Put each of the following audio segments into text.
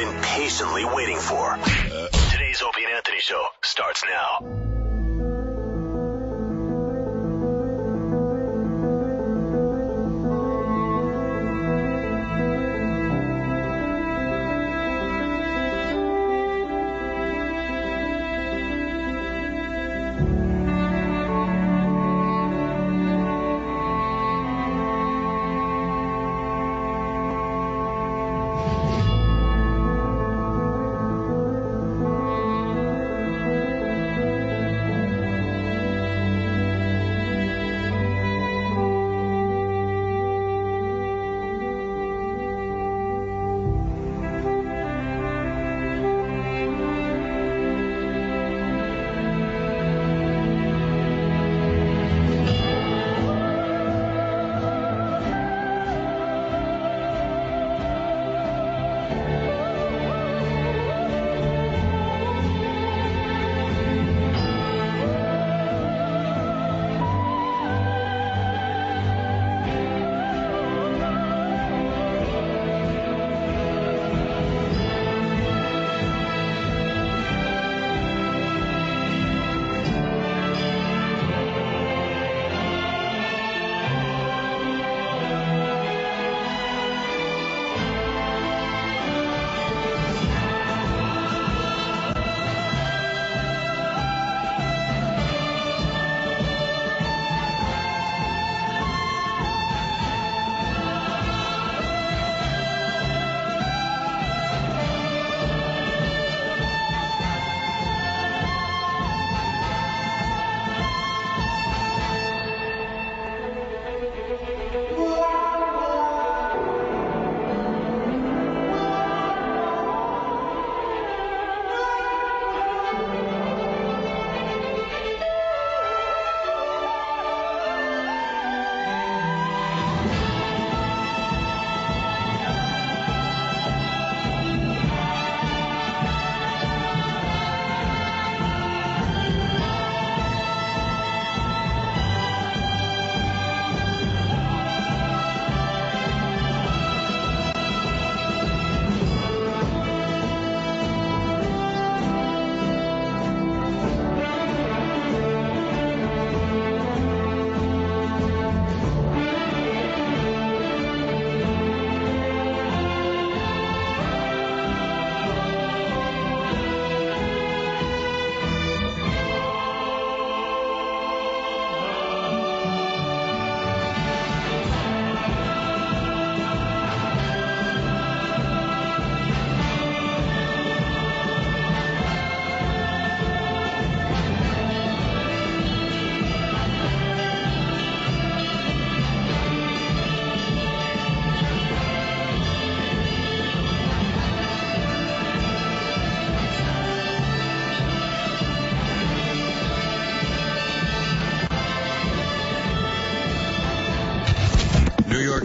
been patiently waiting for. Today's Opie and Anthony Show starts now.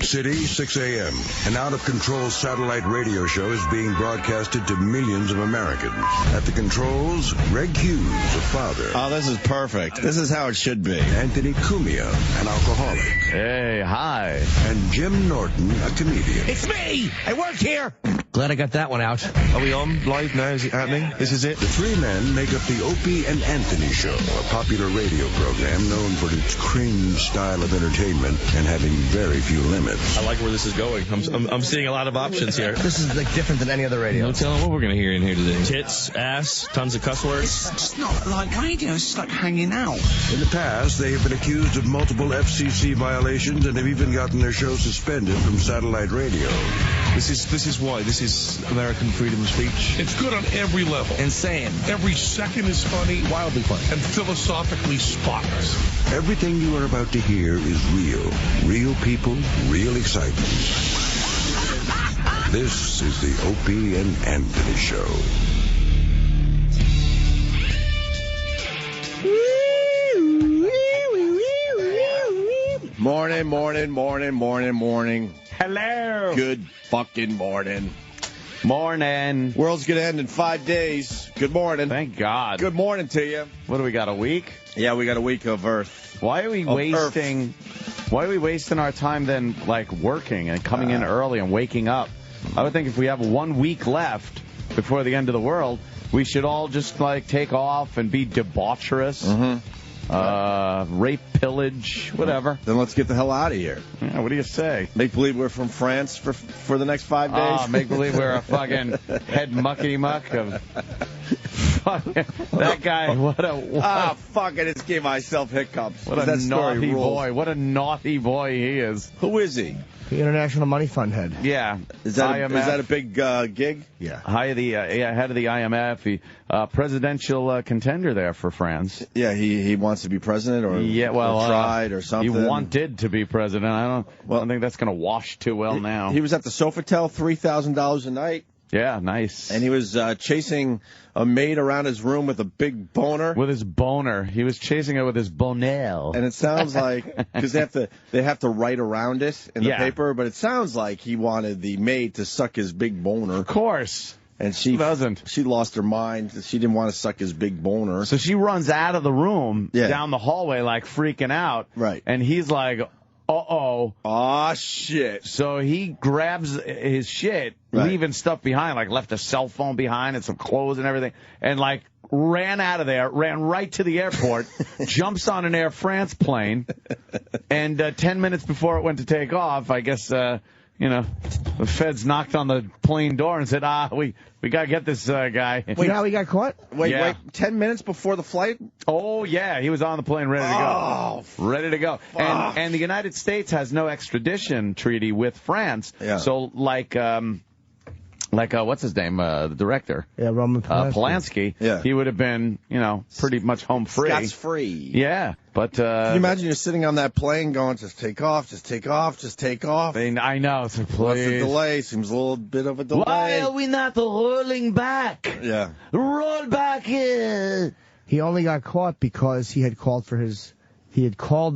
City, 6 a.m. An out-of-control satellite radio show is being broadcasted to millions of Americans. At the controls, Greg Hughes, a father. Oh, this is perfect. This is how it should be. Anthony Cumia, an alcoholic. Hey, hi. And Jim Norton, a comedian. It's me! I work here! Glad I got that one out. Are we on live now? Is it happening? This is it? The three men make up the Opie and Anthony Show, a popular radio program known for its cringe style of entertainment and having very few limits. I like where this is going. I'm seeing a lot of options here. This is like different than any other radio. No telling what we're going to hear in here today. Tits, ass, tons of cuss words. It's just not like radio. It's just like hanging out. In the past, they have been accused of multiple FCC violations and have even gotten their show suspended from satellite radio. This is why. This is American freedom of speech. It's good on every level. Insane. Every second is funny. Wildly funny. And philosophically spotless. Everything you are about to hear is real. Real people, real excitement. This is the Opie and Anthony Show. Morning, morning, morning, morning, morning. Hello. Good fucking morning. Morning. World's going to end in 5 days. Good morning. Thank God. Good morning to you. What do we got, a week? Yeah, we got a week of Earth. Why are we wasting our time then, like, working and coming in early and waking up? I would think if we have 1 week left, before the end of the world, we should all just, like, take off and be debaucherous. Rape, pillage, whatever. Then let's get the hell out of here. Yeah, what do you say? Make believe we're from France for the next 5 days. Oh, make believe we're a fucking head muckety-muck of... Fucking, that guy, Fuck, I just gave myself hiccups. What a naughty boy. What a naughty boy he is. Who is he? The International Money Fund head. Yeah. Is that a big gig? Yeah. Head of the IMF, the presidential contender there for France. Yeah, he wants to be president or tried or something. He wanted to be president. I don't think that's going to wash too well now. He was at the Sofitel, $3,000 a night. Yeah, nice. And he was chasing a maid around his room with a big boner. With his boner. He was chasing it with his bonel. And it sounds like, because they have to write around it in the paper, but it sounds like he wanted the maid to suck his big boner. Of course. And she doesn't. She lost her mind. She didn't want to suck his big boner. So she runs out of the room down the hallway like freaking out. Right. And he's like, uh-oh. Aw, shit. So he grabs his shit, leaving stuff behind, like left a cell phone behind and some clothes and everything, and like ran out of there, ran right to the airport, jumps on an Air France plane, and 10 minutes before it went to take off, I guess, the feds knocked on the plane door and said, we got to get this guy. Wait, how he got caught? Wait, 10 minutes before the flight? Oh, yeah, he was on the plane ready to go. Ready to go. And the United States has no extradition treaty with France. Yeah. So, what's his name, the director? Yeah, Roman Polanski. Yeah. He would have been, pretty much home free. Scots free. Yeah, but... Can you imagine you're sitting on that plane going, just take off, just take off, just take off? I know, so please. What's the delay? Seems a little bit of a delay. Why are we not rolling back? Yeah. Roll back here. He only got caught because he had called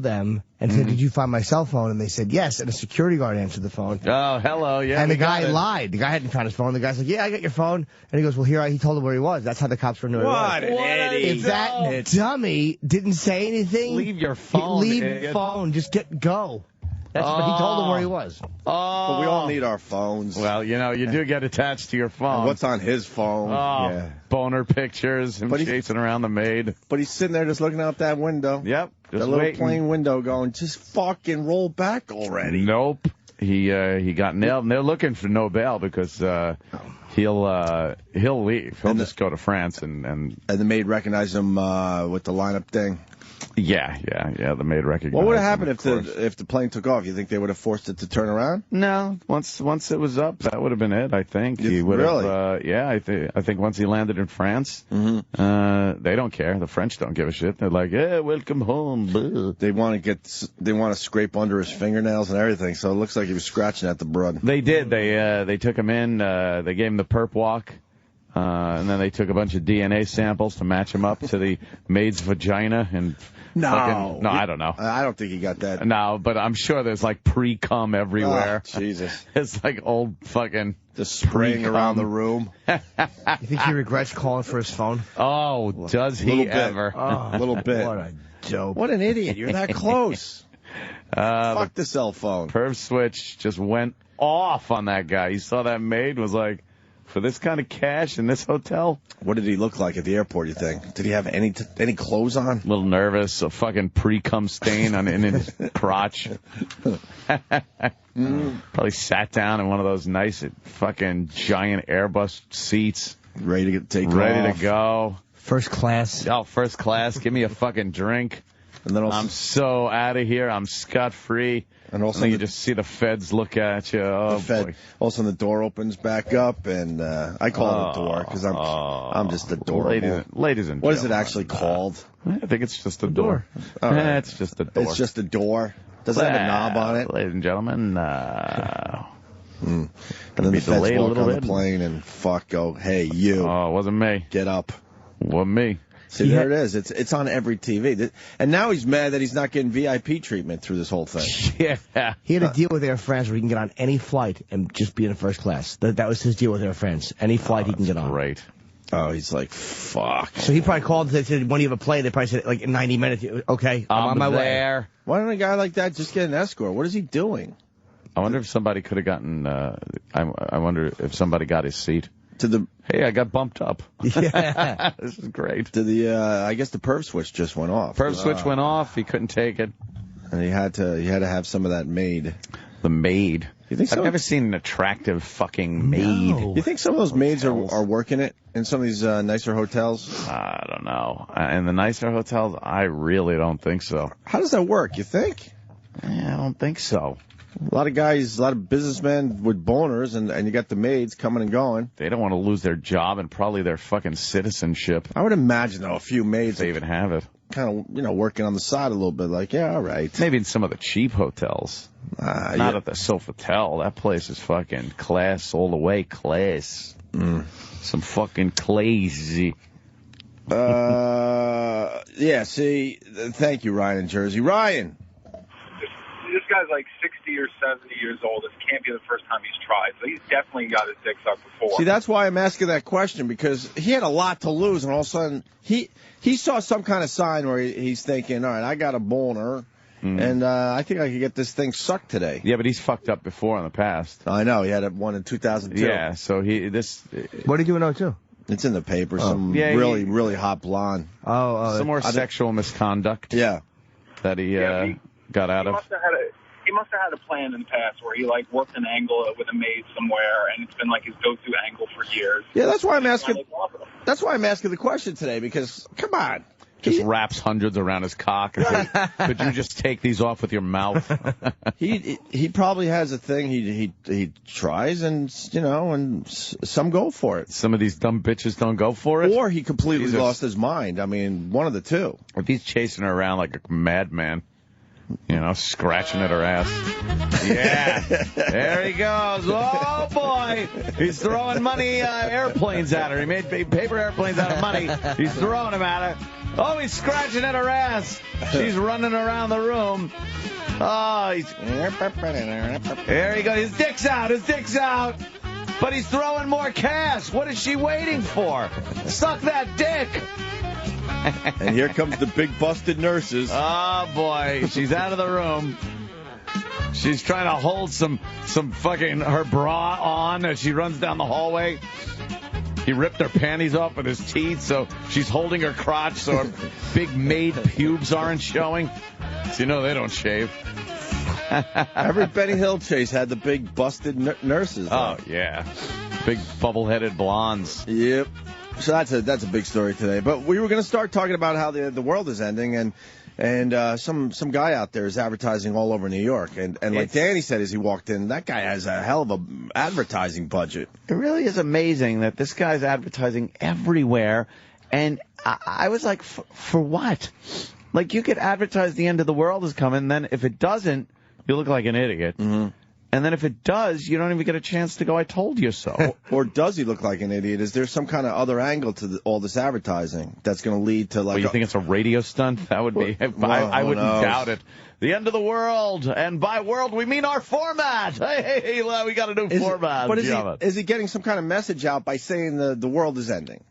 them and said, did you find my cell phone? And they said, yes. And a security guard answered the phone. Oh, hello, yeah. And the guy lied. The guy hadn't found his phone. The guy's like, yeah, I got your phone. And he goes, well, he told him where he was. That's how the cops knew where he was. What an idiot. If that dummy didn't say anything. Leave your phone. Leave your phone. Just go. That's what he told him where he was. But we all need our phones. Well, you do get attached to your phone. And what's on his phone? Oh, yeah. Boner pictures, him chasing around the maid. But he's sitting there just looking out that window. Yep. Just that little plane window going, just fucking roll back already. Nope. He got nailed, and they're looking for no bail because he'll leave. He'll just go to France and the maid recognized him with the lineup thing. Yeah. The maid recognized. What would have happened if the plane took off? You think they would have forced it to turn around? No. Once it was up, that would have been it. I think he would really? have. I think once he landed in France, they don't care. The French don't give a shit. They're like, yeah, welcome home. Blah. They want to scrape under his fingernails and everything. So it looks like he was scratching at the blood. They did. They took him in. They gave him the perp walk. And then they took a bunch of DNA samples to match him up to the maid's vagina and I don't know. I don't think he got that. No, but I'm sure there's like pre-cum everywhere. Oh, Jesus. It's like old fucking just spraying around the room. You think he regrets calling for his phone? Oh, does he ever? A little bit. What a dope. What an idiot. You're that close. Fuck the cell phone. Perv switch just went off on that guy. He saw that maid and was like, for this kind of cash in this hotel? What did he look like at the airport, you think? Did he have any clothes on? A little nervous, a fucking pre-cum stain in his crotch. Probably sat down in one of those nice fucking giant Airbus seats. Ready to take Ready off. to go. First class. Oh, first class. Give me a fucking drink. And then I'm so out of here. I'm scot-free. And also, you just see the feds look at you. Oh, boy. Also, the door opens back up, and I call it a door because I'm just adorable. Ladies and gentlemen. What is it actually called? I think it's just a door. Right. It's just a door. It's just a door. Does it have a knob on it? Ladies and gentlemen, And then the feds walk on the plane and go, hey, you. Oh, it wasn't me. Get up. Wasn't me. See, there it is. It's on every TV. And now he's mad that he's not getting VIP treatment through this whole thing. Yeah. He had a deal with Air France where he can get on any flight and just be in first class. That was his deal with Air France. Any flight he can get on. Great. Oh, he's like, fuck. So he probably called and said, when you have a plane, they probably said, like, in 90 minutes, okay, I'm on my way. Why don't a guy like that just get an escort? What is he doing? I wonder if somebody could have gotten, I wonder if somebody got his seat. Hey, I got bumped up. Yeah. This is great. I guess the perv switch just went off. Perv switch went off. He couldn't take it. And he had to have some of that maid. The maid. You think so? I've never seen an attractive fucking maid. No. You think some of those maids are working it in some of these nicer hotels? I don't know. In the nicer hotels, I really don't think so. How does that work, you think? I don't think so. A lot of guys, a lot of businessmen with boners, and you got the maids coming and going. They don't want to lose their job and probably their fucking citizenship. I would imagine, though, a few maids If they even have it. kind of, working on the side a little bit, like, yeah, all right. Maybe in some of the cheap hotels. Not at the Sofitel. That place is fucking class all the way. Class. Some fucking classy. Yeah, see, thank you, Ryan in Jersey. Ryan. This guy's like 60 or 70 years old. This can't be the first time he's tried. So he's definitely got his dick sucked before. See, that's why I'm asking that question, because he had a lot to lose, and all of a sudden he saw some kind of sign where he's thinking, all right, I got a boner, and I think I could get this thing sucked today. Yeah, but he's fucked up before in the past. I know. He had one in 2002. Yeah, so What did he do in 2002? It's in the paper. Really hot blonde. Some more sexual misconduct. Yeah. That he got out of. He must have had a plan in the past where he like worked an angle with a maid somewhere, and it's been like his go-to angle for years. Yeah, that's why I'm asking. That's why I'm asking the question today, because come on. Just wraps hundreds around his cock. Could you just take these off with your mouth? He probably has a thing he tries, and and some go for it. Some of these dumb bitches don't go for it. Or he completely lost his mind. I mean, one of the two. If he's chasing her around like a madman, scratching at her ass. Yeah. There he goes. Oh, boy. He's throwing money airplanes at her. He made paper airplanes out of money. He's throwing them at her. Oh, he's scratching at her ass. She's running around the room. Oh, there he goes. His dick's out. His dick's out. But he's throwing more cash. What is she waiting for? Suck that dick. And here comes the big busted nurses. Oh, boy. She's out of the room. She's trying to hold some fucking her bra on as she runs down the hallway. He ripped her panties off with his teeth, so she's holding her crotch so her big maid pubes aren't showing. So they don't shave. Every Benny Hill chase had the big busted nurses. Oh, yeah. Big bubble-headed blondes. Yep. So that's a big story today. But we were going to start talking about how the world is ending, and some guy out there is advertising all over New York. And like Danny said as he walked in, that guy has a hell of a advertising budget. It really is amazing that this guy's advertising everywhere. And I was like, for what? Like, you could advertise the end of the world is coming, and then if it doesn't, you look like an idiot. Mm-hmm. And then if it does, you don't even get a chance to go, I told you so. Or does he look like an idiot? Is there some kind of other angle to all this advertising that's going to lead to, like... Well, you think it's a radio stunt? That would be... I wouldn't doubt it. The end of the world. And by world, we mean our format. Hey, we got a new format. But is he getting some kind of message out by saying the world is ending?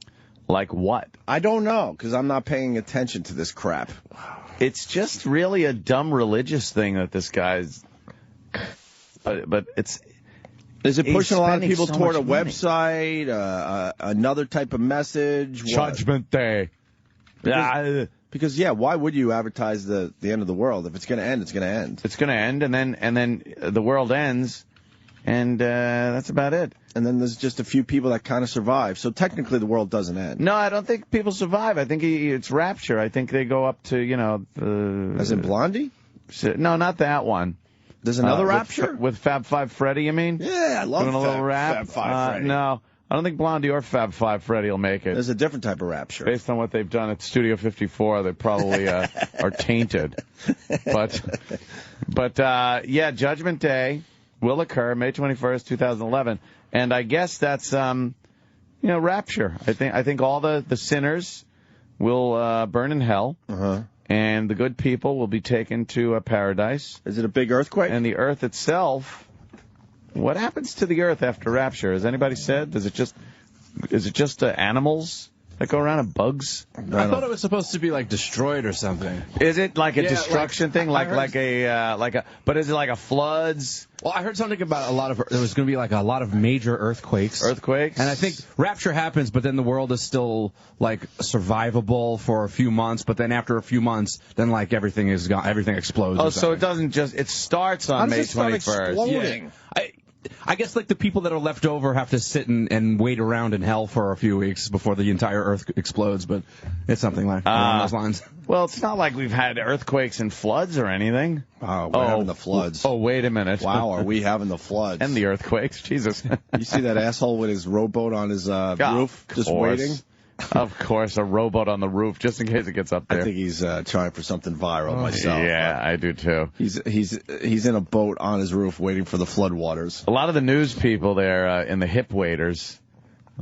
Like what? I don't know, because I'm not paying attention to this crap. It's just really a dumb religious thing that this guy's... But it's... Is it pushing a lot of people toward a website, another type of message? Judgment Day. Because why would you advertise the end of the world? If it's going to end, it's going to end. It's going to end, and then the world ends, and that's about it. And then there's just a few people that kind of survive. So technically the world doesn't end. No, I don't think people survive. I think it's rapture. I think they go up to, As in Blondie? No, not that one. There's another rapture? With Fab Five Freddy, you mean? Yeah, I love Fab Five Freddy. No, I don't think Blondie or Fab Five Freddy will make it. There's a different type of rapture. Based on what they've done at Studio 54, they probably are tainted. But Judgment Day will occur May 21st, 2011. And I guess that's, rapture. I think all the sinners will burn in hell. Uh-huh. And the good people will be taken to a paradise. Is it a big earthquake? And the earth itself, what happens to the earth after rapture? Has anybody said? Is it just animals that go around in bugs? I thought it was supposed to be like destroyed or something. Is it like a destruction thing, but is it like a floods? Well, I heard something about there was going to be like a lot of major earthquakes. Earthquakes? And I think rapture happens, but then the world is still like survivable for a few months, but then after a few months, then like everything is gone, everything explodes. Oh, so it doesn't it starts on May 21st. Exploding? Yeah. I guess like the people that are left over have to sit and wait around in hell for a few weeks before the entire Earth explodes, but it's something like along those lines. Well, it's not like we've had earthquakes and floods or anything. Oh, we're having the floods. Oh, wait a minute. Wow, are we having the floods? And the earthquakes. Jesus. You see that asshole with his rowboat on his roof just waiting? Of course, a rowboat on the roof, just in case it gets up there. I think he's trying for something viral myself. Yeah, I do too. He's in a boat on his roof waiting for the floodwaters. A lot of the news people there in the hip waders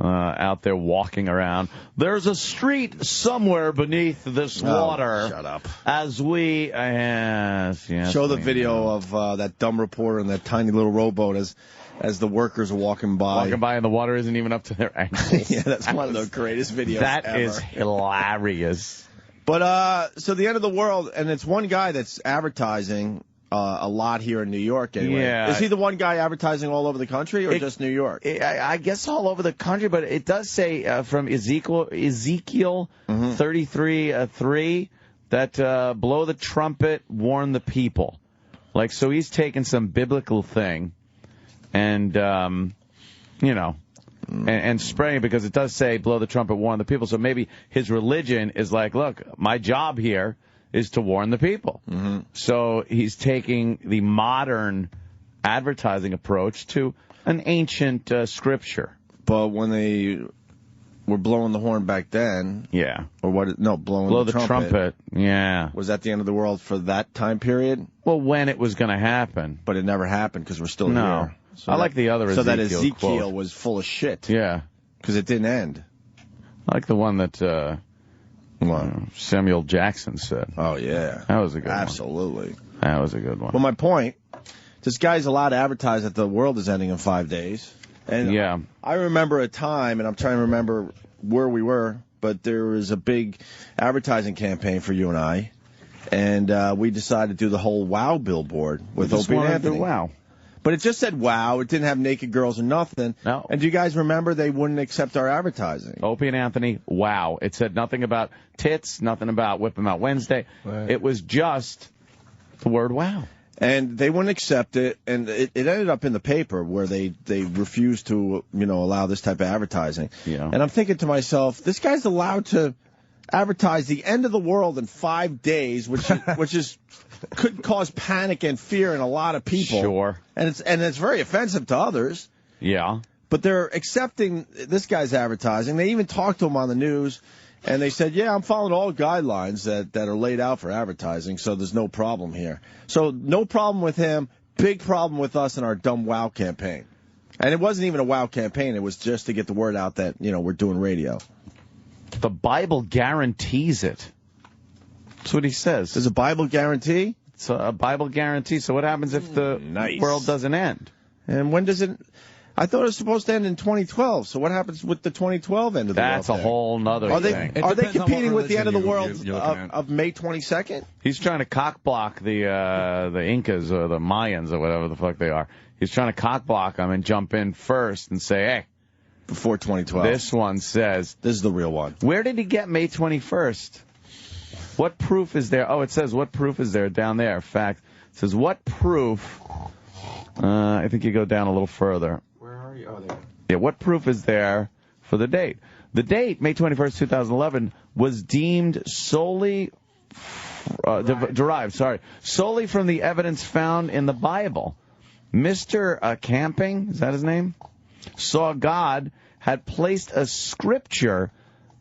out there walking around. There's a street somewhere beneath this water. Shut up. As we show the video of that dumb reporter in that tiny little rowboat as the workers are walking by. And the water isn't even up to their ankles. Yeah, that's one of the greatest videos That ever. is hilarious. But, so the end of the world, and it's one guy that's advertising a lot here in New York anyway. Yeah. Is he the one guy advertising all over the country or just New York? I guess all over the country, but it does say from Ezekiel 33:3 that blow the trumpet, warn the people. Like, so he's taking some biblical thing and, and spraying it because it does say blow the trumpet, warn the people. So maybe his religion is like, look, my job here is to warn the people. Mm-hmm. So he's taking the modern advertising approach to an ancient scripture. But when they were blowing the horn back then... Yeah. Or what? No, blow the trumpet. Yeah. Was that the end of the world for that time period? Well, when it was going to happen. But it never happened because we're still here. So I like the other Ezekiel. So that Ezekiel quote. was full of shit. Yeah. Because it didn't end. I like the one that Samuel Jackson said. Oh, yeah. That was a good one. Absolutely. That was a good one. Well, my point, this guy's allowed to advertise that the world is ending in 5 days. And yeah. I remember a time, and I'm trying to remember where we were, but there was a big advertising campaign for you and I. And we decided to do the whole WOW billboard with Opie and Anthony. WOW. But it just said WOW. It didn't have naked girls or nothing. No. And do you guys remember they wouldn't accept our advertising? Opie and Anthony, WOW. It said nothing about tits, nothing about Whip 'em Out Wednesday. Right. It was just the word WOW. And they wouldn't accept it, and it ended up in the paper where they refused to, allow this type of advertising. Yeah. And I'm thinking to myself, this guy's allowed to advertise the end of the world in 5 days, which could cause panic and fear in a lot of people. Sure. And it's very offensive to others. Yeah. But they're accepting this guy's advertising. They even talked to him on the news, and they said, yeah, I'm following all guidelines that are laid out for advertising, so there's no problem here. So no problem with him, big problem with us and our dumb WOW campaign. And it wasn't even a WOW campaign. It was just to get the word out that, we're doing radio. The Bible guarantees it. That's what he says. Does the Bible guarantee? It's a Bible guarantee. So what happens if the world doesn't end? And when does it... I thought it was supposed to end in 2012. So what happens with the 2012 end of the world? That's a whole nother thing. Are they competing with the end of the world of May 22nd? He's trying to cockblock the Incas or the Mayans or whatever the fuck they are. He's trying to cockblock them and jump in first and say, hey. Before 2012. This one says. This is the real one. Where did he get May 21st? What proof is there? Oh, it says what proof is there down there. Fact. It says what proof. I think you go down a little further. Where are you? Oh, there. Yeah, what proof is there for the date? The date, May 21st, 2011, was deemed solely derived solely from the evidence found in the Bible. Mr. Camping, is that his name? Saw God had placed a scripture,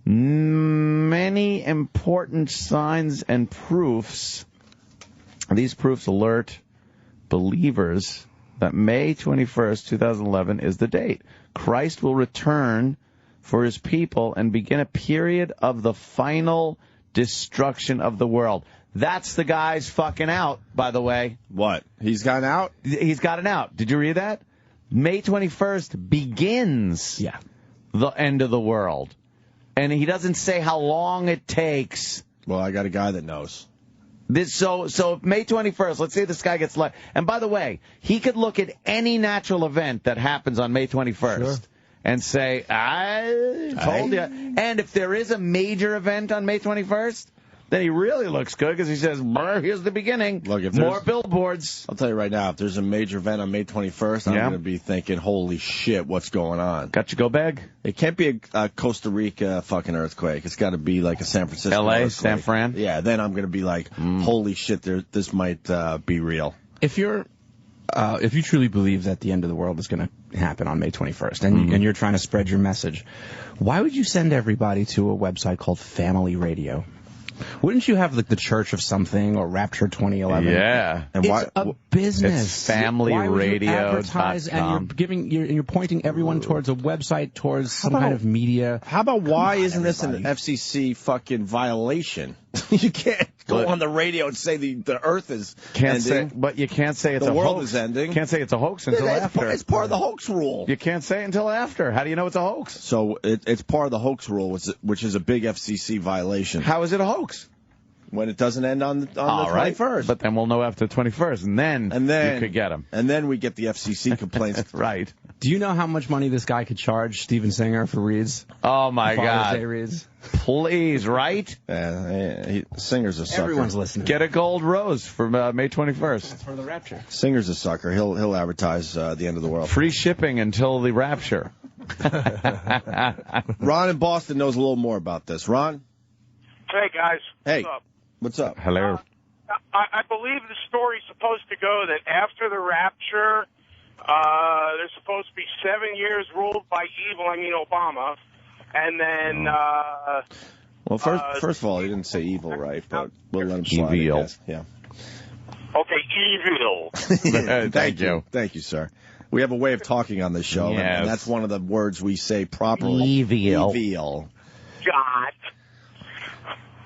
many important signs and proofs. These proofs alert believers that May 21st, 2011 is the date. Christ will return for his people and begin a period of the final destruction of the world. That's the guy's fucking out, by the way. What? He's gotten out? He's gotten out. Did you read that? May 21st begins the end of the world. and he doesn't say how long it takes. Well, I got a guy that knows. So May 21st, let's say this guy gets lucky. And by the way, he could look at any natural event that happens on May 21st and say, I told you. And if there is a major event on May 21st, then he really looks good because he says, here's the beginning. Look, if more billboards. I'll tell you right now, if there's a major event on May 21st, I'm going to be thinking, holy shit, what's going on? Got your go bag? It can't be a Costa Rica fucking earthquake. It's got to be like a San Francisco L.A., earthquake. San Fran? Yeah, then I'm going to be like, holy shit, this might be real. If you truly believe that the end of the world is going to happen on May 21st, and you're trying to spread your message, why would you send everybody to a website called Family Radio? Wouldn't you have like the Church of Something or Rapture 2011? Yeah, and it's a business. It's FamilyRadio.com. Advertise and you're pointing everyone towards a website, towards some kind of media. How about why isn't this an FCC fucking violation? You can't go on the radio and say the Earth is ending. But you can't say it's the a world hoax. is ending. Can't say it's a hoax until after. It's part of the hoax rule. You can't say it until after. How do you know it's a hoax? So it's part of the hoax rule, which is a big FCC violation. How is it a hoax? When it doesn't end on the 21st. But then we'll know after the 21st, and then you could get them. And then we get the FCC complaints. Right. Do you know how much money this guy could charge Steven Singer for reads? Oh, my Father's God. Day reads? Please, right? Singer's a sucker. Everyone's listening. Get a gold rose for May 21st. For the Rapture. Singer's a sucker. He'll advertise the end of the world. Free shipping until the Rapture. Ron in Boston knows a little more about this. Ron? Hey, guys. Hey. What's up? What's up? Hello. I believe the story's supposed to go that after the rapture, there's supposed to be 7 years ruled by evil, Obama, and then... well, first of all, he didn't say evil, right? But we'll let him slide. Evil. Yeah. Okay, evil. Thank you. Thank you, sir. We have a way of talking on this show, and that's one of the words we say properly. Evil. God.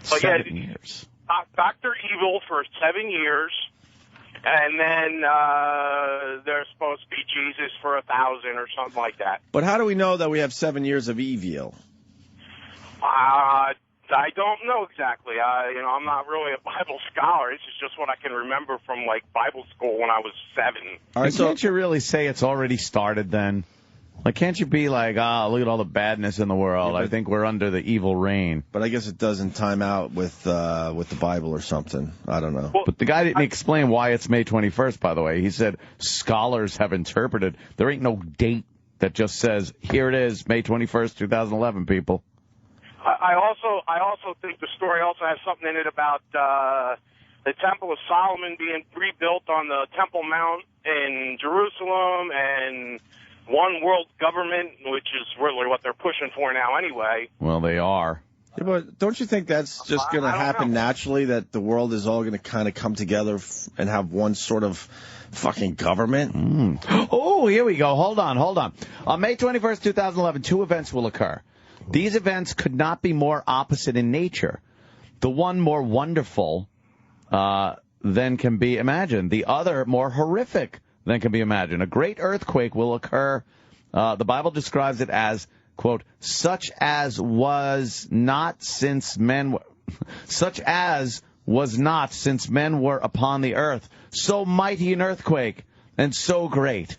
7 years. Dr. Evil for 7 years, and then there's supposed to be Jesus for 1,000 or something like that. But how do we know that we have 7 years of evil? I don't know exactly. I'm not really a Bible scholar. This is just what I can remember from Bible school when I was 7. All right, can't you really say it's already started then? Can't you be like, look at all the badness in the world. I think we're under the evil reign. But I guess it doesn't time out with the Bible or something. I don't know. Well, but the guy didn't explain why it's May 21st, by the way. He said scholars have interpreted. There ain't no date that just says, here it is, May 21st, 2011, people. I also think the story also has something in it about the Temple of Solomon being rebuilt on the Temple Mount in Jerusalem and one world government, which is really what they're pushing for now anyway. Well, they are. Yeah, but don't you think that's just going to happen naturally, that the world is all going to kind of come together and have one sort of fucking government? Oh, here we go. Hold on. On May 21st, 2011, 2 events will occur. These events could not be more opposite in nature. The one more wonderful than can be imagined. The other more horrific than can be imagined. A great earthquake will occur. The Bible describes it as, quote, such as was not since men were upon the earth. So mighty an earthquake and so great.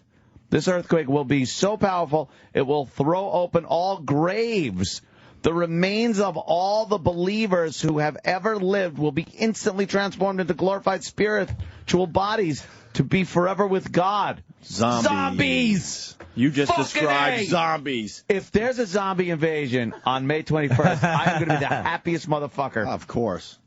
This earthquake will be so powerful, it will throw open all graves. The remains of all the believers who have ever lived will be instantly transformed into glorified spiritual bodies to be forever with God. Zombies! You just described zombies. If there's a zombie invasion on May 21st, I'm going to be the happiest motherfucker. Of course.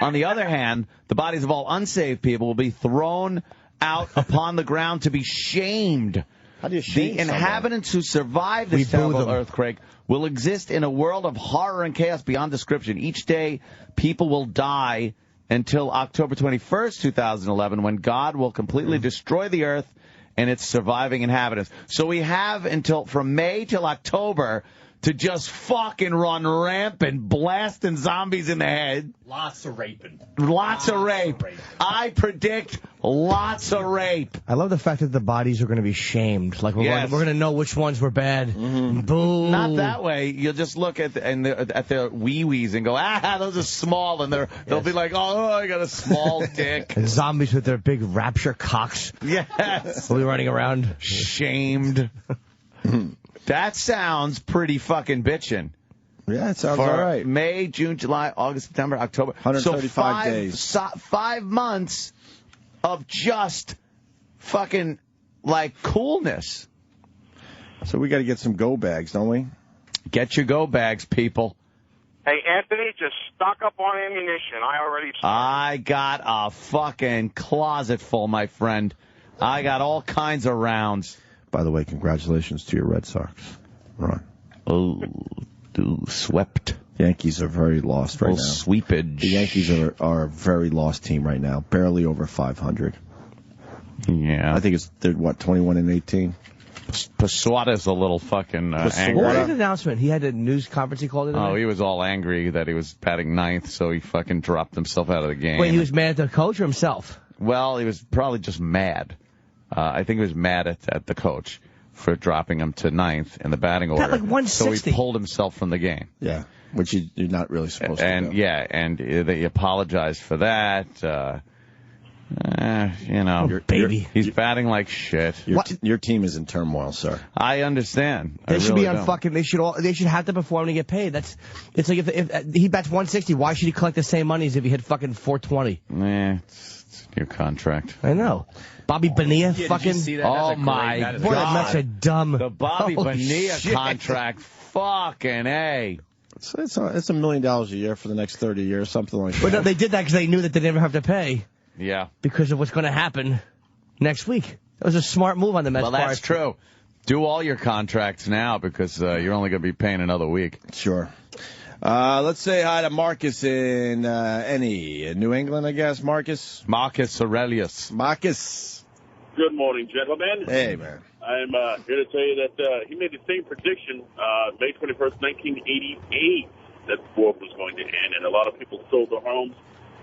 On the other hand, the bodies of all unsaved people will be thrown out upon the ground to be shamed. How do you shame The inhabitants who survive this terrible earthquake will exist in a world of horror and chaos beyond description. Each day, people will die until October 21st, 2011, when God will completely destroy the earth and its surviving inhabitants. So we have until from May till October to just fucking run rampant, blasting zombies in the head. Lots of raping. Lots of rape. I predict lots of rape. I love the fact that the bodies are going to be shamed. Like, we're going to know which ones were bad. Mm-hmm. Boom. Not that way. You'll just look at their wee-wees and go, those are small. And they'll be like, oh, I got a small dick. And zombies with their big rapture cocks. Yes. Will be running around. Shamed. That sounds pretty fucking bitchin'. Yeah, it sounds For all right. May, June, July, August, September, October. 135 days. 5 months of just fucking, like, coolness. So we got to get some go bags, don't we? Get your go bags, people. Hey, Anthony, just stock up on ammunition. I got a fucking closet full, my friend. I got all kinds of rounds. By the way, congratulations to your Red Sox. Ron. Oh, swept. Yankees are very lost right now. Sweepage. The Yankees are a very lost team right now. Barely over 500. Yeah. I think they're 21-18. Posada's a little fucking angry. What was his announcement? He had a news conference he called it. Oh, he was all angry that he was batting ninth, so he fucking dropped himself out of the game. Wait, he was mad at the coach or himself? Well, he was probably just mad. I think he was mad at the coach for dropping him to ninth in the batting order. Got like 160. So he pulled himself from the game. Yeah, which you're not really supposed to do. Yeah, and they apologized for that. He's batting like shit. Your team is in turmoil, sir. I understand. They should be on fucking. They should have to perform to get paid. It's like if he bats 160, why should he collect the same money as if he hit fucking 420? It's your contract. I know. Bobby Bonilla, fucking. Oh my God! Boy, that Mets are dumb. The Bobby Holy Bonilla shit. contract, fucking A. It's $1 million a year for the next 30 years, something like that. But no, they did that because they knew that they never have to pay. Yeah. Because of what's going to happen next week. That was a smart move on the Mets' part. Well, that's true. Do all your contracts now because you're only going to be paying another week. Sure. Let's say hi to Marcus in New England, I guess. Marcus Aurelius. Marcus. Good morning, gentlemen. Hey, man. I'm here to tell you that he made the same prediction, May 21st, 1988, that the world was going to end, and a lot of people sold their homes,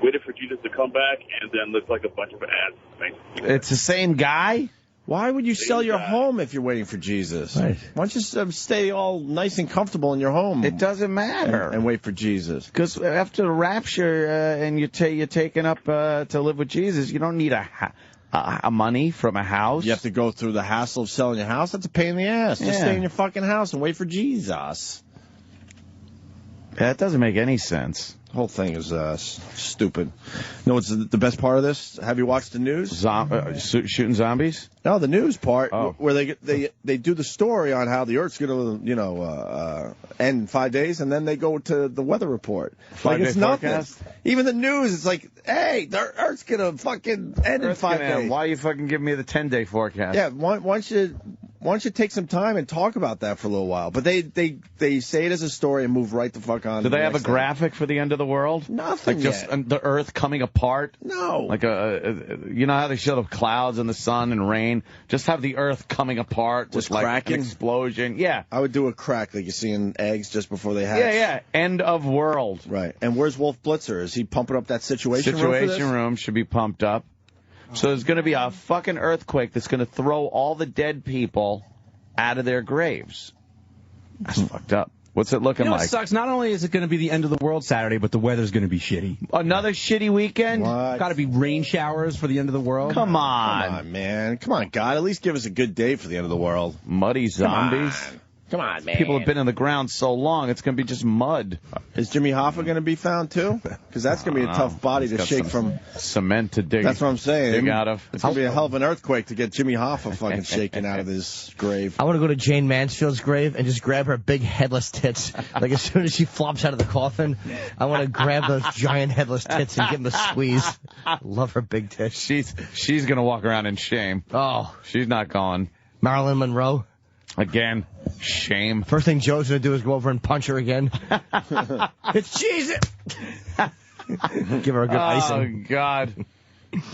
waited for Jesus to come back, and then looked like a bunch of ads. It's the same guy? Why would you sell your home if you're waiting for Jesus? Right. Why don't you just stay all nice and comfortable in your home? It doesn't matter. And wait for Jesus. Because after the rapture and you're taken up to live with Jesus, you don't need a money from a house. You have to go through the hassle of selling your house. That's a pain in the ass. Just stay in your fucking house and wait for Jesus. That doesn't make any sense. The whole thing is stupid. No, what's the best part of this? Have you watched the news? Shooting zombies? No, the news part where they do the story on how the Earth's going to end in 5 days, and then they go to the weather report. Like it's nothing. Forecast? Even the news, it's like, hey, the Earth's going to fucking end in 5 days. Why are you fucking giving me the 10-day forecast? Yeah, why don't you take some time and talk about that for a little while? But they say it as a story and move right the fuck on. Do they have a graphic for the end of the world? Nothing. Like just the Earth coming apart? No. Like you know how they show the clouds and the sun and rain? Just have the Earth coming apart, just like cracking? an explosion. Yeah. I would do a crack like you see in eggs just before they hatch. Yeah. End of world. Right. And where's Wolf Blitzer? Is he pumping up that situation room for this? Situation room should be pumped up. So there's going to be a fucking earthquake that's going to throw all the dead people out of their graves. That's fucked up. What's it looking like? What sucks? Not only is it going to be the end of the world Saturday, but the weather's going to be shitty. Another shitty weekend? Got to be rain showers for the end of the world. Come on. Come on, man. Come on, God. At least give us a good day for the end of the world. Muddy zombies. Come on, man. People have been in the ground so long, it's going to be just mud. Is Jimmy Hoffa going to be found, too? Because that's going to be a tough body to shake from. Cement to dig. That's what I'm saying. Dig out of. It's going to be a hell of an earthquake to get Jimmy Hoffa fucking shaken out of his grave. I want to go to Jane Mansfield's grave and just grab her big headless tits. Like as soon as she flops out of the coffin, I want to grab those giant headless tits and give them a squeeze. Love her big tits. She's going to walk around in shame. Oh. She's not going. Marilyn Monroe. Again, shame. First thing Joe's going to do is go over and punch her again. It's Jesus! Give her a good icing. Oh, God.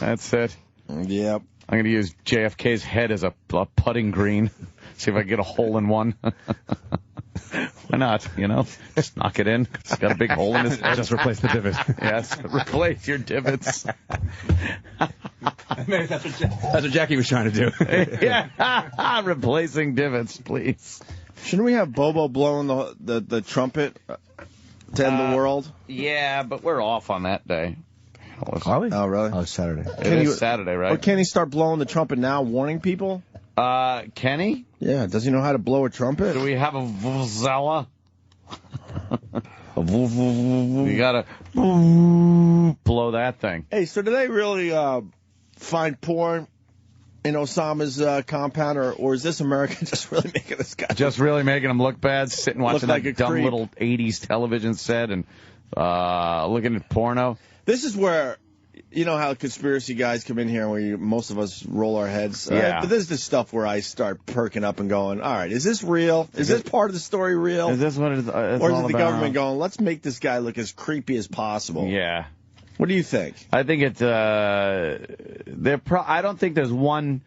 That's it. Yep. I'm going to use JFK's head as a putting green. See if I can get a hole in one. Why not? You know, just knock it in. It's got a big hole in his head. Just replace the divot. Yes, replace your divots. Maybe that's what Jackie was trying to do. Yeah, replacing divots, please. Shouldn't we have Bobo blowing the trumpet to end the world? Yeah, but we're off on that day. Are we? Oh, really? Oh, Saturday. It is Saturday, right? Or can he start blowing the trumpet now, warning people? Can he? Yeah, does he know how to blow a trumpet? Do we have a vuvuzela? You gotta blow that thing. Hey, so do they really find porn in Osama's compound, or is this America just really making this guy? Just really making him look bad, sitting watching like that a dumb creep. little 80s television set and looking at porno. This is where, you know how conspiracy guys come in here and most of us roll our heads? Yeah. But this is the stuff where I start perking up and going, all right, is this real? Is this part of the story real? Is this what it's or is all it the about? government going, let's make this guy look as creepy as possible? Yeah. What do you think? I think it's, I don't think there's one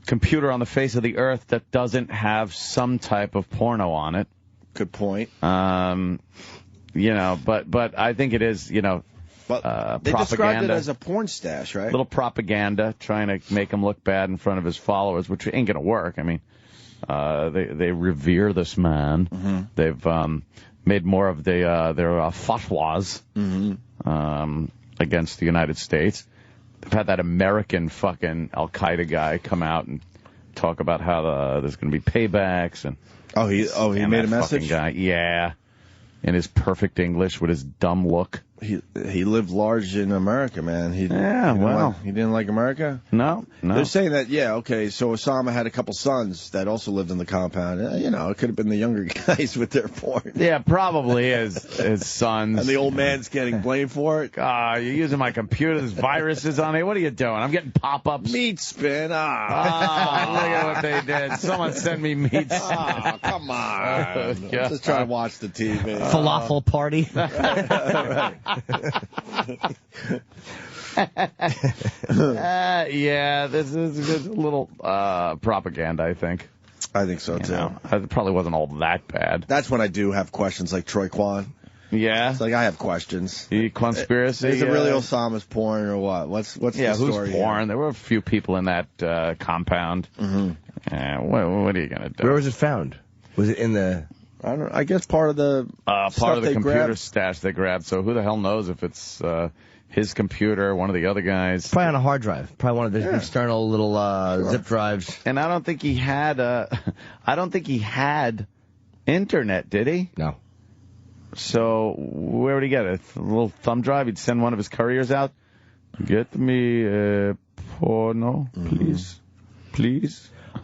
computer on the face of the earth that doesn't have some type of porno on it. Good point. You know, but I think it is, you know, but they described it as a porn stash, right? Little propaganda, trying to make him look bad in front of his followers, which ain't going to work. I mean, they revere this man. Mm-hmm. They've made more of their fatwas against the United States. They've had that American fucking Al-Qaeda guy come out and talk about how there's going to be paybacks. And he made a message? Guy. Yeah. In his perfect English with his dumb look. He lived large in America, man. He didn't like America? No. They're saying that, so Osama had a couple sons that also lived in the compound. You know, it could have been the younger guys with their porn. Yeah, probably his sons. And the old man's getting blamed for it. You're using my computer. There's viruses on it. What are you doing? I'm getting pop-ups. Meat spin. Look at what they did. Someone send me meat spin. Oh, come on. Just try to watch the TV. Falafel party. Yeah, this is a little propaganda, I think. I think so, too. It probably wasn't all that bad. That's when I do have questions like Troy Kwan. Yeah? It's like I have questions. The conspiracy? Is it really Osama's porn or what? What's the story? Who's porn? There were a few people in that compound. Mm-hmm. What are you going to do? Where was it found? Was it in the... I guess part of the computer grabbed. stash they grabbed. So who the hell knows if it's his computer, one of the other guys? Probably on a hard drive. Probably one of the external little zip drives. And I don't think he had internet, did he? No. So where would he get it? A little thumb drive? He'd send one of his couriers out. Get me porno, please.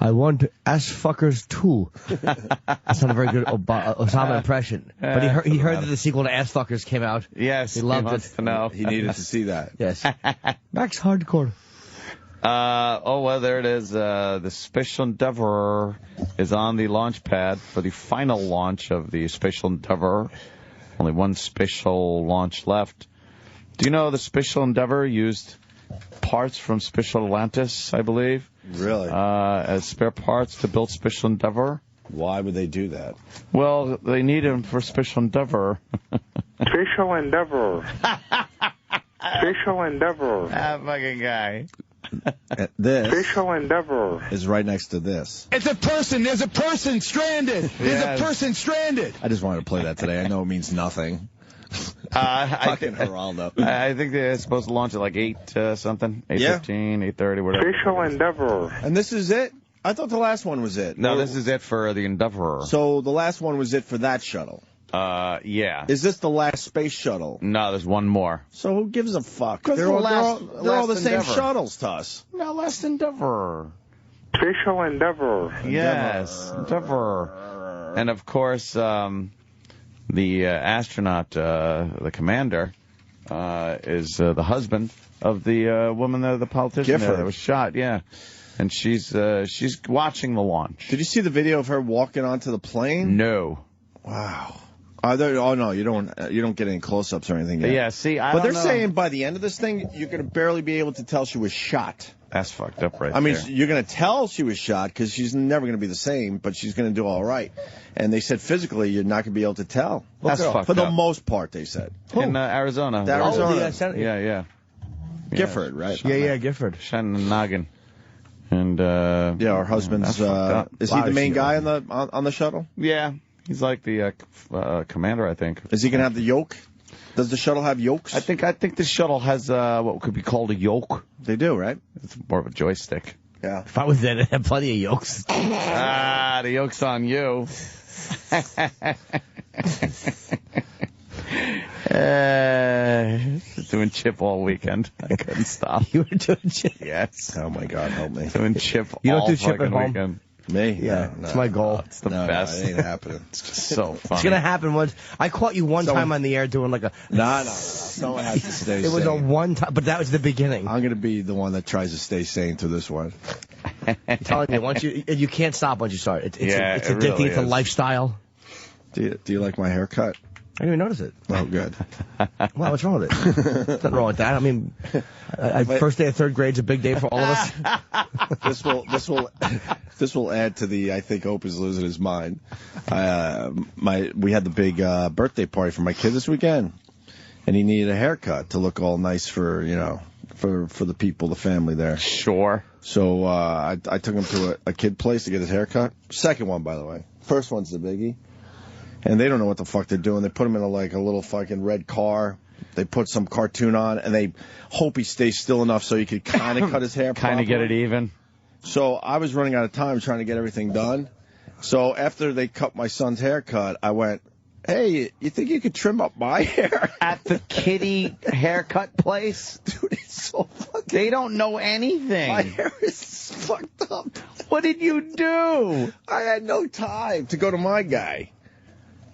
I want ass fuckers too. That's not a very good Osama impression. But he heard that the sequel to Ass Fuckers came out. Yes, he loved it. To know. He needed to see that. Yes. Max Hardcore. There it is. The Special Endeavour is on the launch pad for the final launch of the Special Endeavour. Only one special launch left. Do you know the Special Endeavour used parts from Special Atlantis, I believe? Really? As spare parts to build Special Endeavour. Why would they do that? Well, they need them for Special Endeavour. Special Endeavour. Special Endeavour. That fucking guy. This Special Endeavour is right next to this. It's a person. There's a person stranded. There's a person stranded. I just wanted to play that today. I know it means nothing. Fucking Geraldo. I think they're supposed to launch at like 8 something, 8:15, 8:30, whatever. Special Endeavour. And this is it? I thought the last one was it. No, this is it for the Endeavour. So the last one was it for that shuttle? Yeah. Is this the last space shuttle? No, there's one more. So who gives a fuck? They're all the same shuttles to us. No, last Endeavour. Special Endeavour. Yes, Endeavour. And of course, the astronaut, the commander, is the husband of the woman, the politician that was shot. Yeah, and she's watching the launch. Did you see the video of her walking onto the plane? No. Wow. Oh no, you don't get any close-ups or anything yet. Yeah, see, but they're saying by the end of this thing, you're going to barely be able to tell she was shot. That's fucked up, right? I mean, there. you're going to tell she was shot because she's never going to be the same, but she's going to do all right. And they said physically, you're not going to be able to tell. That's fucked up. For the most part, they said. In Arizona. Arizona. Yeah. Gifford, right? Yeah, Gifford. Shining the noggin. And our husband's. Is he the main guy on the shuttle? Yeah, he's like the commander, I think. Is he going to have the yoke? Does the shuttle have yokes? I think the shuttle has what could be called a yoke. They do, right? It's more of a joystick. Yeah. If I was there, I'd have plenty of yokes. The yoke's on you. Doing chip all weekend. I couldn't stop. You were doing chip? Yes. Oh, my God, help me. Doing chip You don't all do chip at home? weekend. Me? Yeah, it's my goal. It's the best. No, it ain't happening. It's just so funny. It's gonna happen once. I caught you one time on the air doing like a. No. Someone has to stay It was sane. a one time, but that was the beginning. I'm going to be the one that tries to stay sane through this one. I'm telling you, once you can't stop once you start. It's addicting. really It's a is. lifestyle. Do you like my haircut? I didn't even notice it. Oh, good. Well, what's wrong with it? Nothing wrong with that. I mean, first day of third grade's a big day for all of us. This will add to the. I think Opie's losing his mind. We had the big birthday party for my kid this weekend, and he needed a haircut to look all nice for the people, the family there. Sure. So I took him to a kid place to get his haircut. Second one, by the way. First one's the biggie. And they don't know what the fuck they're doing. They put him in a little fucking red car. They put some cartoon on, and they hope he stays still enough so he could kind of cut his hair properly. Kind of get it even. So I was running out of time trying to get everything done. So after they cut my son's haircut, I went, hey, you think you could trim up my hair? At the kiddie haircut place? Dude, it's so fucking... They don't know anything. My hair is fucked up. What did you do? I had no time to go to my guy.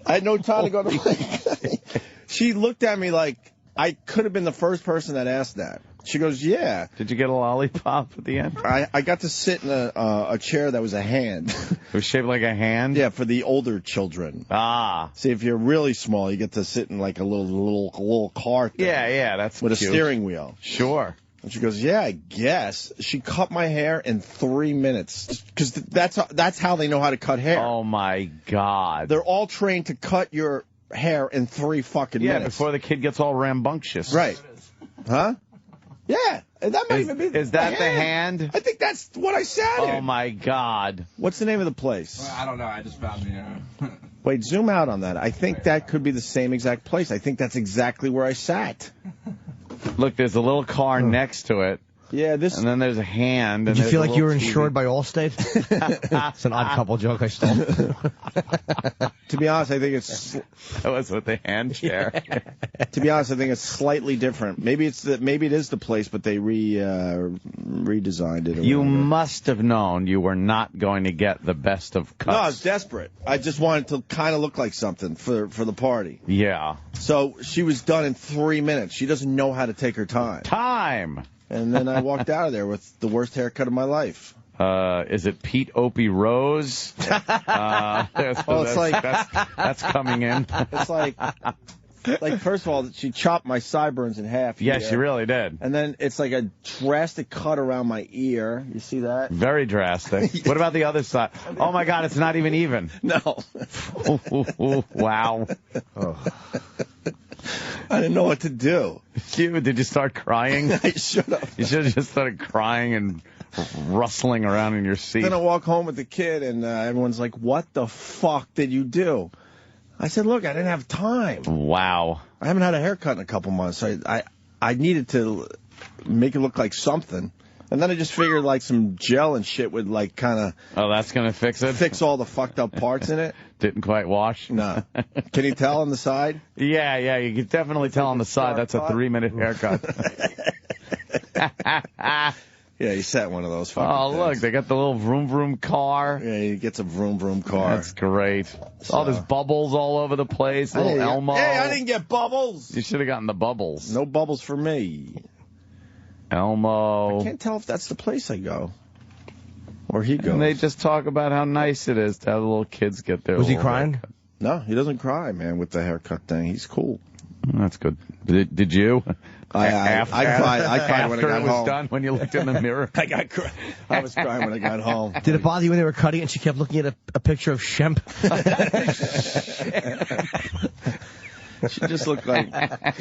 I had no time to go to my guy. She looked at me like I could have been the first person that asked that. She goes, yeah. Did you get a lollipop at the end? I got to sit in a chair that was a hand. It was shaped like a hand? Yeah, for the older children. Ah. See, if you're really small, you get to sit in like a little car thing. Yeah, that's with cute. A steering wheel. Sure. And she goes, yeah, I guess. She cut my hair in 3 minutes. Because that's how they know how to cut hair. Oh, my God. They're all trained to cut your hair in 3 fucking minutes. Yeah, before the kid gets all rambunctious. Right. Huh? Yeah. That might even be Is that the hand? I think that's what I said. Oh, my God. What's the name of the place? Well, I don't know. I just found the... Wait, zoom out on that. I think that could be the same exact place. I think that's exactly where I sat. Look, there's a little car next to it. Yeah, this. And then there's a hand. Did you feel like you were insured by Allstate? It's an odd couple joke I stole. To be honest, I think it's. That was with the hand chair. To be honest, I think it's slightly different. Maybe it is the place, but they redesigned it. You must have known you were not going to get the best of cuts. No, I was desperate. I just wanted to kind of look like something for the party. Yeah. So she was done in 3 minutes. She doesn't know how to take her time. And then I walked out of there with the worst haircut of my life. Is it Pete Opie Rose? That's coming in. It's like first of all, she chopped my sideburns in half. Yeah, she really did. And then it's like a drastic cut around my ear. You see that? Very drastic. What about the other side? Oh, my God, it's not even. No. Wow. Oh. I didn't know what to do. Did you start crying? I should have. You should have just started crying and rustling around in your seat. Then I walk home with the kid, and everyone's like, what the fuck did you do? I said, look, I didn't have time. Wow. I haven't had a haircut in a couple months. I needed to make it look like something. And then I just figured like some gel and shit would like kind of... Oh, that's going to fix it? Fix all the fucked up parts in it. Didn't quite wash? No. Can you tell on the side? Yeah, you can definitely tell on the side. That's a 3-minute haircut. Yeah, he sat one of those fucking things. Look, they got the little vroom vroom car. Yeah, he gets a vroom vroom car. That's great. Oh, there's bubbles all over the place. Little Elmo. Hey, I didn't get bubbles. You should have gotten the bubbles. No bubbles for me. Elmo. I can't tell if that's the place I go. Or he goes. And they just talk about how nice it is to have the little kids get there. Was he crying? No, he doesn't cry, man, with the haircut thing. He's cool. That's good. Did you? I cried when I got it was home. done, when you looked in the mirror. I was crying when I got home. Did it bother you when they were cutting it and she kept looking at a picture of Shemp? She just looked like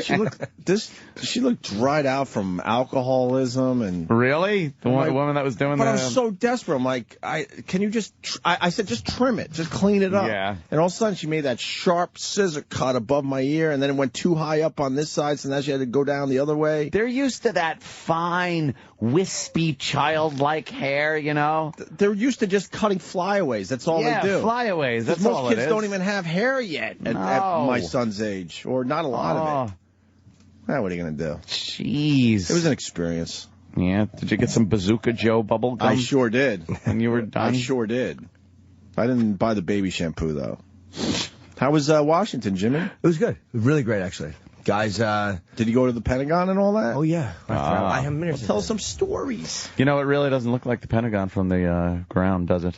she looked dried out from alcoholism and really the woman that was doing that. But I was so desperate. I'm like, can you just? I said just trim it, just clean it up. Yeah. And all of a sudden she made that sharp scissor cut above my ear, and then it went too high up on this side, so now she had to go down the other way. They're used to that fine, wispy, childlike hair, you know. They're used to just cutting flyaways. That's all they do. Flyaways. That's all most it kids is. don't even have hair yet at my son's age, or not a lot of it. What are you going to do? Jeez. It was an experience. Yeah. Did you get some Bazooka Joe bubble gum? I sure did. When you were done? I sure did. I didn't buy the baby shampoo, though. How was Washington, Jimmy? It was good. It was really great, actually. Guys, did you go to the Pentagon and all that? Oh, yeah. I have minutes. Tell us some stories. You know, it really doesn't look like the Pentagon from the ground, does it?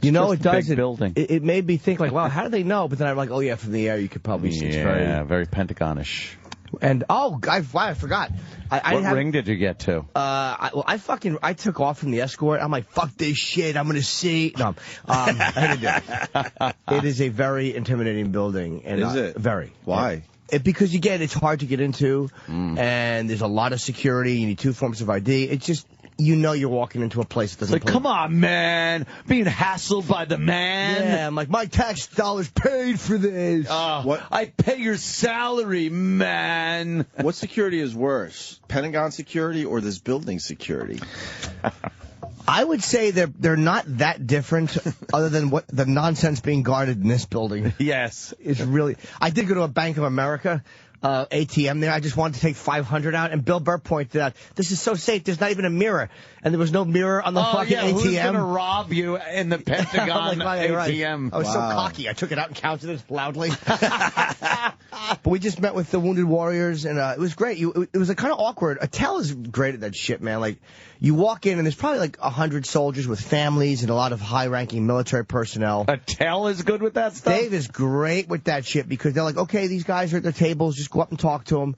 You know, it does. Big building. It made me think, like, wow, how do they know? But then I'm like, oh, yeah, from the air, you could probably see. Yeah, very Pentagon-ish. And, I forgot. What ring did you get to? I took off from the escort. I'm like, fuck this shit. I'm going to see. No, I didn't do it. It is a very intimidating building. And, is it? Very. Why? Because it's hard to get into, and there's a lot of security. You need 2 forms of ID. It's just, you're walking into a place that doesn't. It's like, come on, man, being hassled by the man. Yeah, I'm like, my tax dollars paid for this. What? I pay your salary, man. What security is worse, Pentagon security or this building security? I would say they're not that different, other than what the nonsense being guarded in this building. Yes, is really. I did go to a Bank of America ATM there. I just wanted to take $500 out, and Bill Burr pointed out, this is so safe. There's not even a mirror, and there was no mirror on the fucking ATM. Who's gonna rob you in the Pentagon ATM? Right. I was so cocky. I took it out and counted it loudly. But we just met with the Wounded Warriors, and it was great. It was kind of awkward. Attell is great at that shit, man. Like, you walk in, and there's probably like 100 soldiers with families and a lot of high-ranking military personnel. Attell is good with that stuff? Dave is great with that shit, because they're like, okay, these guys are at their tables, just go up and talk to them.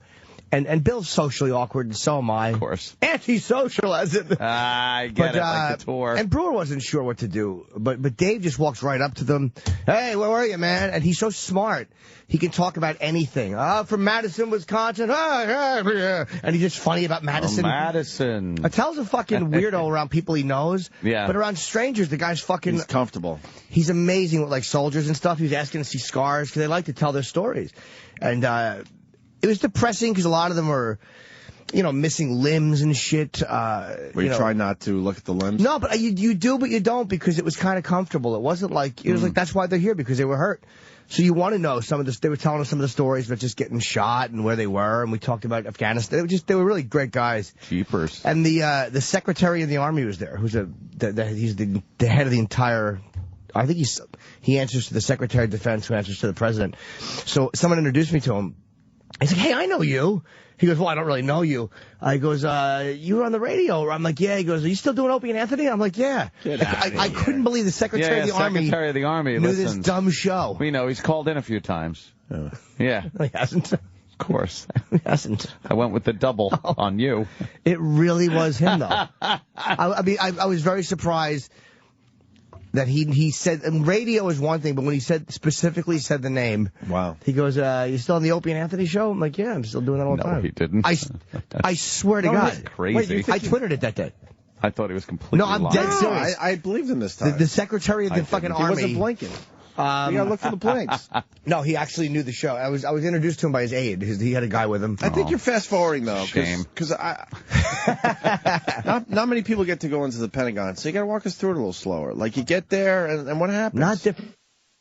And Bill's socially awkward, and so am I. Of course. Antisocial, as it. I get it, like the tour. And Brewer wasn't sure what to do, but Dave just walks right up to them. Hey, where were you, man? And he's so smart. He can talk about anything. From Madison, Wisconsin. And he's just funny about Madison. Oh, Madison. Attell's a fucking weirdo around people he knows. Yeah. But around strangers, the guy's fucking. He's comfortable. He's amazing with, like, soldiers and stuff. He was asking to see scars, because they like to tell their stories. And, it was depressing, because a lot of them were, missing limbs and shit. You try not to look at the limbs? No, but you do, but you don't, because it was kind of comfortable. It wasn't like, it was like, that's why they're here, because they were hurt. So you want to know some of this. They were telling us some of the stories about just getting shot and where they were, and we talked about Afghanistan. They were really great guys. Jeepers. And the Secretary of the Army was there, who's he's the head of the entire. I think he answers to the Secretary of Defense, who answers to the President. So someone introduced me to him. He's like, hey, I know you. He goes, well, I don't really know you. He goes, you were on the radio. I'm like, yeah. He goes, are you still doing Opie and Anthony? I'm like, yeah. I couldn't believe the Secretary of the Army. Secretary of the Army knew this dumb show. We know. He's called in a few times. Yeah. He hasn't. Of course. He hasn't. I went with the double on you. It really was him, though. I was very surprised that he said, and radio is one thing, but when he specifically said the name. Wow. He goes, you still on the Opie and Anthony show? I'm like, yeah, I'm still doing that all the time. No, he didn't. I swear to God. That's crazy. I Twittered it that day. I thought he was completely No, I'm lying. dead serious. I believed him this time. The Secretary of the fucking Army. He wasn't blinking. You gotta look for the blinks. No, he actually knew the show. I was introduced to him by his aide. He had a guy with him. I think you're fast forwarding though, Shame. because not many people get to go into the Pentagon, so you gotta walk us through it a little slower. Like, you get there, and what happens? Not different.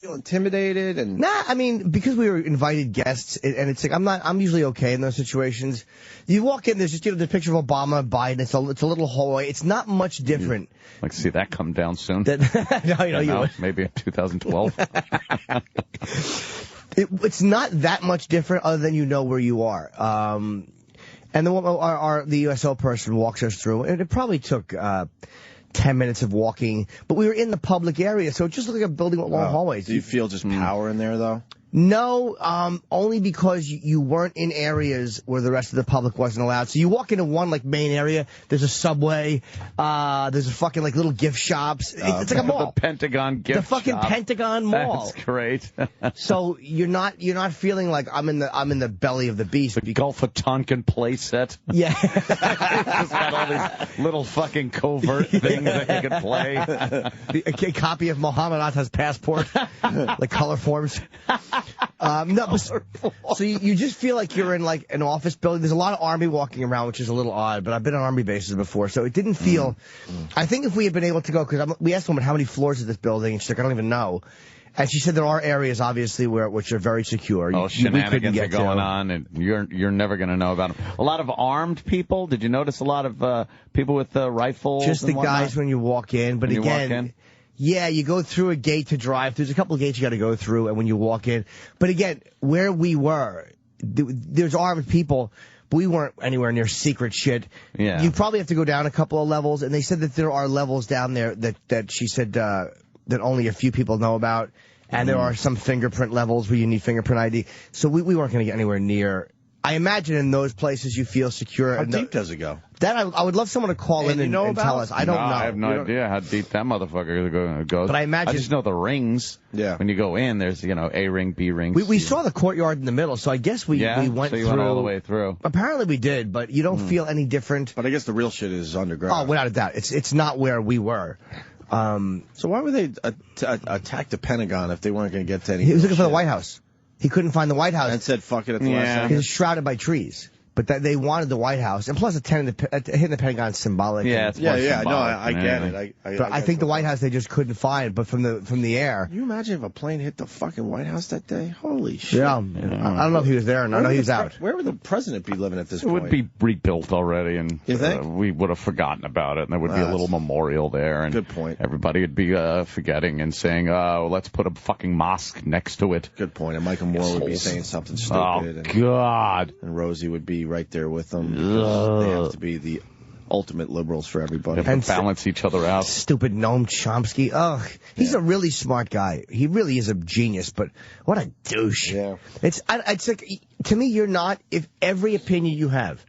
Feel intimidated and Nah, I mean, because we were invited guests, and it's like I'm usually okay in those situations. You walk in, there's just the picture of Obama, Biden. It's a little hallway. It's not much different. Like, see that come down soon. No, maybe in 2012. It's not that much different, other than you know where you are. And the USO person walks us through, and it probably took 10 minutes of walking. But we were in the public area, so it just looked like a building with long hallways. Do you feel just power in there, though? No, only because you weren't in areas where the rest of the public wasn't allowed. So you walk into one, like, main area, there's a Subway, there's a fucking, like, little gift shops. It's like a mall. The Pentagon gift shop. The fucking Pentagon Mall. That's great. So you're not feeling like I'm in the belly of the beast. The Gulf of Tonkin play set. Yeah. It's got all these little fucking covert things that you can play. A copy of Muhammad Atta's passport, like color forms. No, but, so you just feel like you're in like an office building. There's a lot of Army walking around, which is a little odd, but I've been on Army bases before, so it didn't feel... I think if we had been able to go, because we asked woman how many floors is this building, and she's like, I don't even know. And she said there are areas, obviously, which are very secure. Shenanigans are going on, and you're never going to know about them. A lot of armed people. Did you notice a lot of people with rifles? Just the and whatnot? guys when you walk in, but again... Yeah, you go through a gate to drive. There's a couple of gates you got to go through, and when you walk in. But again, where we were, there's armed people, but we weren't anywhere near secret shit. Yeah. You probably have to go down a couple of levels, and they said that there are levels down there that she said that only a few people know about, and there are some fingerprint levels where you need fingerprint ID. So we weren't going to get anywhere near. I imagine in those places you feel secure. How deep does it go? That I would love someone to call in and tell us. I don't know. I have no idea how deep that motherfucker goes. But I imagine... I just know the rings. Yeah. When you go in, there's, A ring, B ring. We saw the courtyard in the middle, so I guess we went so you through... went all the way through. Apparently we did, but you don't feel any different. But I guess the real shit is underground. Oh, without a doubt. It's not where we were. So why would they attack the Pentagon if they weren't going to get to any... He was looking for the White House. He couldn't find the White House. And said fuck it at the last second. He was shrouded by trees. But they wanted the White House, and plus hitting the Pentagon is symbolic. Yeah, no, I get it. But I think the White House they just couldn't find. But from the air, can you imagine if a plane hit the fucking White House that day? Holy shit! Yeah, I don't know if he was there, and I know he was out. Where would the president be living at this point? It would be rebuilt already, and you think? We would have forgotten about it, and there would be a little memorial there. And good point. Everybody would be forgetting and saying, "Oh, let's put a fucking mosque next to it." Good point. And Michael Moore would be saying something stupid. Oh God! And Rosie would be right there with them. They have to be the ultimate liberals for everybody. And balance each other out. Stupid Noam Chomsky. Ugh, he's a really smart guy. He really is a genius, but what a douche. Yeah. It's like, to me, you're not, if every opinion you have,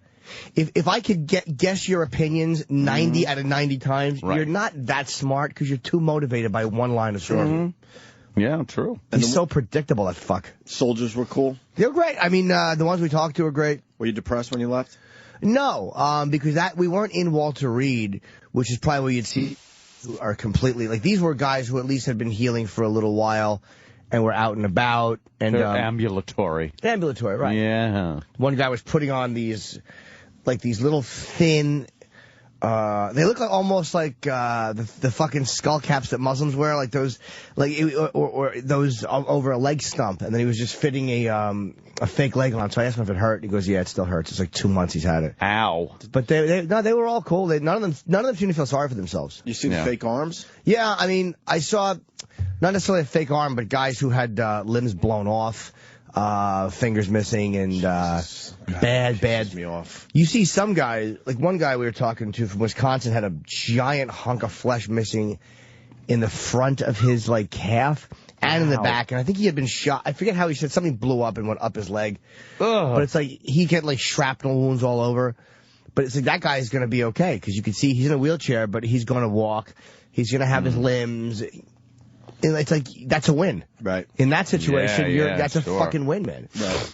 if I could guess your opinions 90 out of 90 times, you're not that smart because you're too motivated by one line of story. Yeah, true. He's so predictable, that fuck. Soldiers were cool? They were great. I mean, the ones we talked to were great. Were you depressed when you left? No, because we weren't in Walter Reed, which is probably where you'd see are completely, like, these were guys who at least had been healing for a little while and were out and about. And they're ambulatory. Ambulatory, right. Yeah. One guy was putting on these little thin... they look like almost like the fucking skull caps that Muslims wear, like those, or those over a leg stump, and then he was just fitting a fake leg on. So I asked him if it hurt. He goes, "Yeah, it still hurts. It's like 2 months he's had it." Ow! But they were all cool. None of them seemed to feel sorry for themselves. You see the fake arms? Yeah, I mean, I saw not necessarily a fake arm, but guys who had limbs blown off. Fingers missing and bad. Me off. You see some guy, like one guy we were talking to from Wisconsin had a giant hunk of flesh missing in the front of his like calf and in the back, and I think he had been shot. I forget how he said something blew up and went up his leg. But it's like he get like shrapnel wounds all over. But it's like that guy is going to be okay because you can see he's in a wheelchair, but he's going to walk. He's going to have his limbs. It's like, that's a win. Right. In that situation, that's a fucking win, man. Right.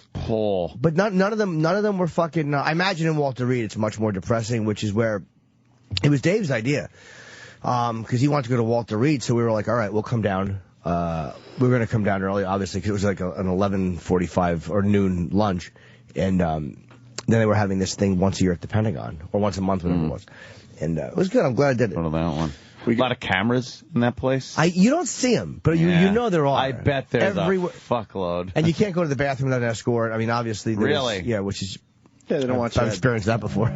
But none of them were fucking, I imagine in Walter Reed it's much more depressing, which is where, it was Dave's idea. Because he wanted to go to Walter Reed, so we were like, all right, we'll come down. We were going to come down early, obviously, because it was like an 11:45 or noon lunch. And then they were having this thing once a year at the Pentagon, or once a month, whatever it was. And it was good. I'm glad I did it. What about that one? A lot of cameras in that place. You don't see them, but you know there are. I bet there's a fuckload. And you can't go to the bathroom without an escort. I mean, obviously. Really? Yeah, which is... Yeah, they don't want you. I've experienced that before.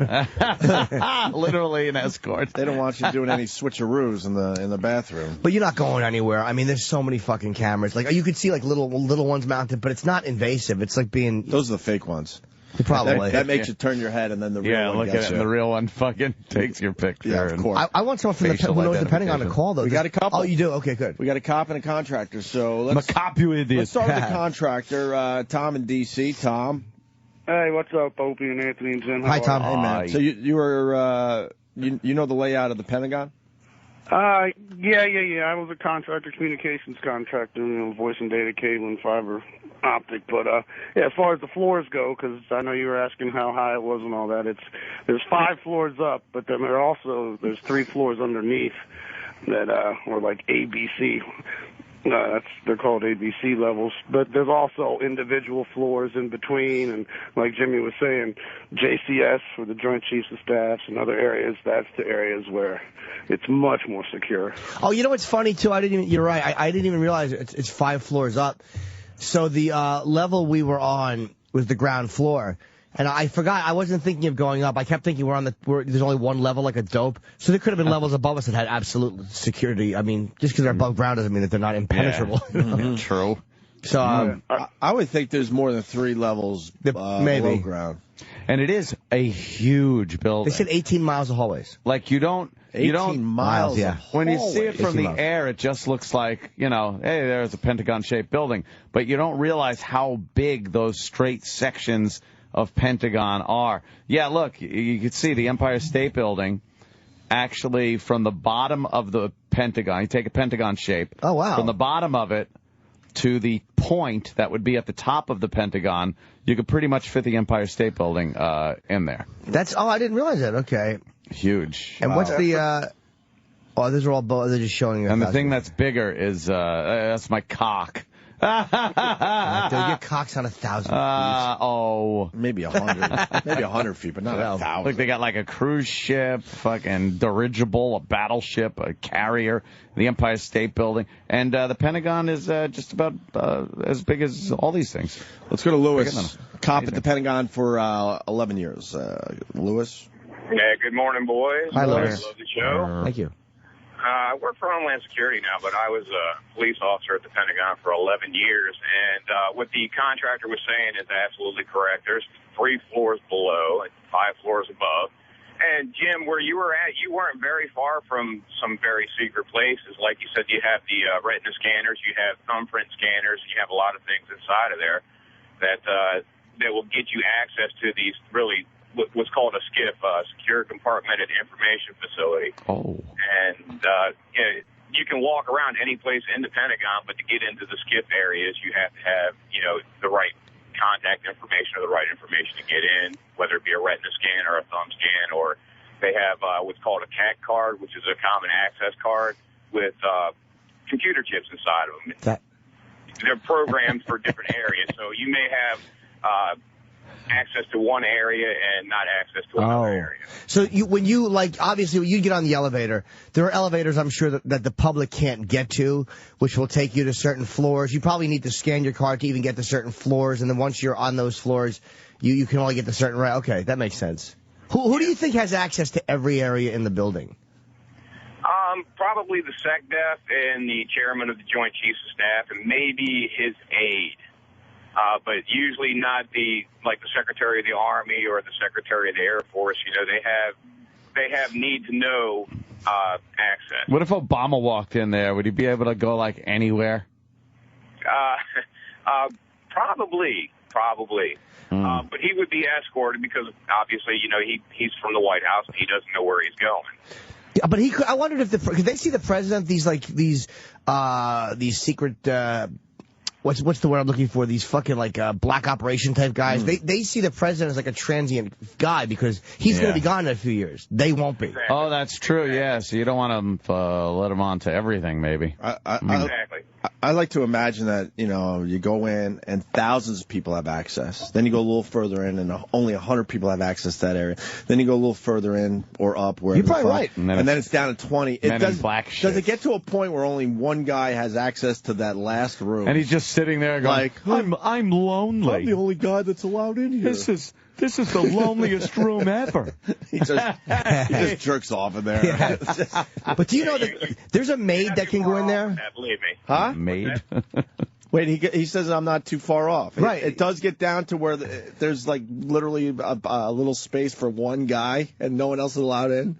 Literally an escort. They don't want you doing any switcheroos in the bathroom. But you're not going anywhere. I mean, there's so many fucking cameras. Like, you could see like little ones mounted, but it's not invasive. It's like being... Those are the fake ones. Probably. That makes you turn your head, and then the real one look gets at it, you. and the real one fucking takes your picture. Yeah, of course. I want someone from who knows the Pentagon to call, though. We got a couple. Oh, you do? Okay, good. We got a cop and a contractor. So let's cop you idiot. Let's start with the contractor, Tom in D.C. Tom. Hey, what's up, Opie and Anthony and Jim? Hi, Tom. Hey, man. So you were you know the layout of the Pentagon? Yeah. I was a contractor, communications contractor, voice and data, cable and fiber optic. But as far as the floors go, because I know you were asking how high it was and all that, there's 5 floors up, but then there's 3 floors underneath that are like ABC. They're called ABC levels, but there's also individual floors in between, and like Jimmy was saying, JCS for the Joint Chiefs of Staffs and other areas. That's the areas where it's much more secure. Oh, you know what's funny too? You're right. I didn't even realize it's 5 floors up. So the level we were on was the ground floor. And I forgot, I wasn't thinking of going up. I kept thinking there's only one level, like a dope. So there could have been levels above us that had absolute security. I mean, just because they're above ground doesn't mean that they're not impenetrable. Yeah. True. So I would think there's more than 3 levels below ground. And it is a huge building. They said 18 miles of hallways. Like you don't 18 miles. Yeah. When you see it from the air, it just looks like, hey, there's a Pentagon-shaped building. But you don't realize how big those straight sections of Pentagon are. Yeah, look, you can see the Empire State Building actually from the bottom of the Pentagon. You take a Pentagon shape. Oh, wow. From the bottom of it to the point that would be at the top of the Pentagon, you could pretty much fit the Empire State Building in there. I didn't realize that. Okay. Huge. And what's the... these are all... They're just showing you. And the thing that's bigger is... that's my cock. Your cock's on 1,000 feet. Maybe 100. Maybe 100 feet, but not 1,000. Look, they got like a cruise ship, fucking dirigible, a battleship, a carrier, the Empire State Building, and the Pentagon is just about as big as all these things. Let's go to Lewis, cop at the Pentagon for 11 years. Lewis? Yeah, good morning, boys. Hi, Lewis. Love the show. Thank you. I work for Homeland Security now, but I was a police officer at the Pentagon for 11 years, and what the contractor was saying is absolutely correct. There's 3 floors below and 5 floors above. And, Jim, where you were at, you weren't very far from some very secret places. Like you said, you have the retina scanners, you have thumbprint scanners, you have a lot of things inside of there that will get you access to these really what's called a SCIF, Secure Compartmented Information Facility. Oh. And you can walk around any place in the Pentagon, but to get into the SCIF areas, you have to have, the right contact information or the right information to get in, whether it be a retina scan or a thumb scan, or they have what's called a CAC card, which is a common access card with computer chips inside of them. They're programmed for different areas, so you may have access to one area and not access to another area. So obviously when you get on the elevator, there are elevators I'm sure that the public can't get to, which will take you to certain floors. You probably need to scan your card to even get to certain floors, and then once you're on those floors, you can only get to certain... Right, okay, that makes sense. Who do you think has access to every area in the building? Probably the SecDef and the chairman of the Joint Chiefs of Staff, and maybe his aide. But usually not the Secretary of the Army or the Secretary of the Air Force. They have need to know access. What if Obama walked in there? Would he be able to go anywhere? Probably. But he would be escorted because obviously, he's from the White House and he doesn't know where he's going. Yeah, but I wondered if could they see the president? These secret. What's the word I'm looking for? These fucking black operation type guys. They see the president as like a transient guy because he's going to be gone in a few years. They won't be. Oh, that's true. Yeah. So you don't want to let him on to everything, maybe. Exactly. I like to imagine that you go in and thousands of people have access. Then you go a little further in and only 100 people have access to that area. Then you go a little further in or up where you're probably right. And then it's down to 20. Does it get to a point where only one guy has access to that last room? And he's just sitting there going, I'm lonely. I'm the only guy that's allowed in here. This is the loneliest room ever. He just jerks off in there. Yeah. But do you know that there's a maid that can go in there? Believe me. Huh? Maid? Wait, he says I'm not too far off. Right. It does get down to where there's like literally a little space for one guy and no one else is allowed in.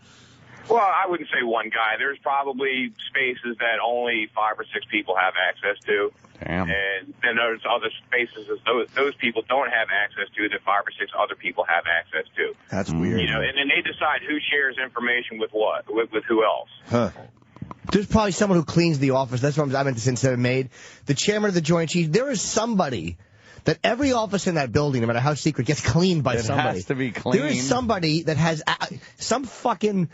Well, I wouldn't say one guy. There's probably spaces that only 5 or 6 people have access to. Damn. And then there's other spaces that those people don't have access to that 5 or 6 other people have access to. That's weird. You know, and then they decide who shares information with what, with who else. Huh. There's probably someone who cleans the office. That's what I meant to say instead of maid. The chairman of the Joint Chiefs. There is somebody that every office in that building, no matter how secret, gets cleaned by somebody. It has to be clean. There is somebody that has some fucking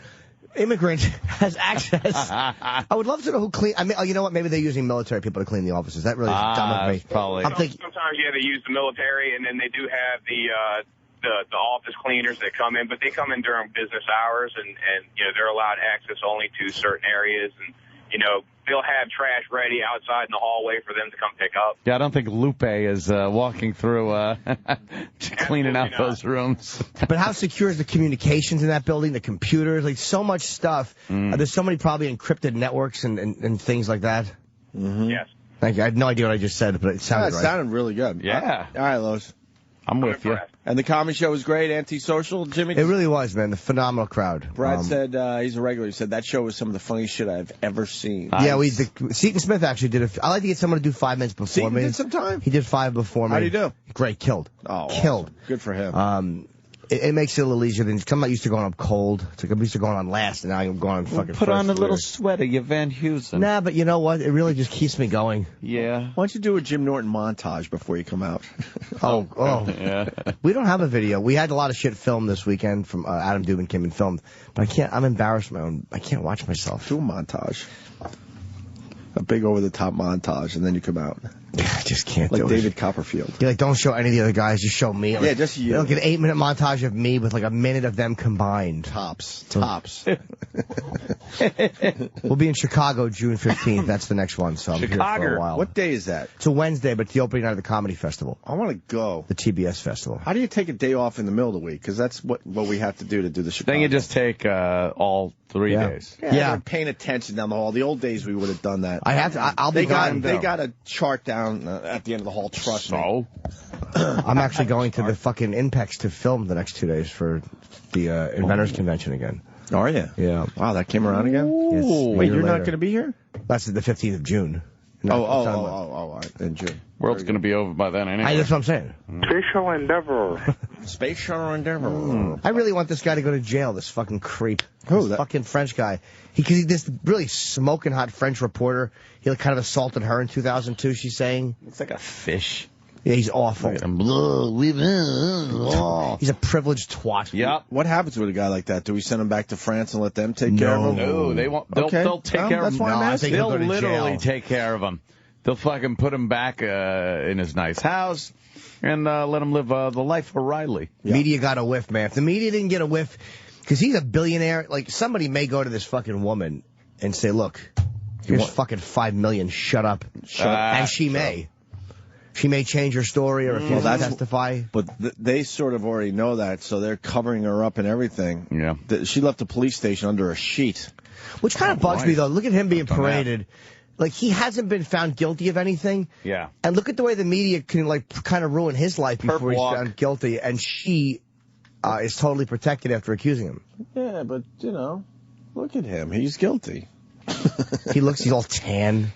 immigrant has access. I would love to know who clean. I mean, you know what? Maybe they're using military people to clean the offices. That really is dumb of me. Probably. I'm thinking. Sometimes, yeah, they use the military, and then they do have the office cleaners that come in, but they come in during business hours, and you know, they're allowed access only to certain areas, and you know, they'll have trash ready outside in the hallway for them to come pick up. Yeah, I don't think Lupe is walking through cleaning out those rooms. But how secure is the communications in that building, the computers, like so much stuff. There's so many probably encrypted networks and things like that. Mm-hmm. Yes. Thank you. I had no idea what I just said, but it sounded right. It sounded really good. Yeah. All right, Lois. I'm with you. And the comedy show was great, Antisocial, Jimmy? It really was, man. A phenomenal crowd. Brad said, he's a regular, he said that show was some of the funniest shit I've ever seen. Nice. Yeah, Seton Smith actually did I like to get someone to do 5 minutes before Seton me. did some time? He did 5 before me. How'd he do? Great, killed. Oh, killed. Awesome. Good for him. It makes it a little easier than I'm not used to going up cold. It's like I'm used to going on last, and now I'm going on fucking Put first. on a little sweater, you Van Heusen. Nah, but you know what? It really just keeps me going. Yeah. Why don't you do a Jim Norton montage before you come out? Oh. Yeah. We don't have a video. We had a lot of shit filmed this weekend from Adam Dubin came and filmed, but I can't. I'm embarrassed my own. I can't watch myself. Do a montage. A big over-the-top montage, and then you come out. I just can't like do David it. Copperfield. You're like, don't show any of the other guys, just show me. Like, yeah, just you. Like an 8-minute montage of me with like a minute of them combined. Tops. We'll be in Chicago June 15th. That's the next one, so I'm here for a while. What day is that? It's a Wednesday, but it's the opening night of the Comedy Festival. I want to go. The TBS Festival. How do you take a day off in the middle of the week? Because that's what we have to do to do the Chicago. Then you just take all 3 days. Yeah. Paying attention down the hall. The old days we would have done that. I have to. I'll be gone. They got a chart down at the end of the hall. Trust me. I'm actually going to the fucking Impex to film the next 2 days for the Inventors Convention again. Are you? Yeah. Wow, that came around again? Yes. Wait, you're not going to be here? That's the 15th of June. All right, in June. World's going to be over by then anyway. That's what I'm saying. Spatial Endeavor. Spatial Endeavor. I really want this guy to go to jail, this fucking creep. Who? This fucking French guy. This really smoking hot French reporter. He kind of assaulted her in 2002, she's saying. It's like a fish. Yeah, he's awful. He's a privileged twat. Yep. What happens with a guy like that? Do we send him back to France and let them take care of him? No, they won't. They'll take care of him. They'll literally take care of him. They'll fucking put him back in his nice house and let him live the life of Riley. Yeah. Media got a whiff, man. If the media didn't get a whiff, because he's a billionaire, like somebody may go to this fucking woman and say, look, here's fucking $5 million, shut up. And she may. She may change her story or refuse to testify. But they sort of already know that, so they're covering her up and everything. Yeah. She left the police station under a sheet. Which kind of bugs me, though. Look at him being paraded. Like, he hasn't been found guilty of anything. Yeah. And look at the way the media can, like, kind of ruin his life before he's found guilty. And she is totally protected after accusing him. Yeah, but, you know, look at him. He's guilty. He's all tan.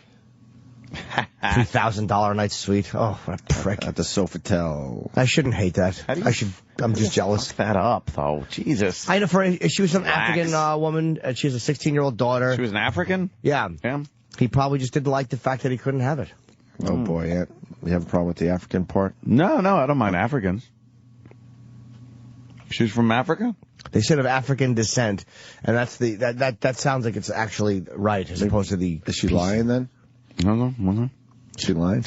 $3,000 a night suite. Oh, what a prick. At the Sofitel. I shouldn't hate that. I'm just jealous. That up, though. Jesus. I know she was an African woman, and she has a 16-year-old daughter. She was an African? Yeah. Yeah. He probably just didn't like the fact that he couldn't have it. Oh, boy. Yeah. You have a problem with the African part? No, I don't mind Africans. She's from Africa? They said of African descent, and that's that sounds like it's actually right, as opposed to the... Is she lying, then? No. She lying?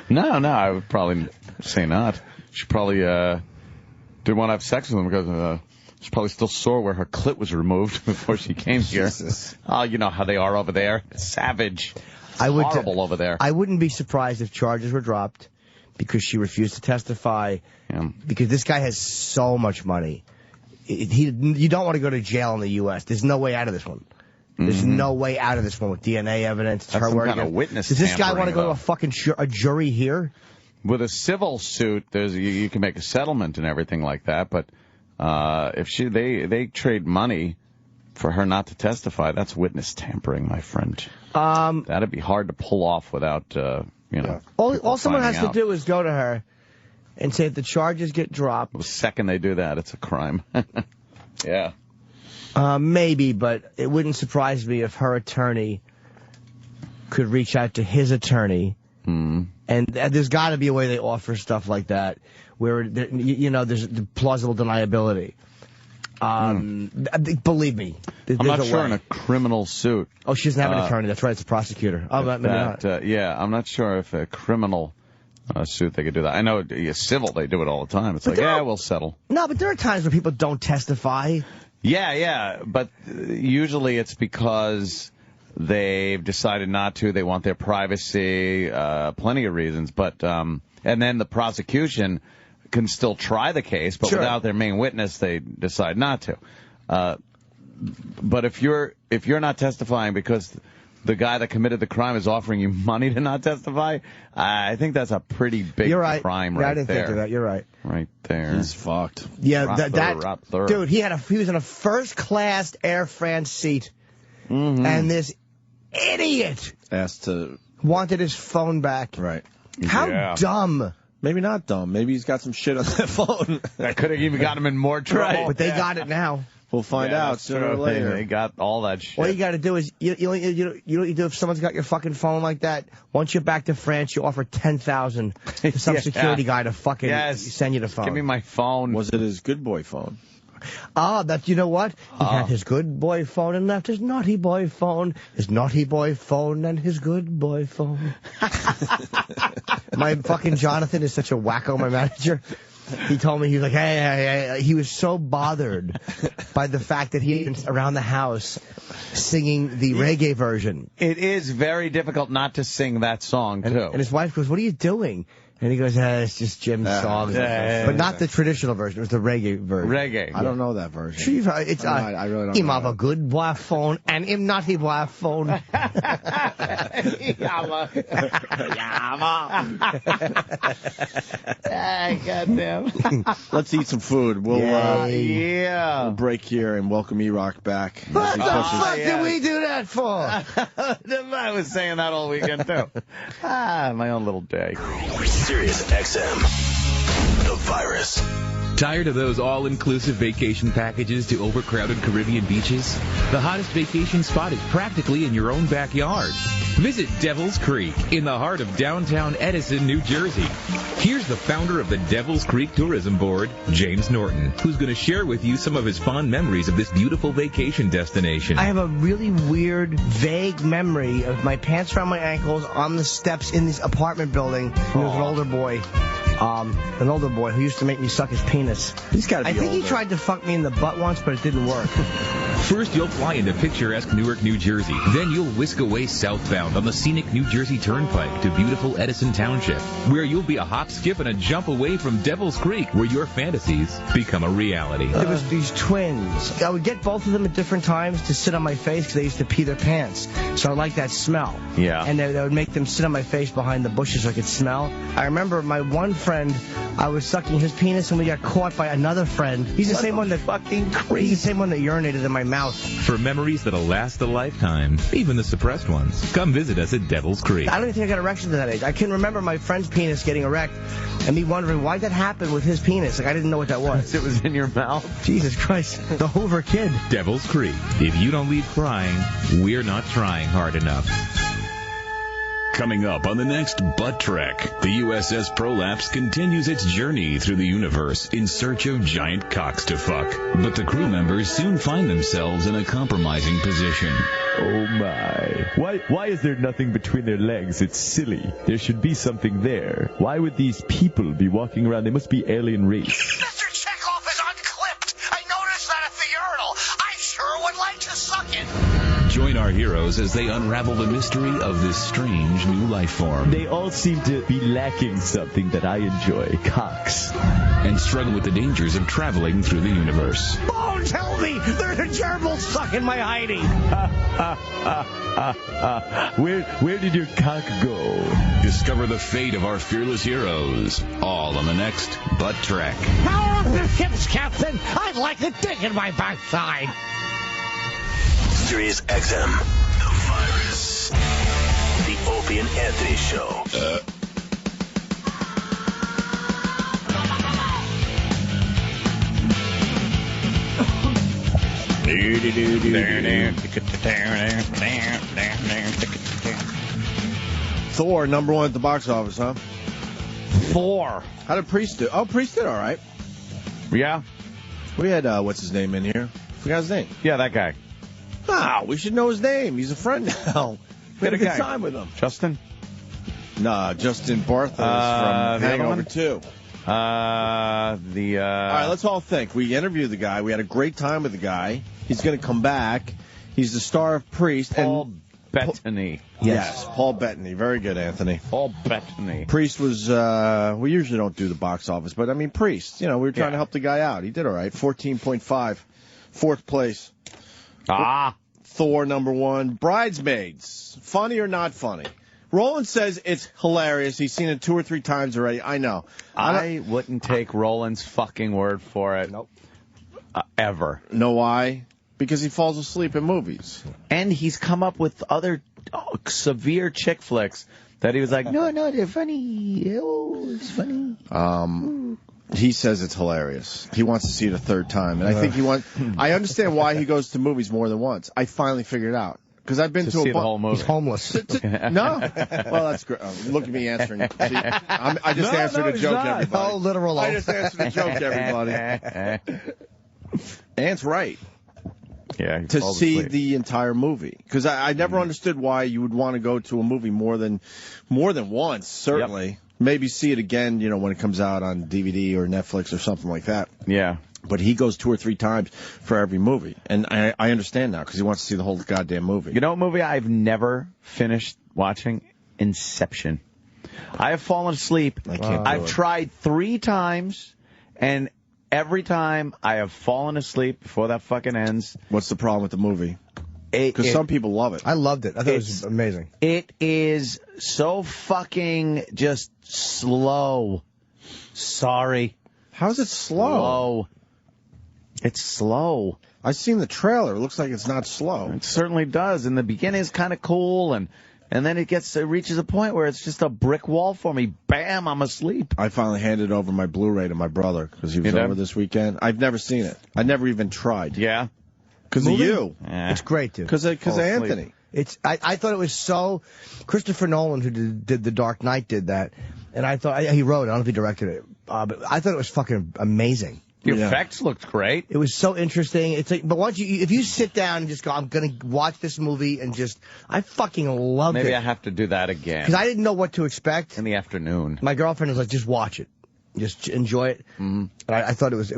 No, I would probably say not. She probably didn't want to have sex with him because she's probably still sore where her clit was removed before she came here. Jesus. Oh, you know how they are over there. Savage. Horrible over there. I wouldn't be surprised if charges were dropped because she refused to testify. Yeah. Because this guy has so much money. You don't want to go to jail in the U.S. There's no way out of this one. There's no way out of this one with DNA evidence. It's That's her some word kind of again. witness Does this guy want to tampering, go to though. a fucking a jury here? With a civil suit, you can make a settlement and everything like that. But if they trade money for her not to testify, that's witness tampering, my friend. That'd be hard to pull off without All someone has finding to do is go to her and say if the charges get dropped. The second they do that, it's a crime. Yeah. Maybe, but it wouldn't surprise me if her attorney could reach out to his attorney. And there's got to be a way they offer stuff like that where, there's plausible deniability. Believe me. I'm not sure in a criminal suit. Oh, she doesn't have an attorney. That's right. It's a prosecutor. Oh, maybe not. I'm not sure if a criminal suit they could do that. I know civil, they do it all the time. It's we'll settle. No, but there are times where people don't testify. Yeah, but usually it's because they've decided not to. They want their privacy, plenty of reasons. But and then the prosecution can still try the case, but without their main witness, they decide not to. But if you're not testifying because the guy that committed the crime is offering you money to not testify, I think that's a pretty big crime right there. I didn't think of that. You're right. Right there. He's fucked. Yeah, dude, he was in a first-class Air France seat, and this idiot wanted his phone back. Right. How dumb. Maybe not dumb. Maybe he's got some shit on that phone. That could have even got him in more trouble. Right. But they got it now. We'll find out sooner or later. They got all that shit. All you got to do is, you know what you do if someone's got your fucking phone like that? Once you're back to France, you offer $10,000 to some security guy to fucking send you the phone. Give me my phone. Was it his good boy phone? You know what? He had his good boy phone and left his naughty boy phone, his naughty boy phone, and his good boy phone. My fucking Jonathan is such a wacko, my manager. He told me, he was like, hey, he was so bothered by the fact that he was around the house singing the reggae version. It is very difficult not to sing that song, too. And his wife goes, what are you doing? And he goes, it's just Jim's songs. But not the traditional version. It was the reggae version. Reggae. I don't know that version. It's I really don't him know have a good boy phone and him naughty boy phone. Goddamn. Let's eat some food. We'll break here and welcome E-Rock back. What the fuck did we do that for? I was saying that all weekend, too. My own little day. Sirius XM. The virus. Tired of those all-inclusive vacation packages to overcrowded Caribbean beaches? The hottest vacation spot is practically in your own backyard. Visit Devil's Creek in the heart of downtown Edison, New Jersey. Here's the founder of the Devil's Creek Tourism Board, James Norton, who's going to share with you some of his fond memories of this beautiful vacation destination. I have a really weird, vague memory of my pants around my ankles on the steps in this apartment building. There was an older boy who used to make me suck his penis. He's got to be I think older. he tried to fuck me in the butt once, but it didn't work. First, you'll fly into picturesque Newark, New Jersey. Then you'll whisk away southbound on the scenic New Jersey Turnpike to beautiful Edison Township, where you'll be a hop, skip, and a jump away from Devil's Creek, where your fantasies become a reality. There was these twins. I would get both of them at different times to sit on my face because they used to pee their pants. So I liked that smell. Yeah. And they would make them sit on my face behind the bushes so I could smell. I remember my one friend, I was sucking his penis and we got caught by another friend. He's the same one that he's the same one that urinated in my mouth. For memories that'll last a lifetime, even the suppressed ones, come visit us at Devil's Creek. I don't even think I got erections at that age. I can remember my friend's penis getting erect and me wondering why that happened with his penis. Like, I didn't know what that was. It was in your mouth. Jesus Christ. The Hoover kid. Devil's Creek. If you don't leave crying, we're not trying hard enough. Coming up on the next Butt Trek, the USS Prolapse continues its journey through the universe in search of giant cocks to fuck. But the crew members soon find themselves in a compromising position. Oh my. Why is there nothing between their legs? It's silly. There should be something there. Why would these people be walking around? They must be alien race. Mr. Chekhov is unclipped. I noticed that at the urinal. I sure would like to suck it. Join our heroes as they unravel the mystery of this strange new life form. They all seem to be lacking something that I enjoy. Cocks. And struggle with the dangers of traveling through the universe. Bones, help me! There's a gerbil stuck in my hidey. Where did your cock go? Discover the fate of our fearless heroes. All on the next Butt Trek. Power up the ships, Captain! I'd like a dick in my backside. Sirius XM. The virus. The Opie and Anthony Show. Thor, #1 at the box office, huh? Thor. How did Priest do? Oh, Priest did all right. Yeah. We had, what's his name in here? Forgot his name. Yeah, that guy. Ah, we should know his name. He's a friend now. We had a good time with him. Justin? Nah, Justin Bartha from Hangover 2. All right, let's all think. We interviewed the guy. We had a great time with the guy. He's going to come back. He's the star of Priest. Paul Bettany. Yes, Paul Bettany. Very good, Anthony. Paul Bettany. Priest was, we usually don't do the box office, but I mean, Priest, we were trying to help the guy out. He did all right. 14.5. Fourth place. Thor, #1. Bridesmaids. Funny or not funny? Roland says it's hilarious. He's seen it 2 or 3 times already. I know. I wouldn't take Roland's fucking word for it. Nope. Ever. Know why? Because he falls asleep in movies. And he's come up with other severe chick flicks that he was like, no, they're funny. Oh, it's funny. He says it's hilarious. He wants to see it a 3rd time. And I think I understand why he goes to movies more than once. I finally figured it out. Because I've been to see the whole movie. He's homeless. No. Well, that's great. Look at me answering. See, I just answered a joke, everybody. Oh, literal. I just answered a joke, everybody. Ant's right. Yeah, to see the entire movie. Because I never understood why you would want to go to a movie more than once, certainly. Yep. Maybe see it again, when it comes out on DVD or Netflix or something like that. Yeah. But he goes 2 or 3 times for every movie. And I understand now because he wants to see the whole goddamn movie. You know what movie I've never finished watching? Inception. I have fallen asleep. I've tried 3 times, and every time I have fallen asleep before that fucking ends. What's the problem with the movie? Because some people love it. I loved it. I thought it was amazing. It is so fucking just slow. Sorry. How's it slow? It's slow. I've seen the trailer. It looks like it's not slow. It certainly does. In the beginning, it's kind of cool, and then it reaches a point where it's just a brick wall for me. Bam, I'm asleep. I finally handed over my Blu-ray to my brother because he was over this weekend. I've never seen it. I never even tried. Yeah? Because of you. It's great, dude. Because of Anthony. I thought it was so... Christopher Nolan, who did The Dark Knight, did that. And I thought... He wrote it. I don't know if he directed it. But I thought it was fucking amazing. The effects looked great. It was so interesting. It's like, but once if you sit down and just go, I'm going to watch this movie and I fucking loved it. Maybe I have to do that again. Because I didn't know what to expect. In the afternoon. My girlfriend was like, just watch it. Just enjoy it. Mm-hmm. And I thought it was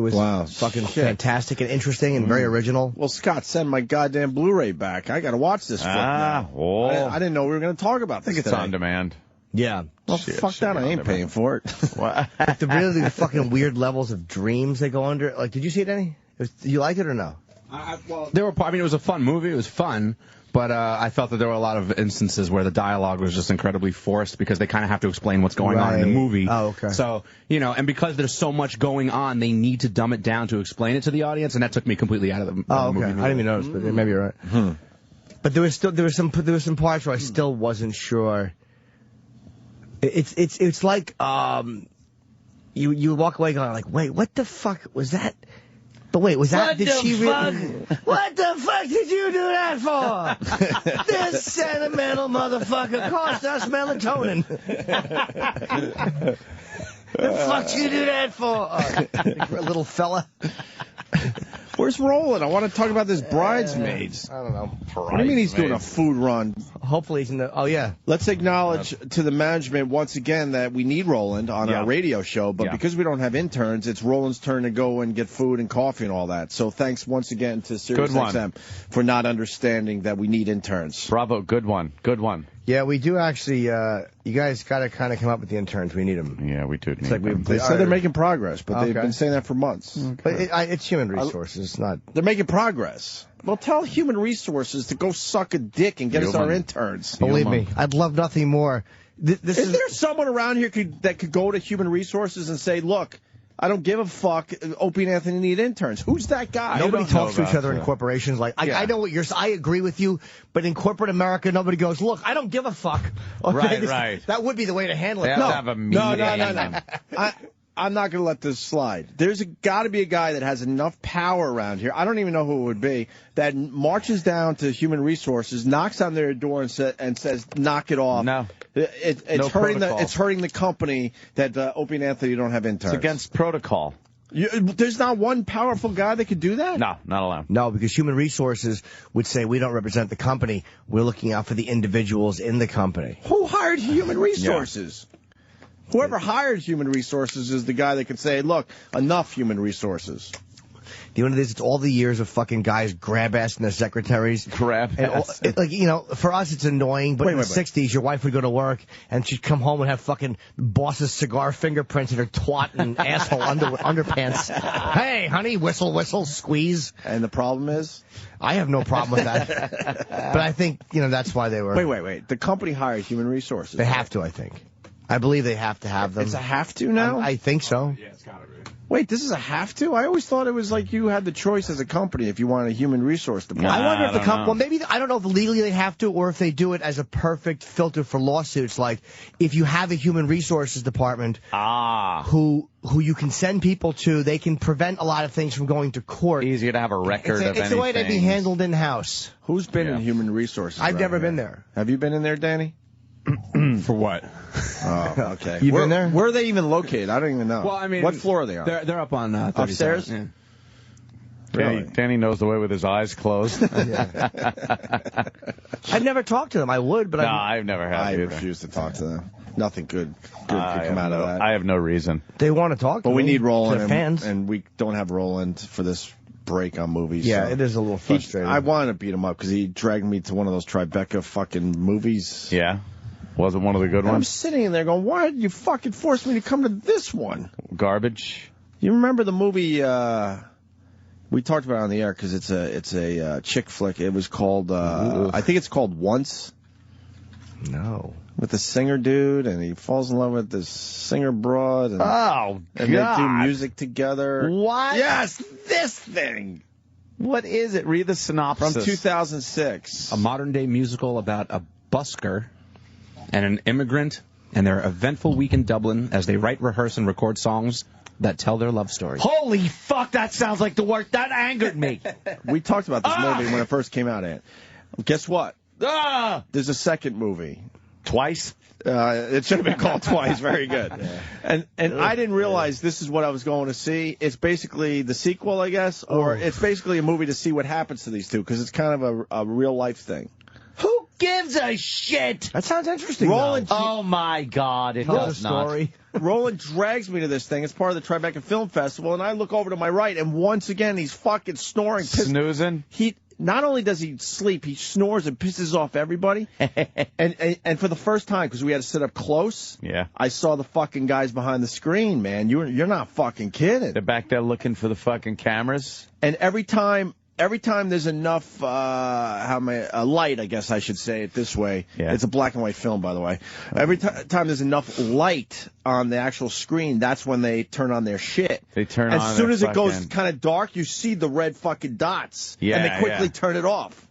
fucking fantastic and interesting and very original. Well, Scott, send my goddamn Blu-ray back. I got to watch this now. Oh. I didn't know we were going to talk about this. I think it's on demand. Yeah. Well, fuck that. I ain't paying for it. The fucking weird levels of dreams they go under. Like, did you see it, Denny? You like it or no? It was a fun movie. It was fun. But I felt that there were a lot of instances where the dialogue was just incredibly forced because they kind of have to explain what's going on in the movie. Oh, okay. So, and because there's so much going on, they need to dumb it down to explain it to the audience, and that took me completely out of the movie. Oh, okay. I didn't even notice, but maybe you're right. But there was some parts where I still wasn't sure. It's like you walk away going like, wait, what the fuck was that? But wait, was that? Did she really? What the fuck did you do that for? This sentimental motherfucker cost us melatonin. The fuck you do that for? Little fella. Where's Roland? I want to talk about this Bridesmaids. I don't know. What do you mean he's doing a food run? Hopefully he's in the... Oh, yeah. Let's acknowledge to the management once again that we need Roland on our radio show, but because we don't have interns, it's Roland's turn to go and get food and coffee and all that. So thanks once again to Sirius XM for not understanding that we need interns. Bravo, good one. Good one. Yeah, we do actually. You guys got to kind of come up with the interns. We need them. Yeah, we do. It's like they said they're making progress, but they've been saying that for months. Okay. But it's human resources. It's not. They're making progress. Well, tell human resources to go suck a dick and get us our interns. Believe me, I'd love nothing more. Is there someone around here that could go to human resources and say, look, I don't give a fuck. Opie and Anthony need interns. Who's that guy? Nobody talks to each other in corporations. Like, I know what you're. I agree with you, but in corporate America, nobody goes, look, I don't give a fuck. Okay, right. That would be the way to handle it. They have to have a meeting. No. I'm not going to let this slide. There's got to be a guy that has enough power around here. I don't even know who it would be that marches down to human resources, knocks on their door, and says, "Knock it off." No, it's hurting the company that Opie and Anthony don't have interns. It's against protocol. There's not one powerful guy that could do that? No, not allowed. No, because human resources would say we don't represent the company. We're looking out for the individuals in the company. Who hired human resources? Yeah. Whoever hired human resources is the guy that can say, look, enough human resources. The only thing is, it's all the years of fucking guys grab-assing their secretaries. Grab-ass. Like, you know, for us it's annoying, but in the 60s, your wife would go to work, and she'd come home and have fucking boss's cigar fingerprints in her twat and asshole underpants. Hey, honey, whistle, whistle, squeeze. And the problem is? I have no problem with that. But I think, you know, that's why they were... Wait. The company hired human resources. They have to, I think. I believe they have to have them. It's a have to now? I think so. Yeah, it's gotta be. Wait, this is a have to? I always thought it was like you had the choice as a company if you wanted a human resource department. I wonder if the company, well, maybe, I don't know if legally they have to or if they do it as a perfect filter for lawsuits. Like, if you have a human resources department who you can send people to, they can prevent a lot of things from going to court. Easier to have a record of anything. It's the way to be handled in-house. Who's been in human resources? I've never been there. Have you been in there, Danny? For what? Oh, okay. You been there? Where are they even located? I don't even know. Well, I mean, what floor are they on? They're up on upstairs. Yeah. Really? Danny knows the way with his eyes closed. I've never talked to them. I would, but I've never had. I refuse to talk to them. Nothing good could come out of that. I have no reason. They want to talk to me. But we need Roland, They're fans. and we don't have Roland for this break on movies. Yeah, so. it is a little frustrating. I wanted to beat him up because he dragged me to one of those Tribeca fucking movies. Yeah. Wasn't one of the good ones? I'm sitting in there going, why did you fucking force me to come to this one? Garbage. You remember the movie, we talked about it on the air because it's a chick flick. It was called, I think it's called Once. No. With the singer dude, and he falls in love with this singer broad. And, and they do music together. What? Yes, this thing. What is it? Read the synopsis. From 2006. A modern-day musical about a busker and an immigrant and their eventful week in Dublin as they write, rehearse, and record songs that tell their love story. Holy fuck, that sounds like the work. That angered me. We talked about this movie when it first came out, Ant. Guess what? There's a second movie. Twice? It should have been called Twice. Very good. Yeah. And I didn't realize this is what I was going to see. It's basically the sequel, I guess, or it's basically a movie to see what happens to these two, because it's kind of a real-life thing. Who gives a shit? That sounds interesting. Roland, oh my God, it does not. Roland drags me to this thing. It's part of the Tribeca Film Festival, and I look over to my right, and once again he's fucking snoring, snoozing. Not only does he sleep, he snores and pisses off everybody. and for the first time, because we had to sit up close, I saw the fucking guys behind the screen, man. You're not fucking kidding. They're back there looking for the fucking cameras. And every time there's enough light, I guess I should say it this way. Yeah. It's a black and white film, by the way. Every time there's enough light on the actual screen, that's when they turn on their shit. They turn on. As soon as it fucking... goes kind of dark, you see the red fucking dots. Yeah, and they quickly turn it off.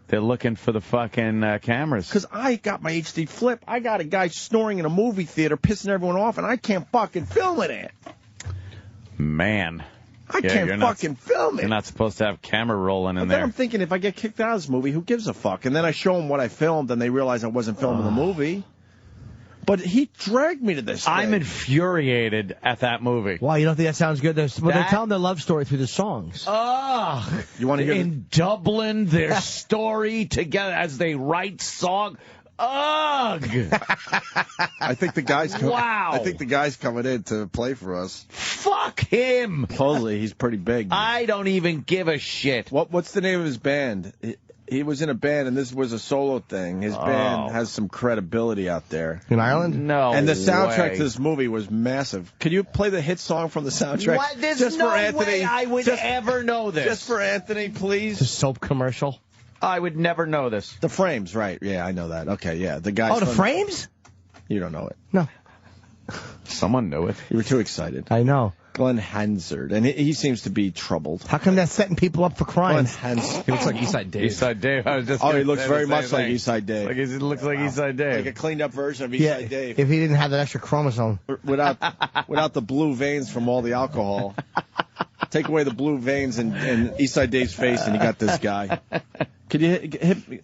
They're looking for the fucking cameras. Because I got my HD flip. I got a guy snoring in a movie theater, pissing everyone off, and I can't fucking film it. Man. I can't fucking film it. You're not supposed to have camera rolling in there. Then I'm thinking, if I get kicked out of this movie, who gives a fuck? And then I show them what I filmed, and they realize I wasn't filming the movie. But he dragged me to this thing. I'm infuriated at that movie. Why, you don't think that sounds good? They're telling their love story through the songs. Ugh. You want to hear in Dublin, their story together as they write song. Ugh. I think the guy's coming. Wow. I think the guy's coming in to play for us. Fuck him. Supposedly, he's pretty big. I don't even give a shit. What's the name of his band? He was in a band, and this was a solo thing. His band has some credibility out there. In Ireland? No. And the soundtrack way. to this movie was massive. Could you play the hit song from the soundtrack? What? There's just no for Anthony, way I would ever know this. Just for Anthony, please. It's a soap commercial. I would never know this. The Frames, right? Yeah, I know that. Okay, yeah, the guys. Oh, the Frames? You don't know it. No. Someone knew it. You were too excited. I know. Glenn Hansard, and he seems to be troubled. How come that's setting people up for crime? Glenn Hansard. He looks like Eastside Dave. Eastside Dave. I was just he looks very much like Eastside Dave. He looks like Eastside Dave. Like a cleaned up version of Eastside Dave. If he didn't have that extra chromosome. Without the blue veins from all the alcohol. Take away the blue veins in Eastside Dave's face, and you got this guy. Could you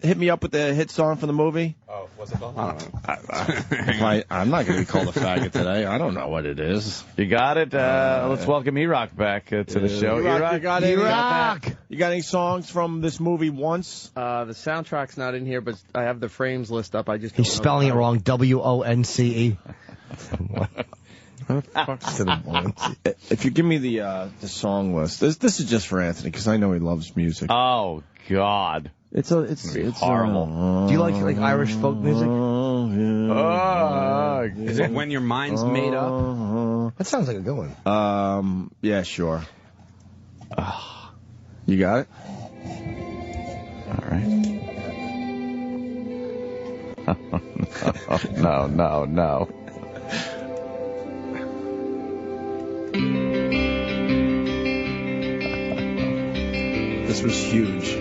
hit me up with the hit song from the movie? Oh, what's it called? I don't know. I'm not going to be called a faggot today. I don't know what it is. You got it. Let's welcome E-Rock back to the show. E-Rock, you got any songs from this movie once? The soundtrack's not in here, but I have the Frames list up. I just He's spelling it wrong. WONCE. If you give me the song list, this is just for Anthony because I know he loves music. Oh God, it's horrible. Do you like Irish folk music? Is it When Your Mind's Made Up? That sounds like a good one. Yeah, sure. You got it? All right. No. This was huge.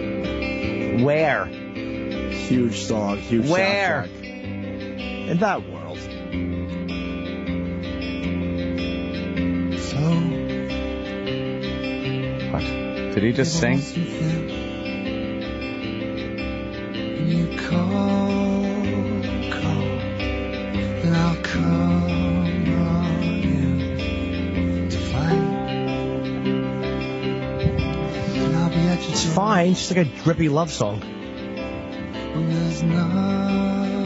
Where? Huge song, huge Where? soundtrack. In that world. What? Did he just sing? You call, and I'll come running to fight. And I'll be at your It's fine. It's just like a drippy love song.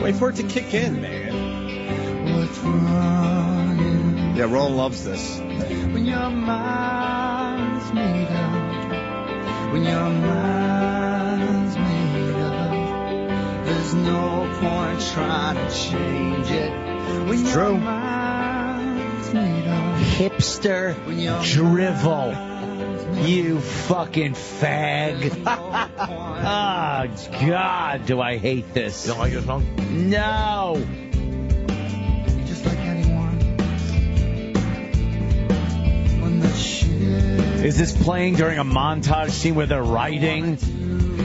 Wait for it to kick in, man. What's running? Yeah, Roland loves this. When your mind's made up, when your mind's made up, there's no point trying to change it. When It's your true. mind's made up, Hipster drivel. You fucking fag. Oh, God, do I hate this. You don't like this song? No. just like anyone. When the shit Is this playing during a montage scene where they're writing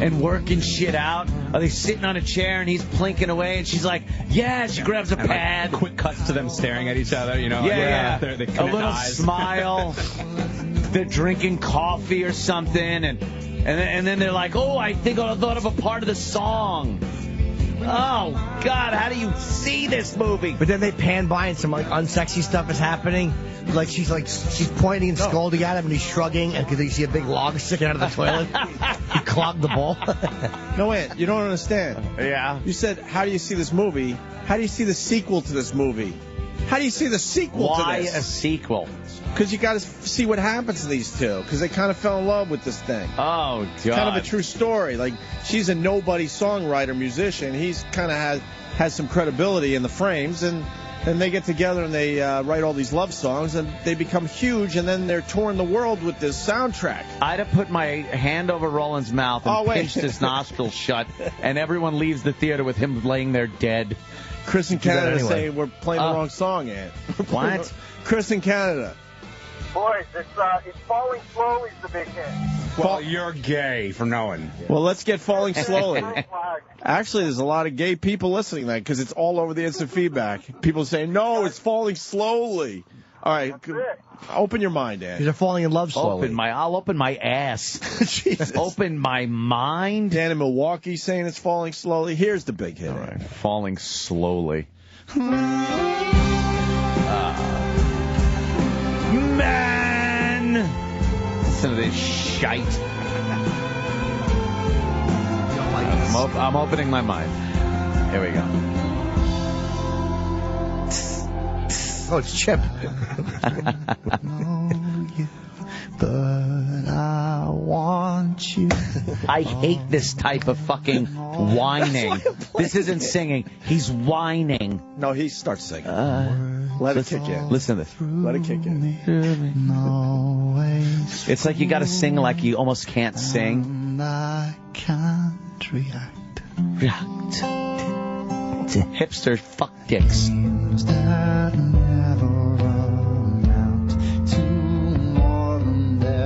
and working shit out? Are they sitting on a chair and he's plinking away and she's like, yeah, she grabs a pad. Quick cuts to them staring at each other, you know. Yeah. They A little eyes. smile. They're drinking coffee or something, and then they're like, oh, I think I thought of a part of the song. Oh, God, how do you see this movie? But then they pan by and some unsexy stuff is happening. She's pointing and scolding at him, and he's shrugging, and because you see a big log sticking out of the toilet, he clogged the bowl. No, Ant, you don't understand. Yeah. You said, how do you see this movie? How do you see the sequel to this movie? How do you see the sequel Why to this? a sequel? Because you got to see what happens to these two. Because they kind of fell in love with this thing. Oh, God. It's kind of a true story. Like, she's a nobody songwriter, musician. He's kind of has some credibility in the Frames. And then they get together and they write all these love songs. And they become huge. And then they're touring the world with this soundtrack. I'd have put my hand over Roland's mouth and pinched his nostrils shut. And everyone leaves the theater with him laying there dead. Chris in Canada saying we're playing the wrong song, Ant. What? Chris in Canada. Boys, it's Falling Slowly is the big hit. Well, you're gay for knowing. Well, let's get Falling Slowly. Actually, there's a lot of gay people listening to that because it's all over the instant feedback. People saying, no, it's Falling Slowly. All right. Open your mind, Ant. Because they're falling in love slowly. I'll open my ass. Jesus. Open my mind. Dan in Milwaukee saying it's Falling Slowly. Here's the big hit. All right. Falling slowly. Listen to this shite. I'm opening my mind. Here we go. Oh, it's Chip. But I want you. I hate this type of fucking whining. This isn't singing. He's whining. No, he starts singing. Let it kick in. Listen to this. Let it kick in. It's like you got to sing like you almost can't sing. I can't react. To hipster fuck dicks.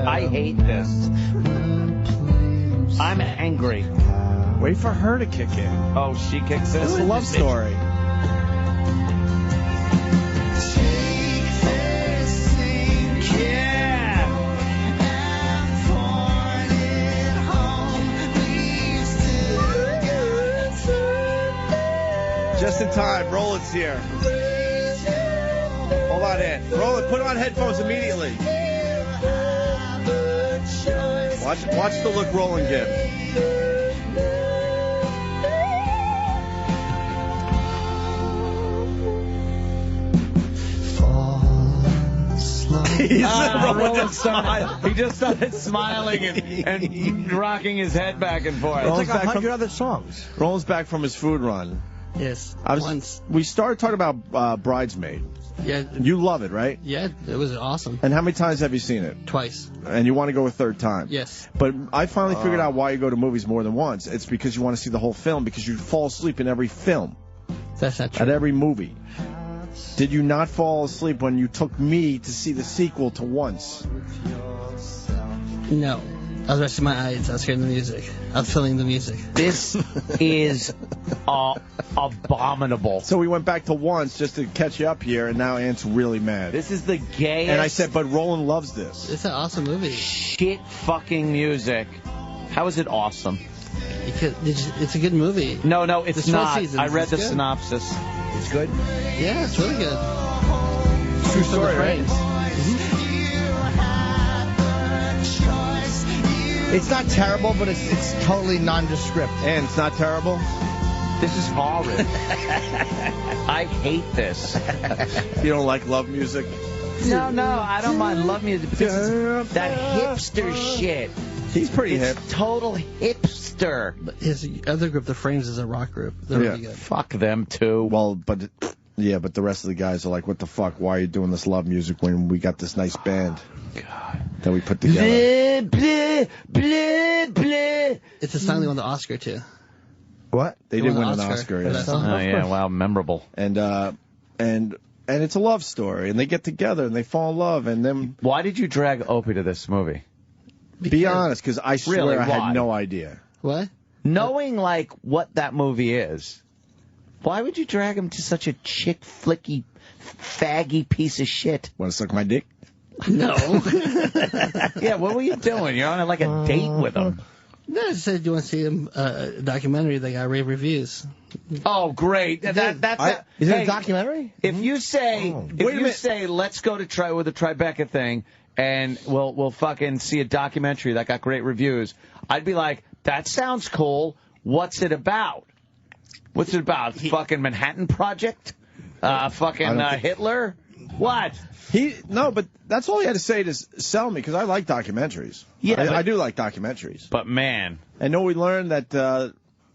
I hate this. I'm angry. Wait for her to kick in. Oh, she kicks in. It's a love story. Just in time. Roland's here. Hold on in. Roland, put on headphones immediately. Watch the look Roland gives. He just started smiling and rocking his head back and forth. It's like 100 other songs. Roland's back from his food run. Yes. We started talking about Bridesmaid. Yeah. You love it, right? Yeah, it was awesome. And how many times have you seen it? Twice. And you want to go a third time? Yes. But I finally figured out why you go to movies more than once. It's because you want to see the whole film, because you fall asleep in every film. That's not true. At every movie. Did you not fall asleep when you took me to see the sequel to Once? No. I was resting my eyes. I was hearing the music. I was feeling the music. This is abominable. So we went back to Once just to catch you up here, and now Ant's really mad. This is the gayest. And I said, but Roland loves this. It's an awesome movie. Shit fucking music. How is it awesome? It's a good movie. No, it's not. I read the good. synopsis. It's good? Yeah, it's really good. True story, right? It's not terrible, but it's totally nondescript. And it's not terrible? This is horrid. I hate this. You don't like love music? No, I don't mind love music. But this is that hipster shit. He's pretty hip. Total hipster. But his other group, The Frames, is a rock group. They're really good. Fuck them, too. Well, but the rest of the guys are like, what the fuck? Why are you doing this love music when we got this nice band that we put together? Blah, blah, blah. It's a song they won the Oscar, too. What? They did win an Oscar. Yeah. Oh, yeah, wow, memorable. And it's a love story, and they get together, and they fall in love, and then... Why did you drag Opie to this movie? Be honest, because I swear Really, I had why? no idea. What? Knowing, like, what that movie is, why would you drag him to such a chick flicky, faggy piece of shit? Want to suck my dick? No. Yeah, what were you doing? You're on like a date with him. No, I said you want to see a documentary that got rave reviews. Oh, great! Is it a documentary? If you say, let's go to try with the Tribeca thing, and we'll fucking see a documentary that got great reviews, I'd be like, that sounds cool. What's it about? What's it about? Fucking Manhattan Project? Hitler? What? No, but that's all he had to say to sell me, because I like documentaries. Yeah, I do like documentaries. But, man. And we learned that,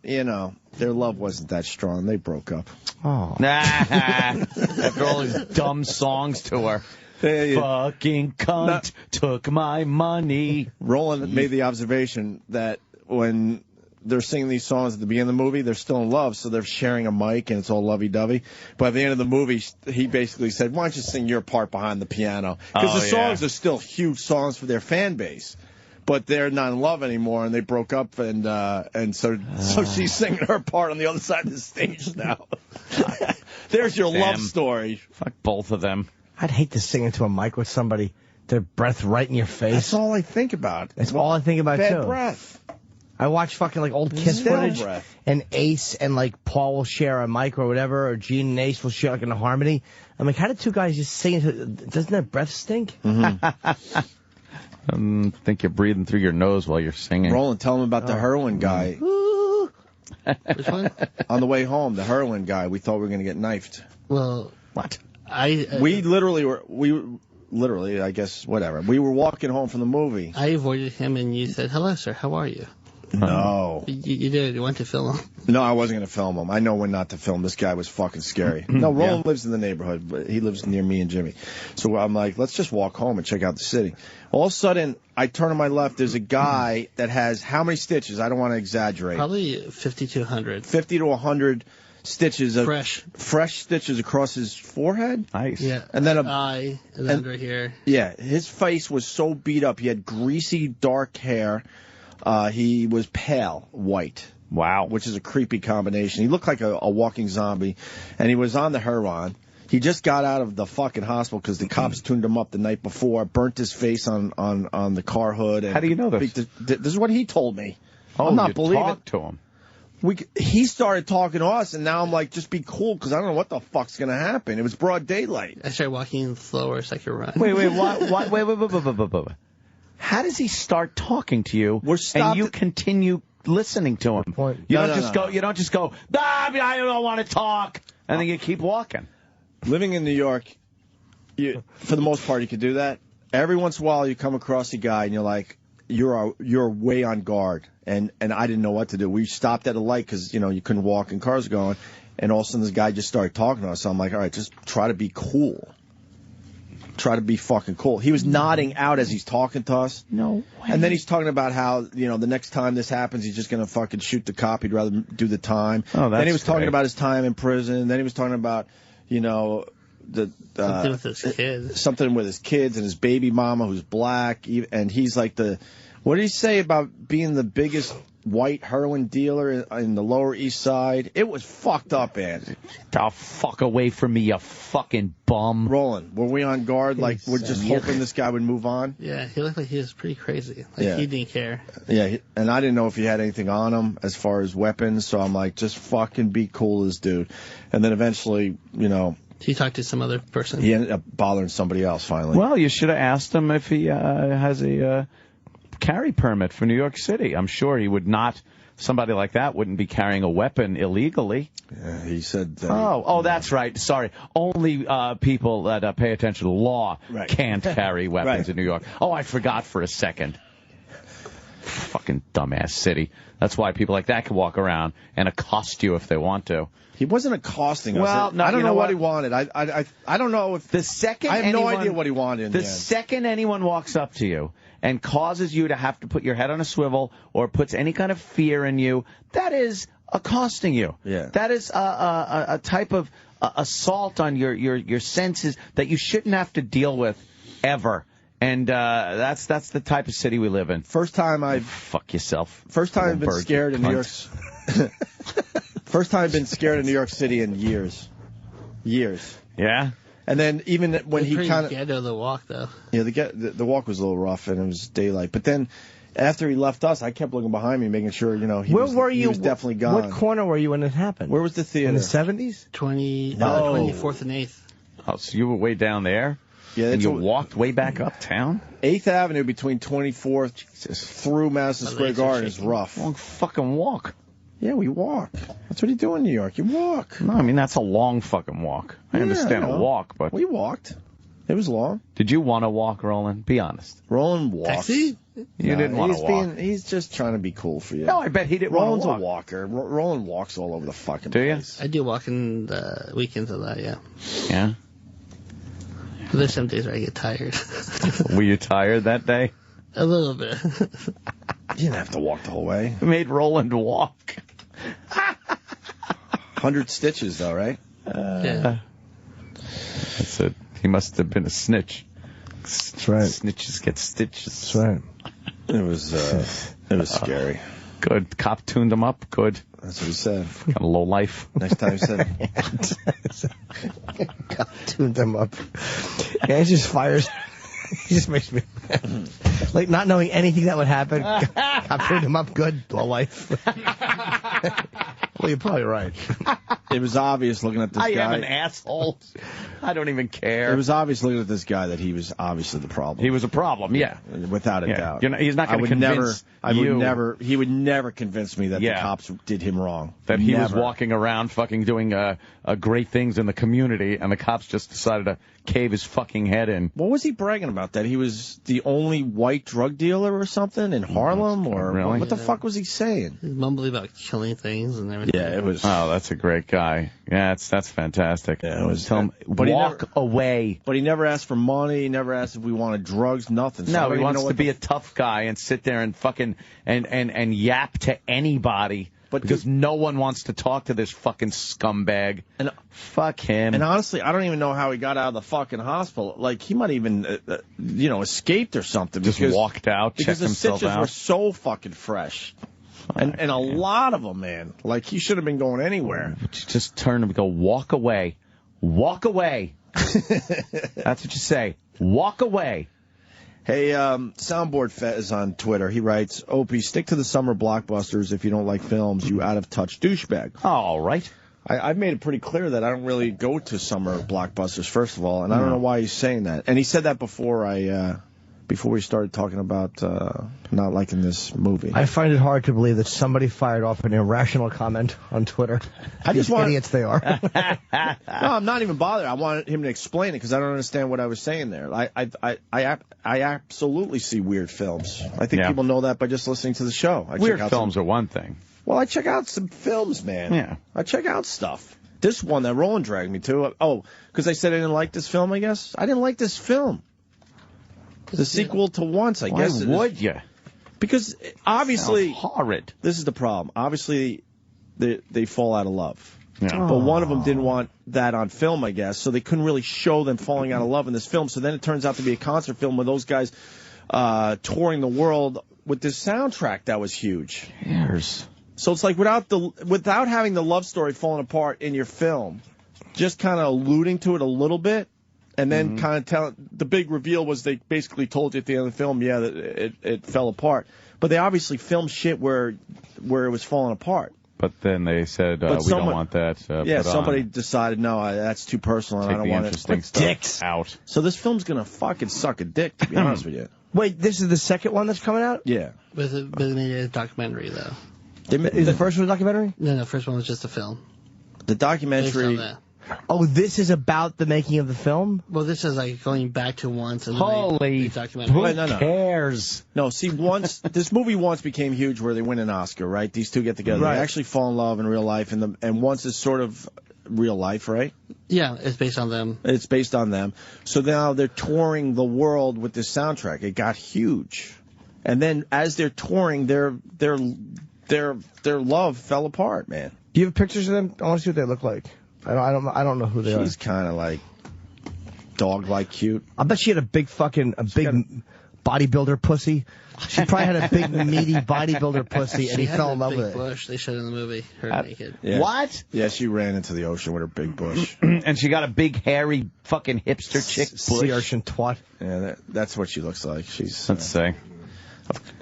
their love wasn't that strong. They broke up. Oh. After all his dumb songs to her. Fucking cunt took my money. Roland made the observation that when they're singing these songs at the beginning of the movie, they're still in love, so they're sharing a mic, and it's all lovey-dovey. But at the end of the movie, he basically said, why don't you sing your part behind the piano? Because the songs are still huge songs for their fan base. But they're not in love anymore, and they broke up, and so she's singing her part on the other side of the stage now. There's your love story. Fuck both of them. I'd hate to sing into a mic with somebody, their breath right in your face. That's all I think about. That's all I think about, too. Bad breath. I watch fucking like old Kiss footage, and Ace and like Paul will share a mic or whatever, or Gene and Ace will share like in a harmony. I'm like, how did two guys just sing into? Doesn't that breath stink? Mm-hmm. I think you're breathing through your nose while you're singing. Roland, tell him about the heroin guy. Which one? On the way home, the heroin guy. We thought we were going to get knifed. Well, what? We literally, I guess, whatever. We were walking home from the movie. I avoided him, and you said, "Hello, sir. How are you?" No. You did. You went to film him. No, I wasn't going to film him. I know when not to film. This guy was fucking scary. No, Roland lives in the neighborhood, but he lives near me and Jimmy. So I'm like, let's just walk home and check out the city. All of a sudden, I turn to my left. There's a guy that has how many stitches? I don't want to exaggerate. Probably 50 to 100. 50 to 100 stitches. Fresh stitches across his forehead. Nice. Yeah. And then eye, and then under here. Yeah, his face was so beat up. He had greasy, dark hair. He was pale white. Wow. Which is a creepy combination. He looked like a walking zombie, and he was on the heroin. He just got out of the fucking hospital because the cops tuned him up the night before, burnt his face on the car hood. And how do you know this? This is what he told me. Oh, I'm not you believing. talked to him. He started talking to us, and now I'm like, just be cool, because I don't know what the fuck's going to happen. It was broad daylight. I started walking slower so I could run. Wait, wait. How does he start talking to you, and you continue listening to him? You don't just go, I don't want to talk, and then you keep walking. Living in New York, for the most part, you could do that. Every once in a while, you come across a guy, and you're like, you're way on guard, and I didn't know what to do. We stopped at a light because, you couldn't walk and cars going, and all of a sudden this guy just started talking to us. So I'm like, all right, just try to be cool. Try to be fucking cool. He was nodding out as he's talking to us. No way. And then he's talking about how, the next time this happens, he's just going to fucking shoot the cop. He'd rather do the time. Oh, that's Then he was talking great. about his time in prison. Then he was talking about, something with his kids. Something with his kids and his baby mama who's black. And he's like what did he say about being the biggest white heroin dealer in the Lower East Side? It was fucked up, man. The fuck away from me, you fucking bum. Roland, were we on guard? Like, we're just hoping this guy would move on? Yeah, he looked like he was pretty crazy. He didn't care. Yeah, and I didn't know if he had anything on him as far as weapons, so I'm like, just fucking be cool, this dude. And then eventually, he talked to some other person. He ended up bothering somebody else finally. Well, you should have asked him if he has a carry permit for New York City. I'm sure he would not. Somebody like that wouldn't be carrying a weapon illegally. Yeah, he said. That's right. Sorry, only people that pay attention to the law can't carry weapons in New York. Oh, I forgot for a second. Fucking dumbass city. That's why people like that can walk around and accost you if they want to. He wasn't accosting us. Well, no, I don't know what what he wanted. I don't know if the second I have no idea what he wanted. The second anyone walks up to you and causes you to have to put your head on a swivel or puts any kind of fear in you, that is accosting you. Yeah. That is a type of assault on your senses that you shouldn't have to deal with ever. And that's the type of city we live in. First time fuck yourself. First time I've been scared in New York. First time I've been scared in New York City in years. Yeah. And then even when he kind of ghetto the walk though. Yeah, the walk was a little rough and it was daylight. But then after he left us, I kept looking behind me, making sure he was definitely gone. What corner were you when it happened? Where was the theater? In the 70s? 24th and 8th. Oh, so you were way down there? Yeah, and you walked way back uptown? 8th Avenue between 24th through Madison Square Garden is rough. Long fucking walk. Yeah, we walk. That's what you do in New York. You walk. No, I mean, that's a long fucking walk. I understand a walk, but... We walked. It was long. Did you want to walk, Roland? Be honest. Roland walks. Taxi? You didn't want to walk. He's just trying to be cool for you. No, I bet he didn't want Roland's to walk. a walker. Roland walks all over the fucking place. Do you? I do walk in the weekends a lot, yeah. Yeah? But there's some days where I get tired. Were you tired that day? A little bit. You didn't have to walk the whole way. It made Roland walk. 100 stitches, though, right? Yeah. That's it. He must have been a snitch. That's right. Snitches get stitches. That's right. It was scary. Good. Cop tuned him up. Good. That's what he said. Kind of low life. Next time he said. Cop tuned him up. Yeah, he just fires. He just makes me like not knowing anything that would happen. Cop tuned him up. Good. Low life. Well, you're probably right. It was obvious looking at this guy. I am an asshole. I don't even care. It was obvious looking at this guy that he was obviously the problem. He was a problem, yeah. Without a doubt. He's not going to convince He would never convince me that the cops did him wrong. That he was walking around fucking doing great things in the community, and the cops just decided to cave his fucking head in. What was he bragging about? That he was the only white drug dealer or something in Harlem? Or really? What the fuck was he saying? He's mumbling about killing things and everything. Yeah, it was... Oh, that's a great guy. Yeah, that's fantastic. Yeah, it was... Tell him, walk away. But he never asked for money. He never asked if we wanted drugs, nothing. So No, he wants to be a tough guy and sit there and fucking and yap to anybody. But because no one wants to talk to this fucking scumbag. And fuck him. And honestly, I don't even know how he got out of the fucking hospital. Like, he might even, escaped or something. Just walked out, checked himself out. Because the stitches were so fucking fresh. And a lot of them, man. Like, he should have been going anywhere. Just turn and go, walk away. Walk away. That's what you say. Walk away. Hey, Soundboard Fez on Twitter. He writes, Opie, stick to the summer blockbusters if you don't like films, you out-of-touch douchebag. All right. I've made it pretty clear that I don't really go to summer blockbusters, first of all, and I don't know why he's saying that. And he said that before we started talking about not liking this movie. I find it hard to believe that somebody fired off an irrational comment on Twitter. I just want idiots they are. No, I'm not even bothered. I wanted him to explain it because I don't understand what I was saying there. I absolutely see weird films. I think people know that by just listening to the show. Weird films are one thing. Well, I check out some films, man. Yeah. I check out stuff. This one that Roland dragged me to. Oh, because I said I didn't like this film, I guess? I didn't like this film. The sequel to Once, I guess. Why would you? Because obviously... Sounds horrid. This is the problem. Obviously, they fall out of love. Yeah. But one of them didn't want that on film, I guess, so they couldn't really show them falling out of love in this film. So then it turns out to be a concert film with those guys touring the world with this soundtrack that was huge. Cheers. So it's like without having the love story falling apart in your film, just kind of alluding to it a little bit, and then kind of telling the big reveal was they basically told you at the end of the film, that it fell apart. But they obviously filmed shit where it was falling apart. But then they said, we don't want that. Somebody decided, no, that's too personal, and I don't want interesting stuff out. So this film's going to fucking suck a dick, to be honest with you. Wait, this is the second one that's coming out? Yeah. With a documentary, though. Is the first one a documentary? No, the first one was just a film. The documentary... Oh, this is about the making of the film? Well, this is like going back to Once. And Holy, documentary. who cares? No, see, this movie Once became huge where they win an Oscar, right? These two get together. Right. They actually fall in love in real life, and Once is sort of real life, right? Yeah, it's based on them. It's based on them. So now they're touring the world with this soundtrack. It got huge. And then as they're touring, their love fell apart, man. Do you have pictures of them? I want to see what they look like. I don't know who they are. She's kind of like dog-like cute. I bet she had a big bodybuilder pussy. She probably had a big meaty bodybuilder pussy, and he fell in love with it. Bush. They showed in the movie her naked. Yeah. What? Yeah, she ran into the ocean with her big bush. And she got a big, hairy, fucking hipster chick bush. Sea urchin twat. Yeah, that's what she looks like. She's. Let's say.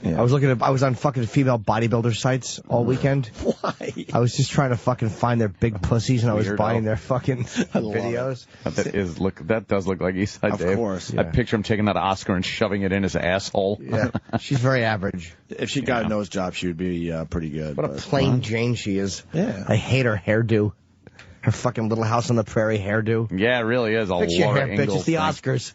Yeah. I was on fucking female bodybuilder sites all weekend. Why? I was just trying to fucking find their big pussies, and I was buying their fucking videos. That does look like Eastside Dave. Of course. I picture him taking that Oscar and shoving it in his asshole. Yeah. She's very average. If she got a nose job, she would be pretty good. What a plain Jane she is. Yeah. I hate her hairdo. Her fucking Little House on the Prairie hairdo. Yeah, it really is a Fix your Laura hair, bitch. Ingalls It's the thing. Oscars.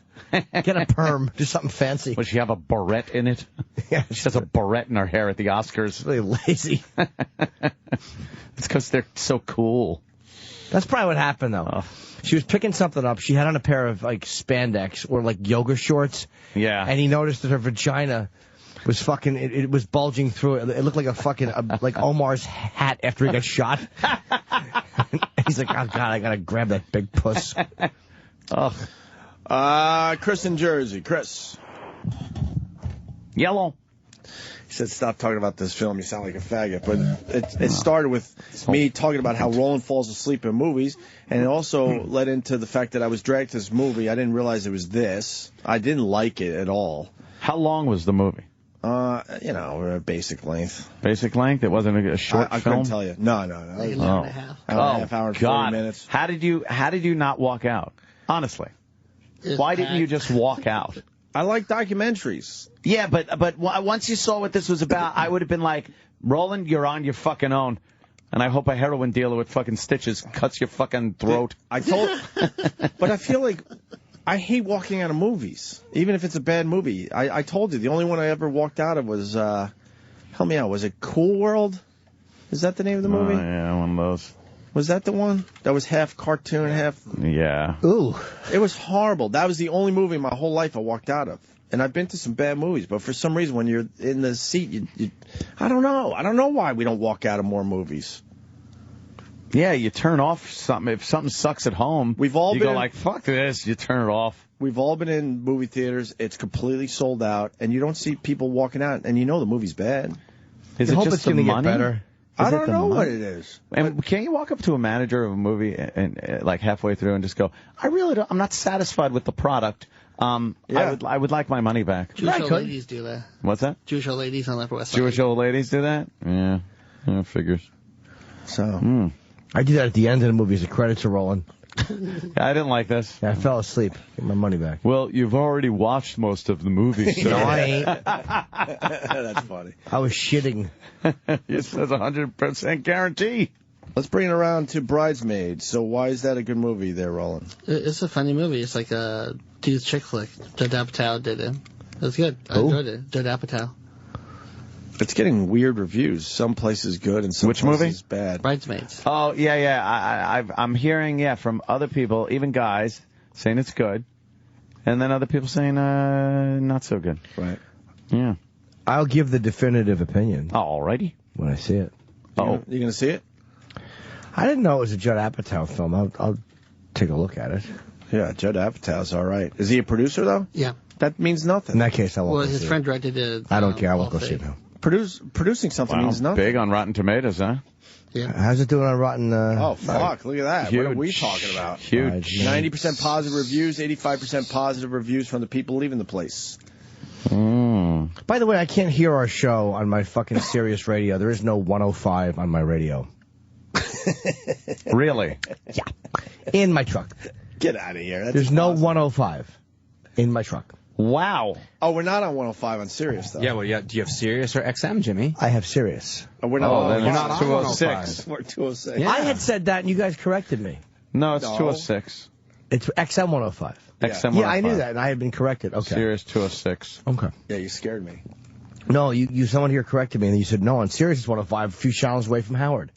Get a perm. Do something fancy. Would she have a barrette in it? Yeah, she has a barrette in her hair at the Oscars. Really lazy. It's because they're so cool. That's probably what happened, though. Oh. She was picking something up. She had on a pair of like spandex or like yoga shorts. Yeah. And he noticed that her vagina was fucking, it was bulging through it. It looked like a fucking, like Omar's hat after he got shot. He's like, oh, God, I got to grab that big puss. Chris in Jersey. Chris. Yellow. He said, stop talking about this film. You sound like a faggot. But it started with me talking about how Roland falls asleep in movies, and it also led into the fact that I was dragged to this movie. I didn't realize it was this. I didn't like it at all. How long was the movie? Basic length. Basic length? It wasn't a short I film? couldn't tell you. No. Like an hour and a half. Hour and 40 God. minutes. How did you not walk out? Honestly. Why didn't you just walk out? I like documentaries. Yeah, but once you saw what this was about, I would have been like, Roland, you're on your fucking own. And I hope a heroin dealer with fucking stitches cuts your fucking throat. But I feel like I hate walking out of movies, even if it's a bad movie. I told you, the only one I ever walked out of was, help me out, was it Cool World? Is that the name of the movie? Oh, yeah, one of those. Was that the one? That was half cartoon, half... Yeah. Ooh. It was horrible. That was the only movie in my whole life I walked out of. And I've been to some bad movies, but for some reason, when you're in the seat, I don't know. I don't know why we don't walk out of more movies. Yeah, you turn off something. If something sucks at home, you go like, fuck this, you turn it off. We've all been in movie theaters. It's completely sold out, and you don't see people walking out, and you know the movie's bad. Is it just the money? Get better. I don't know what it is. And can't you walk up to a manager of a movie and like halfway through and just go, I'm not satisfied with the product. I would like my money back. Jewish old ladies do that. What's that? Jewish old ladies on Upper West Side. Jewish old ladies do that? Yeah. Figures. So. I do that at the end of the movie as the credits are rolling. I didn't like this. Yeah, I fell asleep. Get my money back. Well, you've already watched most of the movie, sir. No, I ain't. That's funny. I was shitting. It says 100% guarantee. Let's bring it around to Bridesmaids. So why is that a good movie there, Roland? It's a funny movie. It's like a dude's chick flick. Judd Apatow did it. It was good. I enjoyed it. Judd Apatow. It's getting weird reviews. Some places good and some places bad. Bridesmaids. Oh, yeah. I'm hearing, from other people, even guys, saying it's good. And then other people saying not so good. Right. Yeah. I'll give the definitive opinion. Oh, alrighty. When I see it. Oh. You going to see it? I didn't know it was a Judd Apatow film. I'll take a look at it. Yeah, Judd Apatow's all right. Is he a producer, though? Yeah. That means nothing. In that case, I won't Well, go his see friend it. directed it. I don't care. I won't go see it now. Producing something means nothing. Big on Rotten Tomatoes, huh? Yeah. How's it doing on Rotten? Oh, fuck. Look at that. Huge. What are we talking about? Huge. 90% positive reviews, 85% positive reviews from the people leaving the place. By the way, I can't hear our show on my fucking Sirius radio. There is no 105 on my radio. Really? Yeah. In my truck. Get out of here. There's no 105 in my truck. Wow. Oh, we're not on 105 on Sirius, though. Yeah, well, do you have Sirius or XM, Jimmy? I have Sirius. Oh, we're not then you're it's not on 206. 105. We're 206. Yeah. I had said that, and you guys corrected me. No, it's 206. It's XM 105. XM 105. Yeah, I knew that, and I had been corrected. Okay. Sirius 206. Okay. Yeah, you scared me. No, someone here corrected me, and you said, no, on Sirius it's 105, a few channels away from Howard.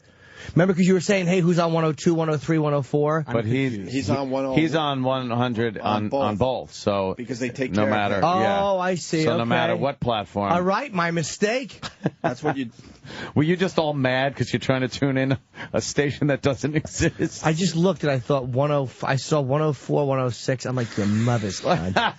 Remember, because you were saying, hey, who's on 102, 103, 104? But he's on 100. He's on 100 on both. So because they take no care matter. of that. Oh, I see. So okay. no matter what platform. All right, my mistake. That's what you. Were you just all mad because you're trying to tune in a station that doesn't exist? I just looked and I thought I saw 104, 106. I'm like, your mother's God.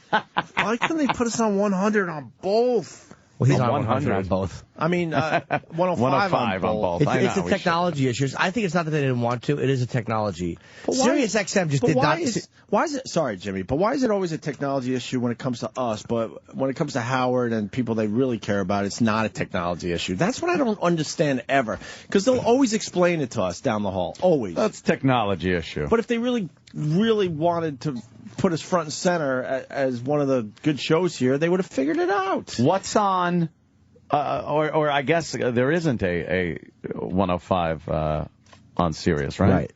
Why couldn't they put us on 100 on both? Well, he's on 100 on both. I mean, 105 on both. It's a technology issue. I think it's not that they didn't want to. It is a technology. Sirius XM just did not. Why is it? Sorry, Jimmy, but why is it always a technology issue when it comes to us? But when it comes to Howard and people they really care about, it's not a technology issue. That's what I don't understand ever. Because they'll always explain it to us down the hall. Always. That's a technology issue. But if they really wanted to put us front and center as one of the good shows here, they would have figured it out. What's on, or I guess there isn't a 105 on Sirius, right? Right.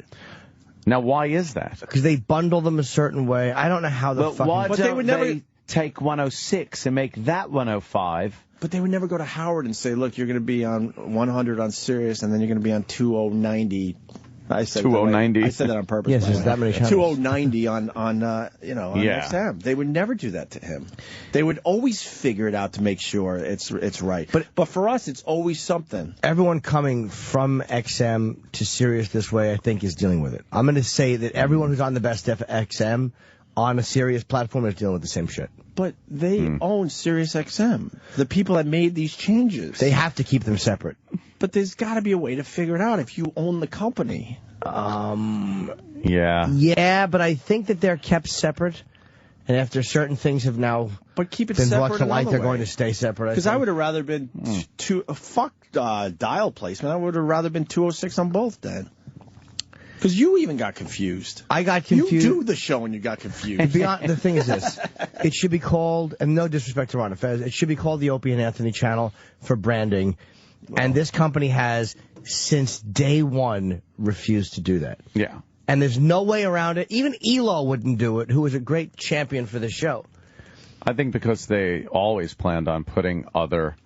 Now, why is that? Because they bundle them a certain way. I don't know how the fucking... Why don't they take 106 and make that 105? But they would never go to Howard and say, look, you're going to be on 100 on Sirius, and then you're going to be on 2090. I said 2090. I said that on purpose. Yes, there's that many channels. 2090 on XM. They would never do that to him. They would always figure it out to make sure it's right. But for us, it's always something. Everyone coming from XM to Sirius this way, I think, is dealing with it. I'm going to say that everyone who's on the best XM on a Sirius platform is dealing with the same shit. But they own Sirius XM. The people that made these changes. They have to keep them separate. But there's got to be a way to figure it out if you own the company. Yeah. Yeah, but I think that they're kept separate. And after certain things have now but keep it been separate brought to light, another they're going way. to stay separate. Because I would have rather been fuck dial placement. I would have rather been 206 on both then. Because you even got confused. I got confused. You do the show and you got confused. The thing is this. It should be called, and no disrespect to Ron Fez, it should be called the Opie and Anthony channel for branding. And this company has, since day one, refused to do that. Yeah. And there's no way around it. Even Elo wouldn't do it, who was a great champion for the show. I think because they always planned on putting other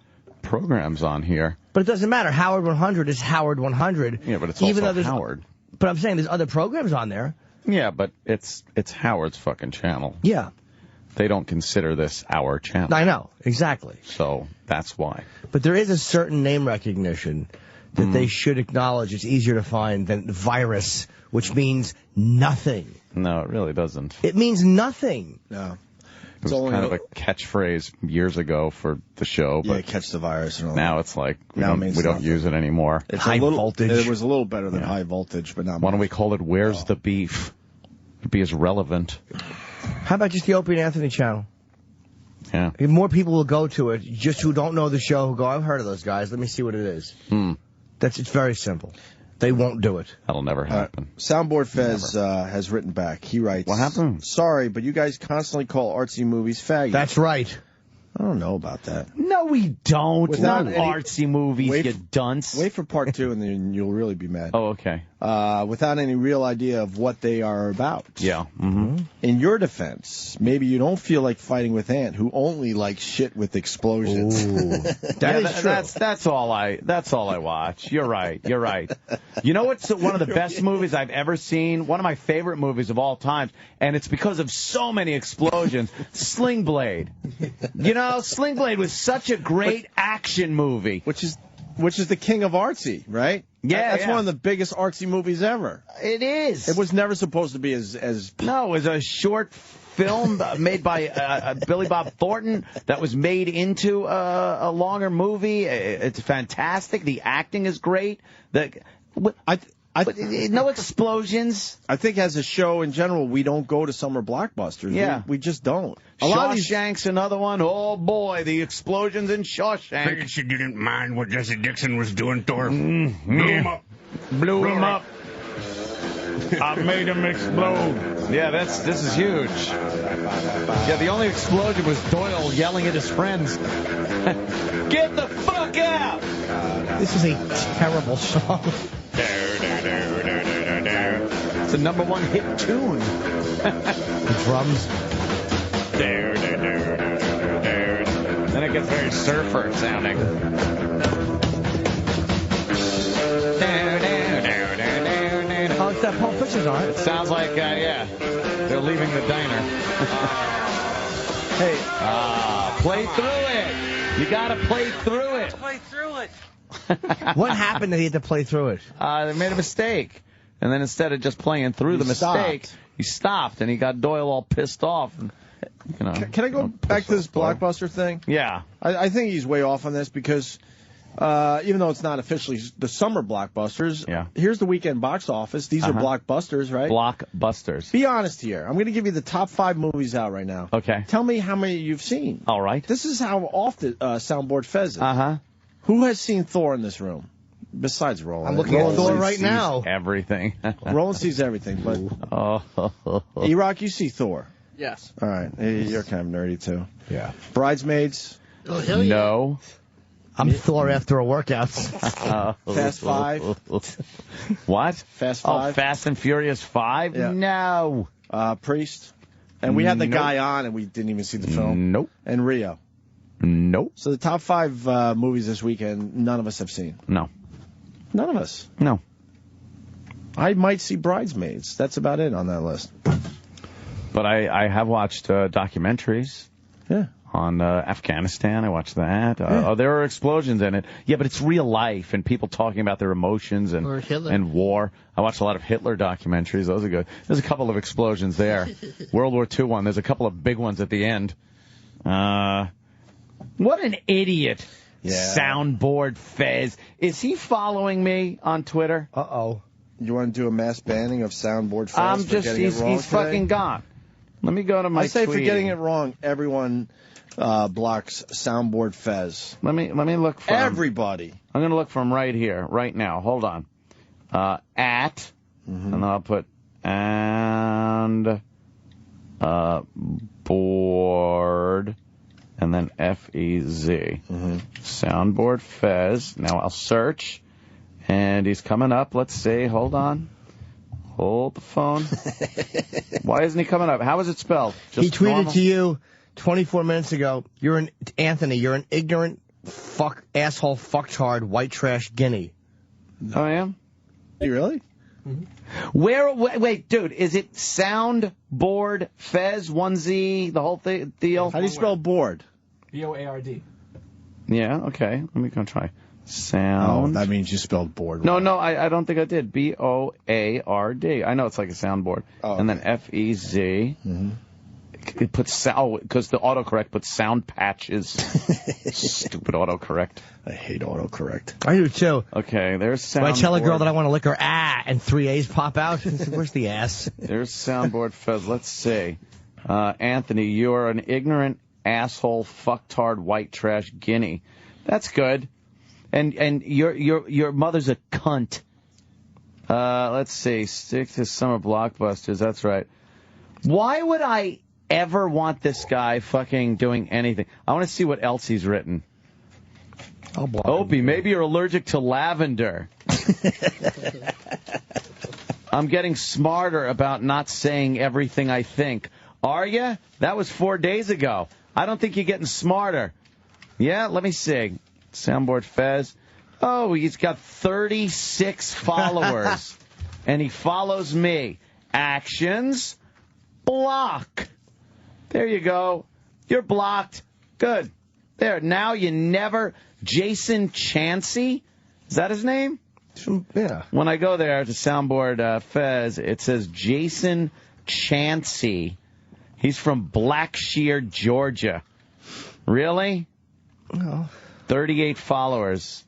programs on here. But it doesn't matter. Howard 100 is Howard 100. Yeah, but it's also Howard. But I'm saying there's other programs on there. Yeah, but it's Howard's fucking channel. Yeah. They don't consider this our channel. I know, exactly. So that's why. But there is a certain name recognition that they should acknowledge. It's easier to find than virus, which means nothing. No, it really doesn't. It means nothing. No. It was kind of a catchphrase years ago for the show. But catch the virus and all now that. it's like we Now it don't means use nothing. it anymore. It's high voltage. voltage. It was a little better than high voltage, but not Why don't much. we call it Where's the Beef? It'd be as relevant. How about just the Opie and Anthony channel? Yeah. More people will go to it, just who don't know the show, who go, I've heard of those guys, let me see what it is. It's very simple. They won't do it. That'll never happen. Soundboard Fez has written back. He writes, What happened? Sorry, but you guys constantly call artsy movies faggy. That's right. I don't know about that. No, we don't. Without Not any- artsy movies, you dunce. Wait for part 2 and then you'll really be mad. Oh, okay. Without any real idea of what they are about. Yeah. Mm-hmm. In your defense, maybe you don't feel like fighting with Ant, who only likes shit with explosions. That's all I watch. You're right. You know what's one of the best movies I've ever seen? One of my favorite movies of all time, and it's because of so many explosions. Sling Blade. You know, Sling Blade was such a great action movie. Which is the king of artsy, right? Yeah, That's one of the biggest artsy movies ever. It is. It was never supposed to be as No, it was a short film made by Billy Bob Thornton that was made into a longer movie. It's fantastic. The acting is great. No explosions. I think as a show in general, we don't go to summer blockbusters. Yeah. We just don't. Shawshank's another one. Oh, boy, the explosions in Shawshank. Figured she didn't mind what Jesse Dixon was doing to her. Blew him up. I made him explode. Yeah, this is huge. Yeah, the only explosion was Doyle yelling at his friends. Get the fuck out! This is a terrible song. It's a #1 hit tune. The drums. Then it gets very surfer sounding. Oh, it's that Pulp Fiction's on it. It sounds like, they're leaving the diner. Hey. Play through it. You gotta play through it. What happened that he had to play through it? They made a mistake. And then instead of just playing through the mistake, he stopped, and he got Doyle all pissed off. And, Can I go back to this blockbuster thing? Yeah. I think he's way off on this because even though it's not officially the summer blockbusters, here's the weekend box office. These are blockbusters, right? Blockbusters. Be honest here. I'm going to give you the top 5 movies out right now. Okay. Tell me how many you've seen. All right. This is how often Soundboard Fez is. Who has seen Thor in this room? Besides Roland. I'm looking at Thor right now. Everything. Roland sees everything, but E-Rock, you see Thor. Yes. All right. You're kind of nerdy, too. Yeah. Bridesmaids. Oh, hell yeah. No. I'm Thor after a workout. Fast 5. What? Fast 5. Oh, Fast and Furious 5? Yeah. No. Priest. And we had the guy on, and we didn't even see the film. Nope. And Rio. Nope. So the top 5 movies this weekend, none of us have seen. No. None of us. No. I might see Bridesmaids. That's about it on that list. But I have watched documentaries. Yeah. On Afghanistan, I watched that. There are explosions in it. Yeah, but it's real life and people talking about their emotions and war. I watched a lot of Hitler documentaries. Those are good. There's a couple of explosions there. World War II one. There's a couple of big ones at the end. What an idiot. Yeah. Soundboard Fez. Is he following me on Twitter? Uh-oh. You want to do a mass banning of Soundboard Fez for getting it wrong he's today? fucking gone. Let me go to my I say tweet. for getting it wrong, everyone blocks Soundboard Fez. Let me look from everybody. I'm going to look from right here, right now. Hold on. At, and then I'll put and board, and then F-E-Z. Soundboard Fez. Now I'll search, and he's coming up. Let's see. Hold on. Hold the phone. Why isn't he coming up? How is it spelled? Just he tweeted normal? to you 24 minutes ago, Anthony, you're an ignorant, asshole, fucktard, white trash guinea. Oh, I am? You really? Wait, dude, is it Soundboard Fez, 1Z, the whole deal? How do you spell board? B-O-A-R-D. Yeah, okay. Let me go try. Sound. Oh, that means you spelled board. No, I don't think I did. B-O-A-R-D. I know it's like a soundboard. Oh, okay. And then F-E-Z. It puts sound, because the autocorrect puts sound patches. Stupid autocorrect. I hate autocorrect. I do too. Okay, there's soundboard. When I tell a girl that I want to lick her and 3 A's pop out, where's the ass? There's Soundboard Fez. Let's see. Anthony, you are an ignorant asshole, fucktard, white trash guinea. That's good. And your mother's a cunt. Let's see. Stick to summer blockbusters. That's right. Why would I ever want this guy fucking doing anything? I want to see what else he's written. Opie, maybe you're allergic to lavender. I'm getting smarter about not saying everything I think. Are you? That was 4 days ago. I don't think you're getting smarter. Yeah, let me see. Soundboard Fez. Oh, he's got 36 followers. And he follows me. Actions. Block. There you go. You're blocked. Good. There. Now you never... Jason Chansey? Is that his name? Yeah. When I go there to Soundboard Fez, it says Jason Chansey. He's from Blackshear, Georgia. Really? No. 38 followers.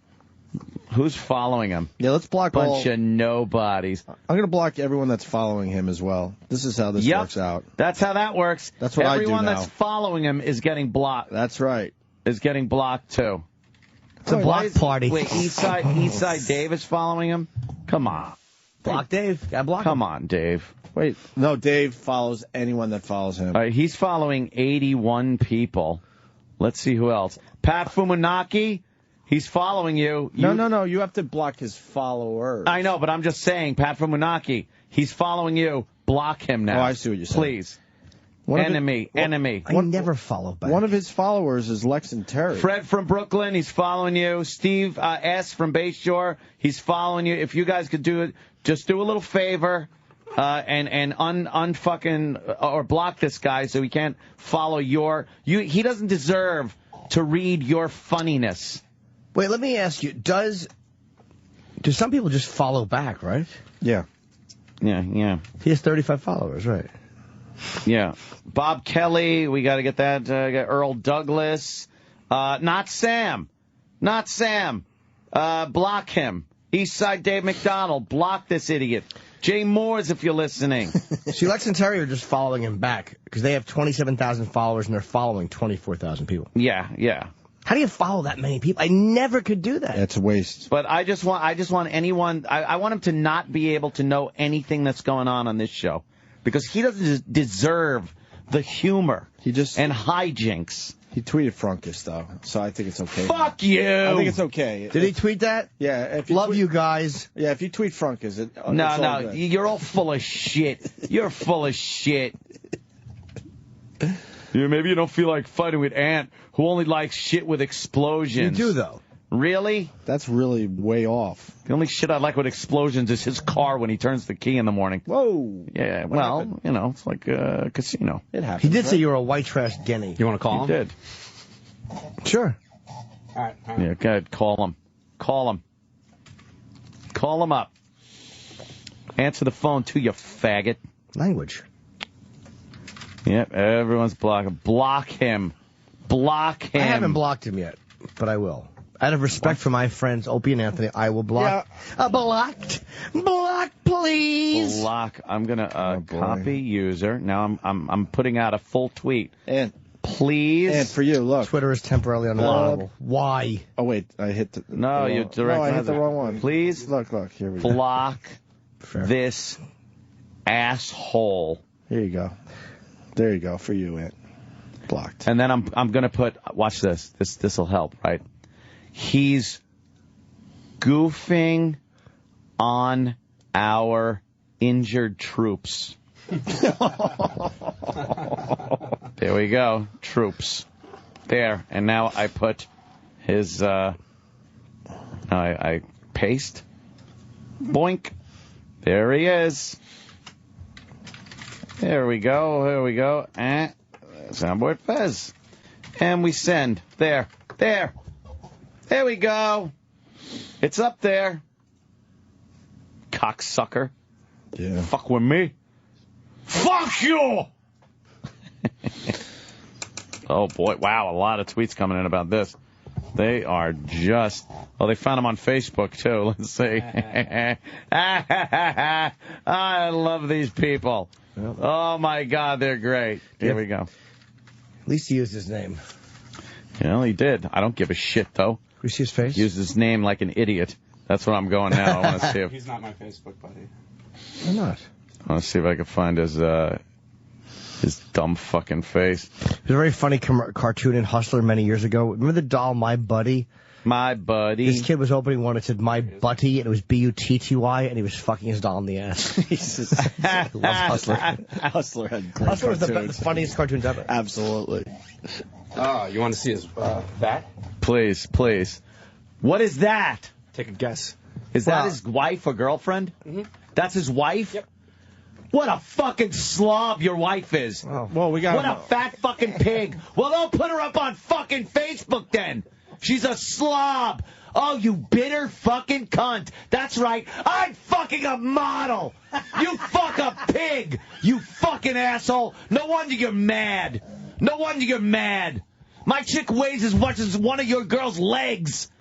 Who's following him? Yeah, let's block Bunch of nobodies. I'm going to block everyone that's following him as well. This is how this works out. That's how that works. That's what Everyone I do now. that's following him is getting blocked. That's right. Is getting blocked, too. It's a block party. Wait, Eastside Dave is following him? Come on. Block Dave. Got blocked. Come on, Dave. Wait, no, Dave follows anyone that follows him. He's following 81 people. Let's see who else. Pat Fumanaki, he's following you. No. You have to block his followers. I know, but I'm just saying, Pat Fumanaki, he's following you. Block him now. Oh, I see what you're saying. Please. Enemy. I never follow back. One of his followers is Lex and Terry. Fred from Brooklyn, he's following you. Steve S. from Bayshore, he's following you. If you guys could do it, just do a little favor and unfucking or block this guy so he can't follow he doesn't deserve to read your funniness. Wait, let me ask you, do some people just follow back, right? Yeah. Yeah. He has 35 followers, right? Yeah. Bob Kelly, we got to get that. Got Earl Douglas. Not Sam. Block him. Eastside Dave McDonald. Block this idiot. Jay Moores, if you're listening. See, Lex and Terry are just following him back because they have 27,000 followers and they're following 24,000 people. Yeah. How do you follow that many people? I never could do that. It's a waste. But I just want anyone. I want him to not be able to know anything that's going on this show. Because he doesn't deserve the humor and hijinks. He tweeted Frunkus, though, so I think it's okay. Fuck you! I think it's okay. Did he tweet that? Yeah. If Love you guys. Yeah, if you tweet Frunkus, No, you're all full of shit. You're full of shit. Yeah, maybe you don't feel like fighting with Ant, who only likes shit with explosions. You do, though. Really? That's really way off. The only shit I like with explosions is his car when he turns the key in the morning. Whoa. Yeah, happened? It's like a casino. It happens. He did say you were a white trash guinea. You want to call him? He did. Sure. All right. Yeah, go ahead. Call him. Call him up. Answer the phone too, you faggot. Language. Yep, everyone's blocking. Block him. I haven't blocked him yet, but I will. Out of respect for my friends Opie and Anthony, I will block. Blocked. Block, please. Block. I'm gonna copy user. Now I'm putting out a full tweet. And please. And for you, look. Twitter is temporarily unavailable. Why? Oh wait, I hit the. No, you direct. No, I hit the wrong one. Please. Look. Here we go. Block this asshole. Here you go. There you go for you, Ant. Blocked. And then I'm gonna put. Watch this. This will help, right? He's goofing on our injured troops. There we go. Troops. There. And now I put his, I paste. Boink. There he is. There we go. And soundboard Fez. And we send. There we go. It's up there. Cocksucker. Yeah. Fuck with me. Fuck you! Oh, boy. Wow, a lot of tweets coming in about this. They are just... Oh, they found him on Facebook, too. Let's see. I love these people. Oh, my God, they're great. Here we go. At least he used his name. Well, he did. I don't give a shit, though. We see his face? Used his name like an idiot. That's what I'm going now. I want to see if... He's not my Facebook buddy. Why not? I want to see if I can find his dumb fucking face. There's a very funny cartoon in Hustler many years ago. Remember the doll, My Buddy? My Buddy. This kid was opening one that said My Butty, and it was B-U-T-T-Y, and he was fucking his doll in the ass. Jesus. I love Hustler. Hustler had great Hustler was cartoons. the funniest cartoons ever. Absolutely. You want to see his bat? Please. What is that? Take a guess. Is that his wife or girlfriend? Mm-hmm. That's his wife? Yep. What a fucking slob your wife is. Oh. Well, we got. What a fat fucking pig. Well, don't put her up on fucking Facebook then. She's a slob. Oh, you bitter fucking cunt. That's right. I'm fucking a model. You fuck a pig. You fucking asshole. No wonder you're mad. My chick weighs as much as one of your girl's legs.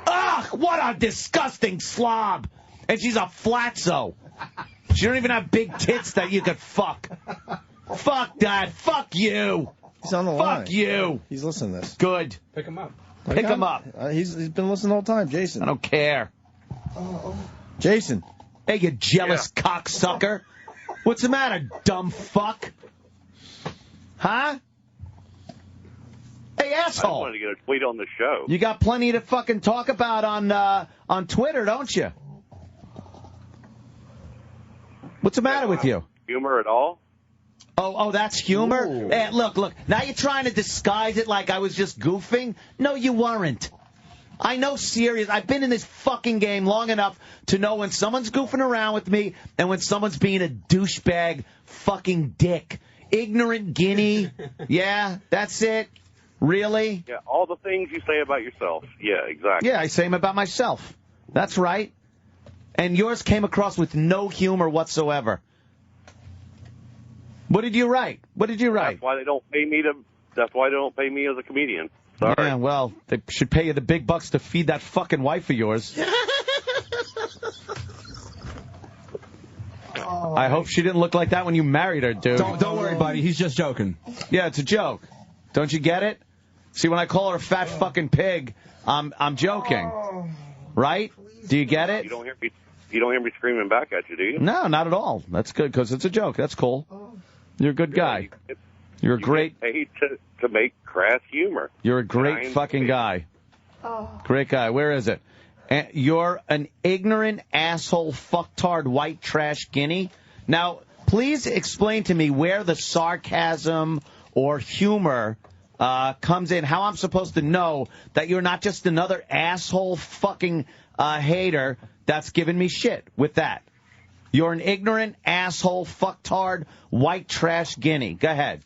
Ugh, what a disgusting slob. And she's a flatzo. She don't even have big tits that you could fuck. Fuck that. Fuck you. He's on the line. Fuck you. He's listening to this. Good. Pick him up. Pick him up. He's been listening the whole time. Jason. I don't care. Jason. Hey, you jealous cocksucker. What's the matter, dumb fuck? Huh? Hey, asshole. I wanted to get a tweet on the show. You got plenty to fucking talk about on Twitter, don't you? What's the matter with you? Humor at all? Oh, that's humor? Ooh. Hey, look. Now you're trying to disguise it like I was just goofing? No, you weren't. I know serious. I've been in this fucking game long enough to know when someone's goofing around with me and when someone's being a douchebag fucking dick. Ignorant guinea. Yeah, that's it. Really? Yeah, all the things you say about yourself. Yeah, exactly. Yeah, I say them about myself. That's right. And yours came across with no humor whatsoever. What did you write? That's why they don't pay me That's why they don't pay me as a comedian. Sorry. Yeah, well, they should pay you the big bucks to feed that fucking wife of yours. I hope she didn't look like that when you married her, dude. Don't worry, buddy. He's just joking. Yeah, it's a joke. Don't you get it? See, when I call her a fat fucking pig, I'm joking. Right? Do you get it? You don't hear me screaming back at you, do you? No, not at all. That's good because it's a joke. That's cool. You're a good guy. You're a great. Get paid to make crass humor. You're a great fucking guy. Great guy. Where is it? You're an ignorant asshole fucktard white trash guinea. Now, please explain to me where the sarcasm or humor comes in. How I'm supposed to know that you're not just another asshole fucking hater that's giving me shit with that. You're an ignorant asshole fucktard white trash guinea. Go ahead.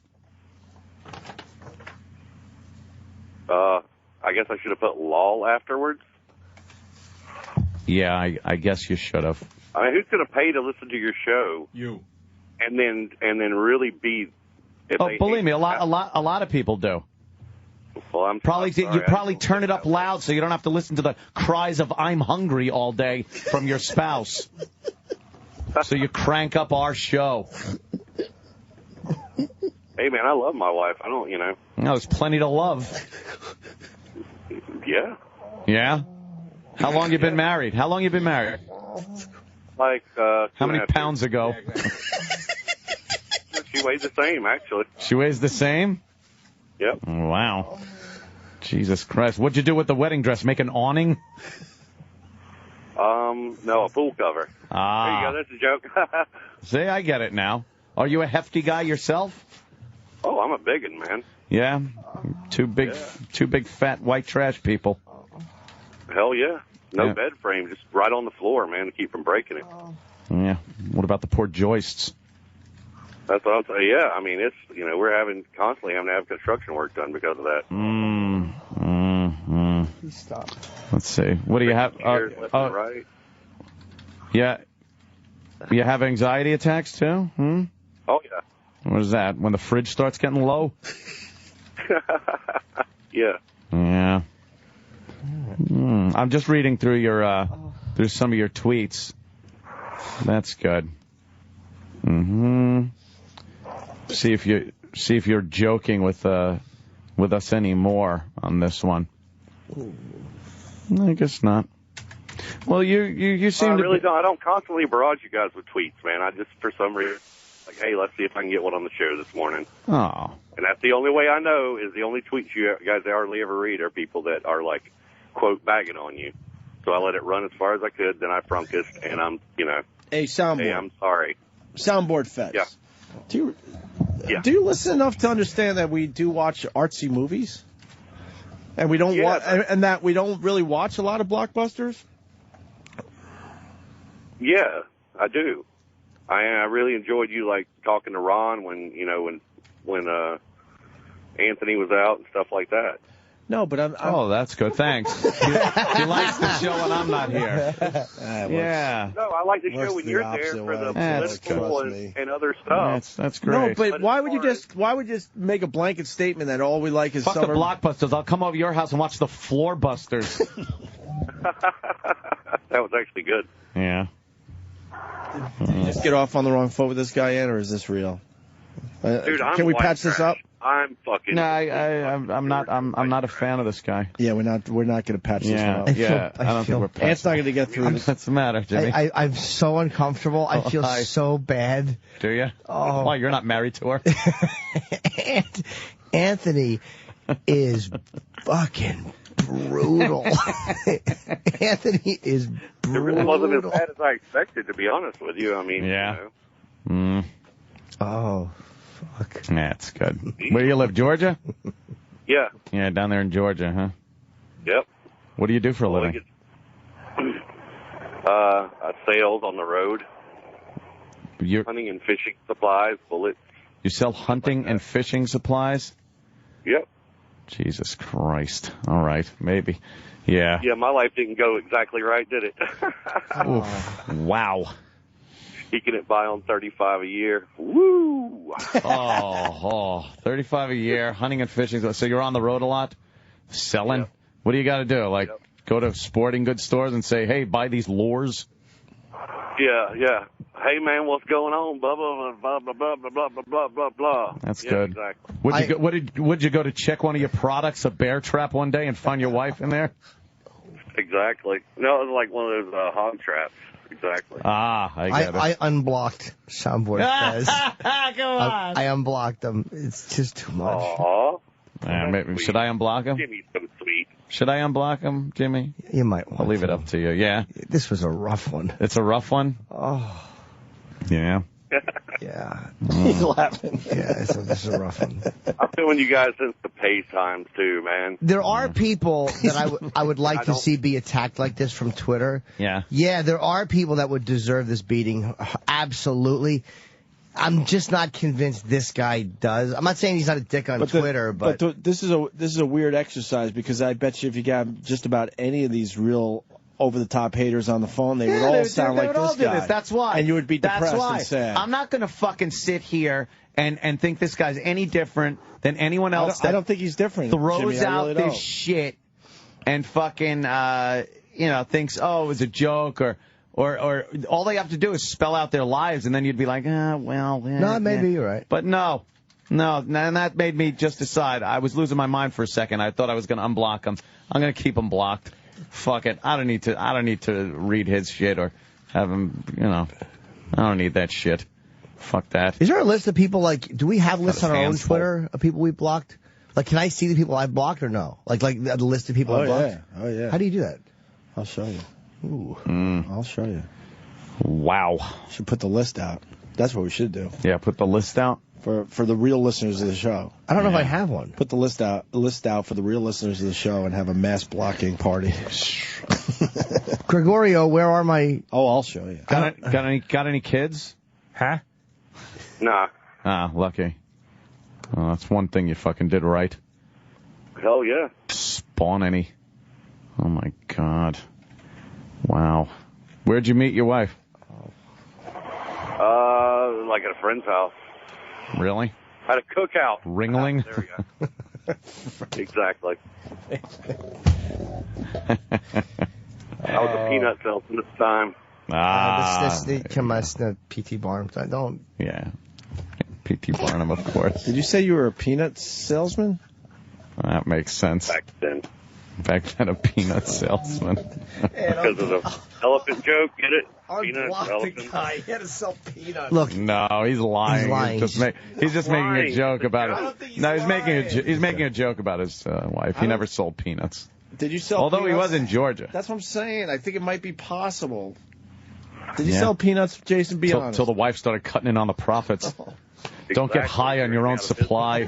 I guess I should have put lol afterwards. Yeah, I guess you should have. I mean, who's going to pay to listen to your show? You. And then really be. Believe me, a lot of people do. Well, I'm probably sorry. you probably turn it up loud so you don't have to listen to the cries of "I'm hungry" all day from your spouse. So you crank up our show. Hey, man, I love my wife. I don't, No, there's plenty to love. Yeah. Yeah? How long you been married? Like, how many pounds ago? She weighs the same, actually. She weighs the same? Yep. Wow. Jesus Christ. What'd you do with the wedding dress? Make an awning? No, a pool cover. Ah. There you go. That's a joke. See, I get it now. Are you a hefty guy yourself? Oh, I'm a big one, man. Yeah? Two big fat white trash people. Hell yeah. No Yeah. bed frame, just right on the floor, man, to keep from breaking it. Yeah. What about the poor joists? That's what I'm saying. Yeah, I mean, it's, we're constantly having to have construction work done because of that. Stop. Let's see. What do you have? Left and right. Yeah. You have anxiety attacks too? Oh, yeah. What is that? When the fridge starts getting low? Yeah. Yeah. I'm just reading through through some of your tweets. That's good. See if you're joking with us anymore on this one. I guess not. Well, you seem I to really don't. I don't constantly barrage you guys with tweets, man. I just, for some reason, like, hey, let's see if I can get one on the show this morning. Oh. And that's the only way I know is the only tweets you guys hardly ever read are people that are, like, quote, bagging on you. So I let it run as far as I could, then I frunked, and I'm, Hey, soundboard. Hey, I'm sorry. Soundboard Feds. Yeah. Do you listen enough to understand that we do watch artsy movies? And we don't and that we don't really watch a lot of blockbusters? Yeah, I do. I really enjoyed you, like, talking to Ron when Anthony was out and stuff like that. No, but I'm Oh, that's good. Thanks. He likes the show when I'm not here. Yeah. No, I like the show when you're there for the political and other stuff. That's great. No, but why would you just make a blanket statement that all we like is Fuck summer? the blockbusters. I'll come over to your house and watch the floor busters. That was actually good. Yeah. Did you just get off on the wrong foot with this guy yet, or is this real? Dude, can we patch this up? I'm fucking. No, I'm not a fan of this guy. Yeah, we're not going to patch this one up. I don't think we're patching. Ant's not going to get through this. What's the matter, Jimmy? I'm so uncomfortable. I feel so bad. Do you? Oh. Why, you're not married to her? Anthony is fucking brutal. Anthony is brutal. It really wasn't as bad as I expected, to be honest with you. I mean, yeah. Oh, fuck. That's good. Where do you live, Georgia? Yeah. Yeah, down there in Georgia, huh? Yep. What do you do for a living? Sales on the road. Hunting and fishing supplies, bullets. You sell hunting and fishing supplies? Yep. Jesus Christ. All right, maybe. Yeah. Yeah, my life didn't go exactly right, did it? Oof. Wow. Eking it by on $35 a year. Woo! 35 a year, hunting and fishing. So you're on the road a lot? Selling? Yep. What do you got to do? Like, go to sporting goods stores and say, hey, buy these lures? Yeah. Hey, man, what's going on? Blah, blah, blah, blah, blah, blah, blah, blah, blah, blah. That's good. Exactly. Would you go to check one of your products, a bear trap, one day and find your wife in there? Exactly. No, it was like one of those hog traps. Exactly. I get it. I unblocked Soundboard Fez. Go on. I unblocked them. It's just too much. Aww. Maybe, should I unblock him? Jimmy's so sweet. Should I unblock him, Jimmy? You might want I'll leave it up to you. Yeah. This was a rough one. It's a rough one? Oh. Yeah. Yeah. He's laughing. Yeah, this is a rough one. I'm doing you guys since the pay times, too, man. There are people that I would like to see be attacked like this from Twitter. Yeah. Yeah, there are people that would deserve this beating. Absolutely. I'm just not convinced this guy does. I'm not saying he's not a dick on Twitter, but this is a weird exercise because I bet you if you got just about any of these real over-the-top haters on the phone, they would all sound like this guy. That's why. And you would be depressed and sad. I'm not going to fucking sit here and think this guy's any different than anyone else. I don't think he's different. Throws Jimmy, out really this don't. shit and fucking, thinks, oh, it was a joke or all they have to do is spell out their lives, and then you'd be like, no, maybe you're right. But no, and that made me just decide. I was losing my mind for a second. I thought I was going to unblock him. I'm going to keep him blocked. Fuck it. I don't need to read his shit or have him. I don't need that shit. Fuck that. Is there a list of people do we have lists on our own Twitter of people we blocked? Like, can I see the people I've blocked or no? Like the list of people I've blocked. Oh yeah. How do you do that? I'll show you. Ooh. I'll show you. Wow. Should put the list out. That's what we should do. Yeah, put the list out for the real listeners of the show. I don't know if I have one. Put the list out for the real listeners of the show and have a mass blocking party. Gregorio, where are my? Oh, I'll show you. Got any kids? Huh? Nah. Ah, lucky. Well, that's one thing you fucking did right. Hell yeah. Spawn any? Oh my God. Wow. Where'd you meet your wife? Like at a friend's house. Really? At a cookout. Ringling? There we go. Exactly. I was a peanut salesman at the time. This P.T. Barnum. I don't. Yeah. P.T. Barnum, of course. Did you say you were a peanut salesman? That makes sense. Back then, a peanut salesman. Because of the elephant joke, get it? Peanuts, elephant. Guy. He had to sell peanuts. Look, no, he's lying. He's just making a joke about it. No, he's making a joke about his wife. He never sold peanuts. Did you sell? Although peanuts? he was in Georgia. That's what I'm saying. I think it might be possible. Did you sell peanuts, Jason? Be honest. Till the wife started cutting in on the profits. Don't get high on your own supply.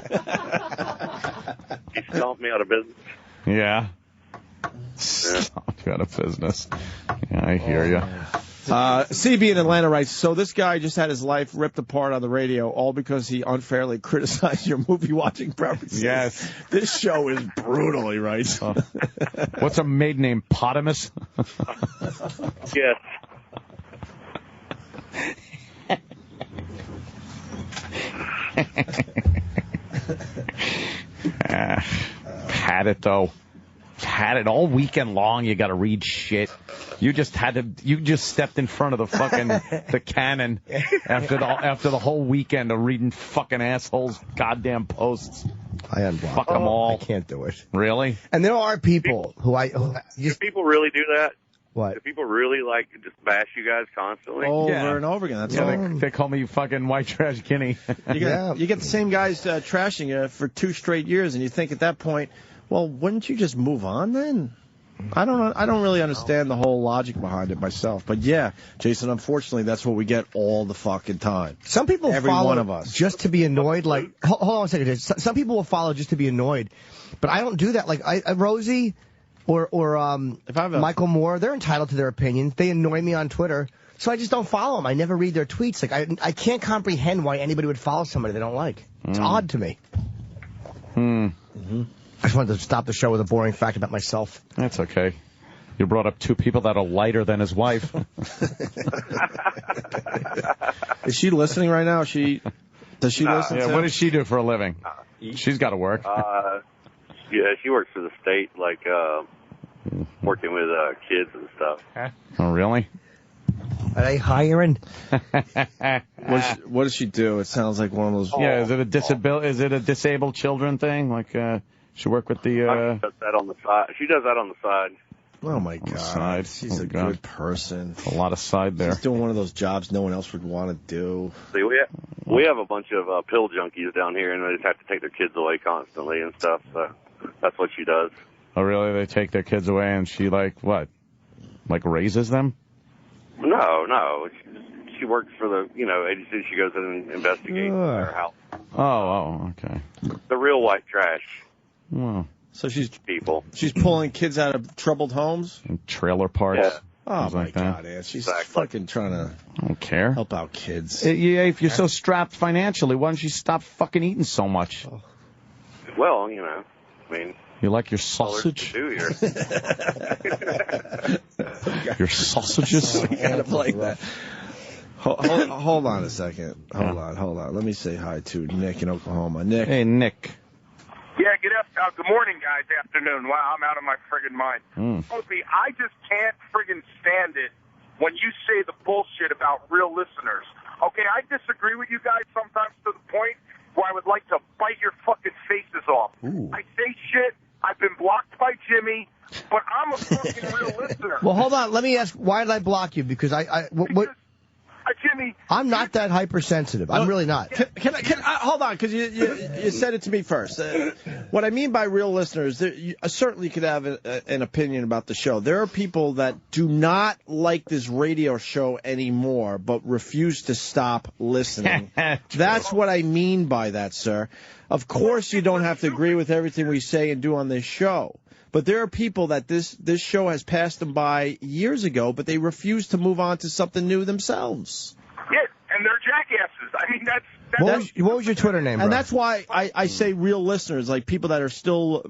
He stomped me out of business. Yeah. Stomped you out of business. Yeah, I hear you. CB in Atlanta writes, so this guy just had his life ripped apart on the radio, all because he unfairly criticized your movie-watching preferences. Yes. This show is brutal, he writes. What's a maid name? Potamus? Yes. Had it, though. Had it all weekend long. You got to read shit. You just stepped in front of the fucking the cannon after the whole weekend of reading fucking assholes goddamn posts. I unblocked. Fuck them all. I can't do it. Really? And there are people who Do people really do that? What? Do people really just bash you guys constantly? Over and over again. That's all. They call me you fucking white trash guinea. You get the same guys trashing you for 2 straight years, and you think at that point, well, wouldn't you just move on then? I don't really understand the whole logic behind it myself. But yeah, Jason, unfortunately, that's what we get all the fucking time. Some people Every follow one of us. just to be annoyed. Like, hold on a second. Some people will follow just to be annoyed, but I don't do that. Like, Rosie or Michael Moore, they're entitled to their opinions. They annoy me on Twitter, so I just don't follow them. I never read their tweets. Like, I can't comprehend why anybody would follow somebody they don't like. It's odd to me. Mm-hmm. I just wanted to stop the show with a boring fact about myself. That's okay. You brought up 2 people that are lighter than his wife. Is she listening right now? Does she listen? Yeah. What does she do for a living? She's got to work. Yeah, she works for the state, working with kids and stuff. Oh, really? Are they hiring? What does she do? It sounds like one of those. Yeah, is it a disabled children thing? Like, she work with the. She does that on the side. She does that on the side. Oh my God! She's a good person. A lot of side there. She's doing one of those jobs no one else would want to do. See, we have a bunch of pill junkies down here, and they just have to take their kids away constantly and stuff. So that's what she does. Oh, really? They take their kids away, and she raises them? No. She works for the agency. She goes in and investigates their house. Oh, okay. The real white trash. Well, so she's She's pulling kids out of troubled homes and trailer parks. Yeah. Oh my God, Ann. She's fucking trying to. I don't care. Help out kids. Yeah, if you're so strapped financially, why don't you stop fucking eating so much? Well, You like your sausage? Your sausages? We gotta play that. Hold on a second. Hold on. Let me say hi to Nick in Oklahoma. Nick. Hey, Nick. Yeah, good morning, guys. Afternoon. Wow, I'm out of my friggin' mind. Opie, I just can't friggin' stand it when you say the bullshit about real listeners. Okay, I disagree with you guys sometimes to the point where I would like to bite your fucking faces off. Ooh. I say shit. I've been blocked by Jimmy, but I'm a fucking real listener. Well, hold on. Let me ask, why did I block you? Because Jimmy, I'm not that hypersensitive. I'm really not. Can I hold on, because you said it to me first. What I mean by real listeners, you certainly could have an opinion about the show. There are people that do not like this radio show anymore, but refuse to stop listening. That's what I mean by that, sir. Of course, you don't have to agree with everything we say and do on this show. But there are people that this show has passed them by years ago, but they refuse to move on to something new themselves. Yeah, and they're jackasses. I mean, that's what was your Twitter name, bro? And that's why I say real listeners, like people that are still,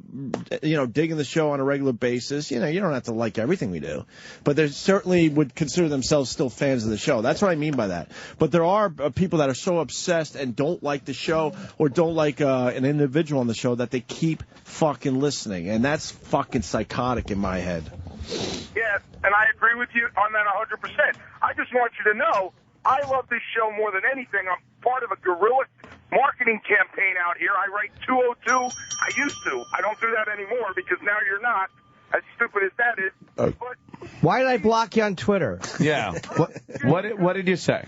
digging the show on a regular basis. You don't have to like everything we do, but they certainly would consider themselves still fans of the show. That's what I mean by that. But there are people that are so obsessed and don't like the show or don't like an individual on the show that they keep fucking listening, and that's fucking psychotic in my head. Yeah, and I agree with you on that 100%. I just want you to know, I love this show more than anything. I'm part of a guerrilla marketing campaign out here. I write 202. I used to. I don't do that anymore because now you're not. As stupid as that is. But why did I block you on Twitter? Yeah. What did you say?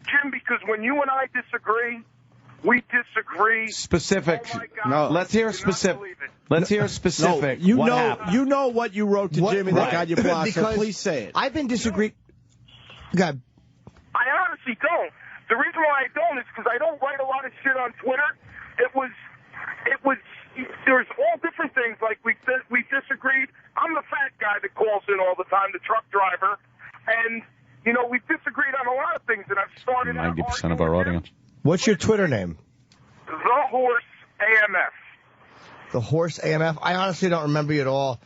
Jim, because when you and I disagree, we disagree. Specific. Oh my God. No. Let's hear specific. Let's hear specific. No, what happened? you know what you wrote to Jimmy that got you blocked, so Because please say it. I've been disagreeing. God. I honestly don't. The reason why I don't is because I don't write a lot of shit on Twitter. There's all different things. Like we disagreed. I'm the fat guy that calls in all the time, the truck driver, and we disagreed on a lot of things. And I've started 90% of our audience. What's your Twitter name? The Horse AMF. The Horse AMF. I honestly don't remember you at all.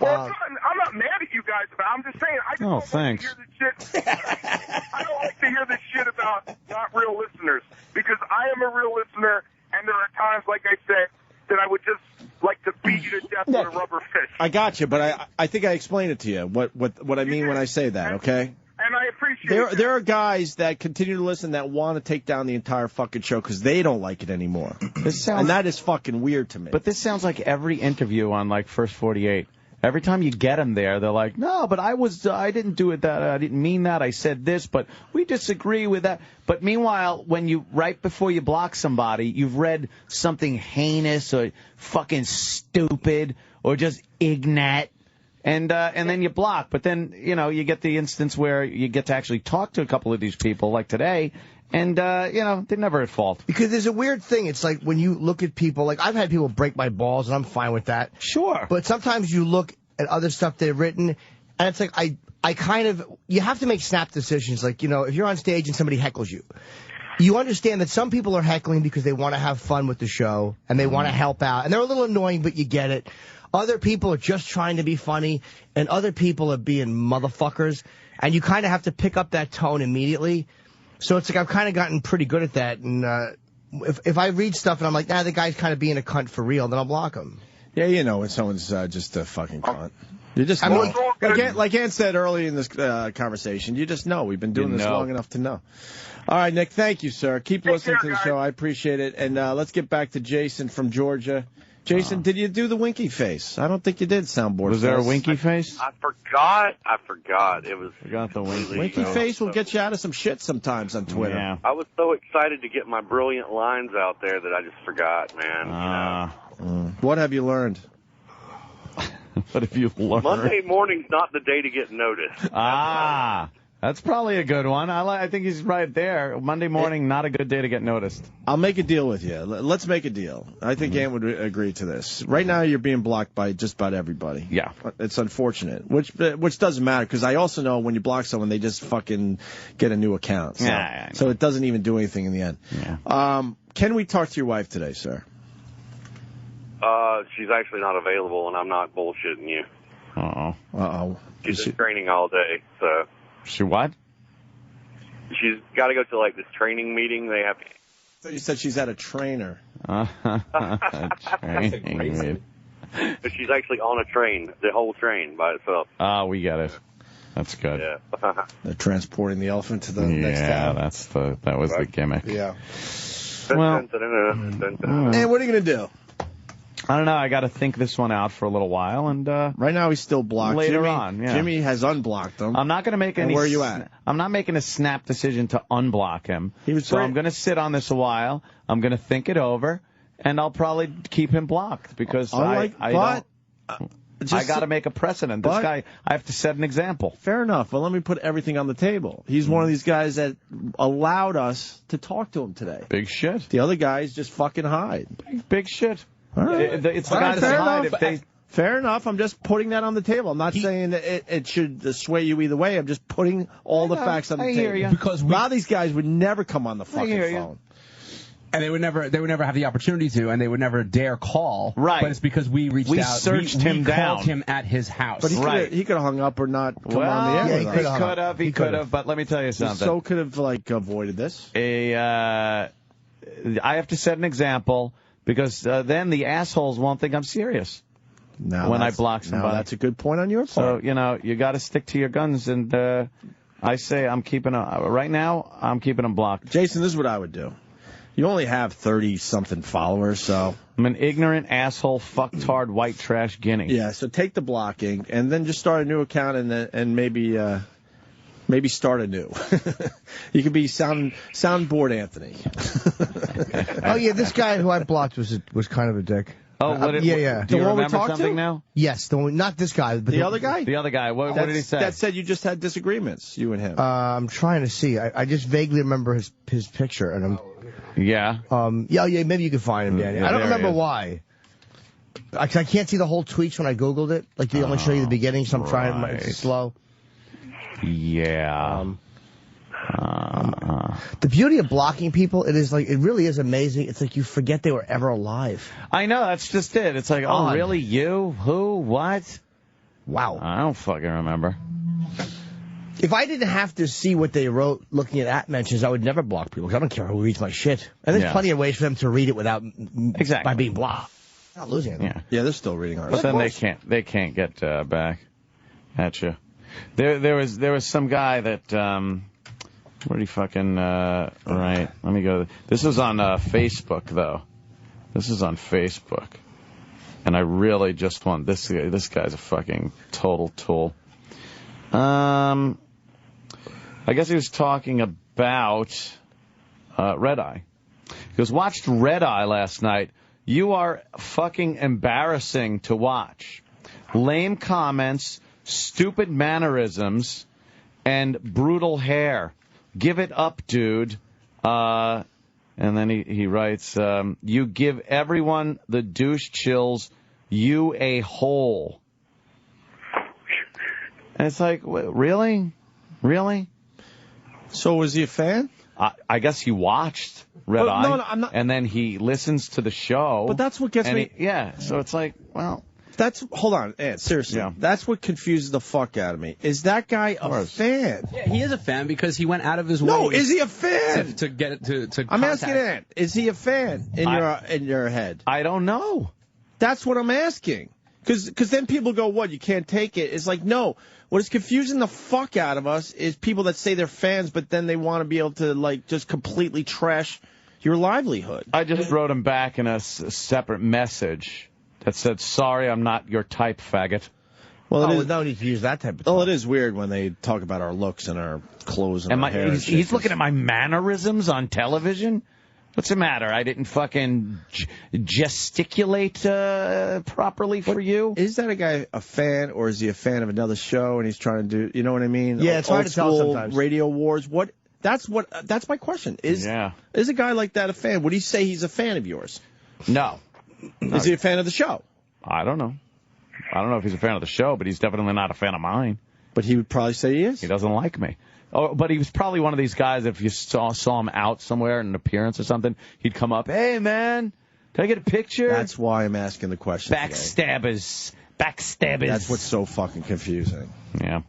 Well, I'm not mad at you guys about it. I'm just saying, I just don't thanks. like to hear this shit. I don't like to hear this shit about not real listeners, because I am a real listener, and there are times, like I said, that I would just like to beat you to death with a rubber fist. I got you, but I think I explained it to you, what I mean when I say that, okay? And I appreciate There are guys that continue to listen that want to take down the entire fucking show because they don't like it anymore. And that is fucking weird to me. But this sounds like every interview on, like, First 48. Every time you get them there, they're like, no, but I didn't do it that, I didn't mean that, I said this, but we disagree with that. But meanwhile, right before you block somebody, you've read something heinous or fucking stupid or just ignorant, and then you block. But then, you get the instance where you get to actually talk to a couple of these people, like today, and, they're never at fault. Because there's a weird thing. It's like when you look at people, like I've had people break my balls, and I'm fine with that. Sure. But sometimes you look at other stuff they've written, and it's like you have to make snap decisions. Like, if you're on stage and somebody heckles you, you understand that some people are heckling because they want to have fun with the show, and they want to help out, and they're a little annoying, but you get it. Other people are just trying to be funny, and other people are being motherfuckers, and you kind of have to pick up that tone immediately. So it's like I've kind of gotten pretty good at that, and if I read stuff and I'm like, the guy's kind of being a cunt for real, then I'll block him. Yeah, when someone's just a fucking cunt. You just know. Like Ann said early in this conversation, you just know. We've been doing this long enough to know. All right, Nick, thank you, sir. Keep listening to the show. I appreciate it. And let's get back to Jason from Georgia. Jason, did you do the winky face? I don't think you did, Soundboard. Was there a winky face? I forgot. It was. Forgot the winky. Winky face will get you out of some shit sometimes on Twitter. Yeah. I was so excited to get my brilliant lines out there that I just forgot, man. What have you learned? What have you learned? Monday morning's not the day to get noticed. That's probably a good one. I think he's right there. Monday morning, not a good day to get noticed. I'll make a deal with you. Let's make a deal. I think Ann would agree to this. Right now, you're being blocked by just about everybody. Yeah. It's unfortunate, which doesn't matter, because I also know when you block someone, they just fucking get a new account. So, so it doesn't even do anything in the end. Yeah. Can we talk to your wife today, sir? She's actually not available, and I'm not bullshitting you. Uh-oh. She's in training all day, so. She what? She's got to go to, like, this training meeting. They have. So you said she's at a trainer. Training meeting. But she's actually on a train, the whole train by itself. Oh, we get it. That's good. Yeah. They're transporting the elephant to the next town. Yeah, that was the gimmick. Yeah. Well, And what are you going to do? I don't know. I got to think this one out for a little while, and right now he's still blocked. Later Jimmy, on, yeah. Jimmy has unblocked him. I'm not going to make any. Where are you at? I'm not making a snap decision to unblock him. I'm going to sit on this a while. I'm going to think it over, and I'll probably keep him blocked because I got to make a precedent. This guy, I have to set an example. Fair enough, but let me put everything on the table. He's one of these guys that allowed us to talk to him today. Big shit. The other guys just fucking hide. Big shit. All right. It's the guys that hide. Fair enough. I'm just putting that on the table. I'm not saying that it should sway you either way. I'm just putting all the facts on the table. hear you. Because a lot of these guys would never come on the fucking phone. And they would never have the opportunity to, and they would never dare call. Right. But it's because we reached out. Searched him we down. called him at his house. But he could have hung up or not come on the air. He could have. But let me tell you something. So could have avoided this. I have to set an example because then the assholes won't think I'm serious. When I block somebody. That's a good point on your part. So you got to stick to your guns, and I say I'm keeping right now. I'm keeping them blocked. Jason, this is what I would do. You only have 30-something followers, so... I'm an ignorant, asshole, fucktard, white trash guinea. Yeah, so take the blocking, and then just start a new account, and maybe start anew. You could be soundboard Anthony. Oh, yeah, this guy who I blocked was kind of a dick. Oh, yeah. Do you remember something now? Yes, not this guy. But the other guy? The other guy. What did he say? That said you just had disagreements, you and him. I'm trying to see. I just vaguely remember his picture, and I'm... Yeah. Yeah, maybe you can find him, Danny. I don't remember why. I can't see the whole tweets when I Googled it. Like, they only show you the beginning, so I'm trying. It's slow. Yeah. The beauty of blocking people, it really is amazing. It's like you forget they were ever alive. I know, that's just it. It's like, oh, really? You? Who? What? Wow. I don't fucking remember. If I didn't have to see what they wrote looking at mentions, I would never block people, because I don't care who reads my shit. And there's plenty of ways for them to read it without by being blocked. Not losing it. Yeah, they're still reading ours. But then they can't get back at you. There was some guy that where did he fucking right? Let me go. This was on Facebook though. This is on Facebook, and I really just want this guy's a fucking total tool. I guess he was talking about Red Eye. He goes, watched Red Eye last night. You are fucking embarrassing to watch. Lame comments, stupid mannerisms, and brutal hair. Give it up, dude. And then he writes, you give everyone the douche chills. You a hole. And it's like, really? Really? So was he a fan? I guess he watched Red Eye. No, I'm not. And then he listens to the show. But that's what gets me. Yeah, so it's like, well. Hold on, Ed, seriously. Yeah. That's what confuses the fuck out of me. Is that guy a fan? Yeah, he is a fan because he went out of his way. No, is he a fan? To get it to I'm asking Ed, is he a fan in your head? I don't know. That's what I'm asking. Because then people go, what, you can't take it? It's like, no. What is confusing the fuck out of us is people that say they're fans, but then they want to be able to, like, just completely trash your livelihood. I just wrote him back in a separate message that said, sorry, I'm not your type, faggot. Well, no need to use that type of talk. Well, it is weird when they talk about our looks and our clothes and our hair. He's looking at my mannerisms on television? What's the matter? I didn't fucking gesticulate properly for you? Is that a guy a fan, or is he a fan of another show and he's trying to do, you know what I mean? Yeah, it's hard to tell sometimes. Radio wars. That's my question. Is a guy like that a fan? Would he say he's a fan of yours? No. Is he a fan of the show? I don't know. I don't know if he's a fan of the show, but he's definitely not a fan of mine. But he would probably say he is? He doesn't like me. Oh, but he was probably one of these guys, if you saw him out somewhere in an appearance or something, he'd come up, hey, man, Can I get a picture? That's why I'm asking the question. Backstabbers. Backstabbers. That's what's so fucking confusing. Yeah.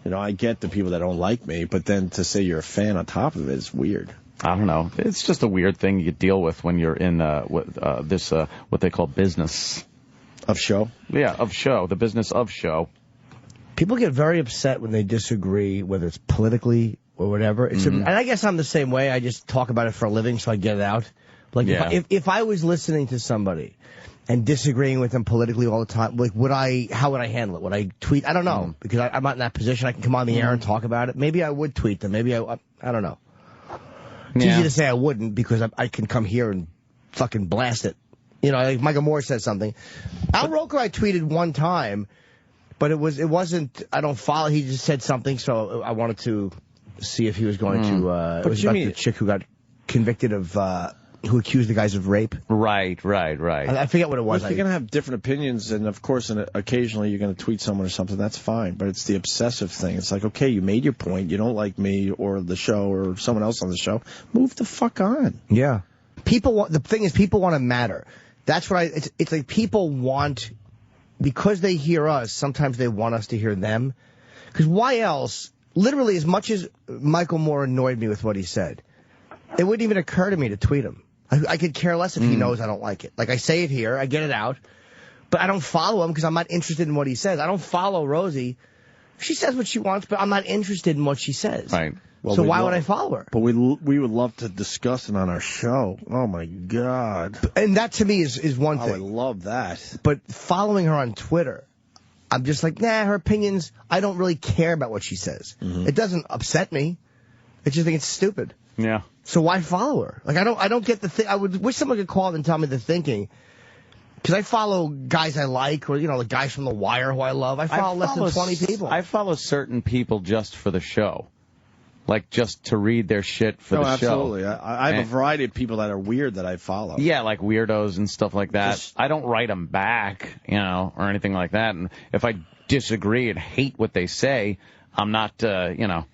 You know, I get the people that don't like me, but then to say you're a fan on top of it is weird. I don't know. It's just a weird thing you deal with when you're in this what they call business of show. Yeah, of show. The business of show. People get very upset when they disagree, whether it's politically or whatever. And I guess I'm the same way. I just talk about it for a living, so I get it out. Like if I was listening to somebody and disagreeing with them politically all the time, like how would I handle it? Would I tweet? I don't know, because I'm not in that position. I can come on the air and talk about it. Maybe I would tweet them. Maybe I don't know. It's easy to say I wouldn't, because I can come here and fucking blast it. You know, like Michael Moore said something. Al Roker I tweeted one time, but it wasn't, I don't follow, he just said something, so I wanted to see if he was going to, it was about the chick who got convicted of, who accused the guys of rape. Right. I forget what it was. If you're going to have different opinions, and of course, occasionally you're going to tweet someone or something, that's fine. But it's the obsessive thing. It's like, okay, you made your point. You don't like me or the show or someone else on the show. Move the fuck on. Yeah. The thing is, people want to matter. That's what it's like people want, because they hear us, sometimes they want us to hear them. Because why else, literally as much as Michael Moore annoyed me with what he said, it wouldn't even occur to me to tweet him. I could care less if he knows I don't like it. Like, I say it here, I get it out, but I don't follow him because I'm not interested in what he says. I don't follow Rosie. She says what she wants, but I'm not interested in what she says. Right. Well, so why would I follow her? But we would love to discuss it on our show. Oh, my God. And that, to me, is one thing. I would love that. But following her on Twitter, I'm just like, nah, her opinions, I don't really care about what she says. It doesn't upset me. I just think it's stupid. Yeah. So why follow her? Like, I don't get the thing. I would wish someone could call and tell me the thinking. Because I follow guys I like, or, you know, the guys from The Wire who I love. I follow less than 20 people. I follow certain people just for the show. Like, just to read their shit for the absolutely. show. I have a variety of people that are weird that I follow. Yeah, like weirdos and stuff like that. I don't write them back, you know, or anything like that. And if I disagree and hate what they say, I'm not, you know,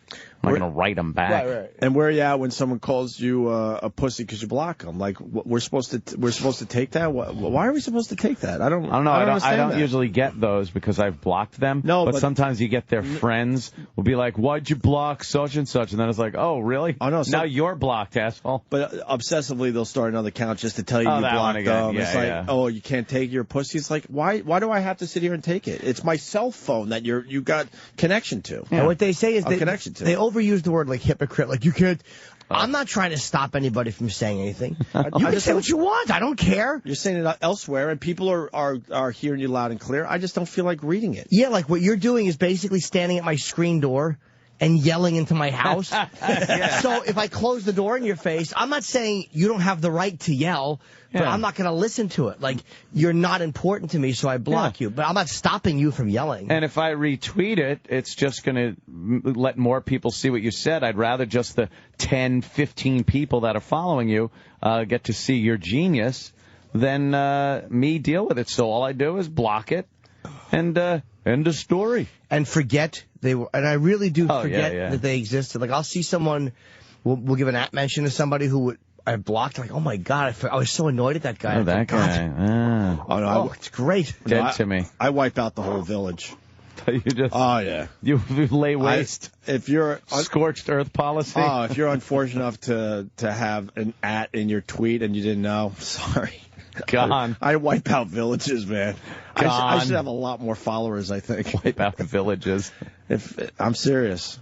I'm not going to write them back. Right. And where are you at when someone calls you a pussy because you block them? Like, we're supposed to take that? Why are we supposed to take that? I don't know. I don't usually get those because I've blocked them. No, but sometimes you get their friends will be like, "Why'd you block such and such?" And then it's like, "Oh, really? Oh no, now you're blocked, asshole." But obsessively, they'll start another account just to tell you you blocked them. It's like, oh, you can't take your pussy. It's like, why do I have to sit here and take it? It's my cell phone that you got connection to. Yeah. And what they say is they overuse the word like hypocrite. Like, you can't. I'm not trying to stop anybody from saying anything. You can say what you want. I don't care. You're saying it elsewhere, and people are hearing you loud and clear. I just don't feel like reading it. Yeah, like what you're doing is basically standing at my screen door and yelling into my house. So if I close the door in your face, I'm not saying you don't have the right to yell, but I'm not going to listen to it. Like, you're not important to me, so I block you. But I'm not stopping you from yelling. And if I retweet it, it's just going to let more people see what you said. I'd rather just the 10, 15 people that are following you get to see your genius than me deal with it. So all I do is block it and end of story. And forget and I really do forget that they existed. Like, I'll see someone, we'll give an mention to somebody who I blocked. Like, oh my God, I was so annoyed at that guy. Oh, that guy. Oh no, it's great. Dead to me. I wipe out the whole village. You just, you lay waste. If you're scorched earth policy. If you're unfortunate enough to have an @ in your tweet and you didn't know, sorry. Gone. I wipe out villages, man. I should have a lot more followers, I think. Wipe out villages. I'm serious.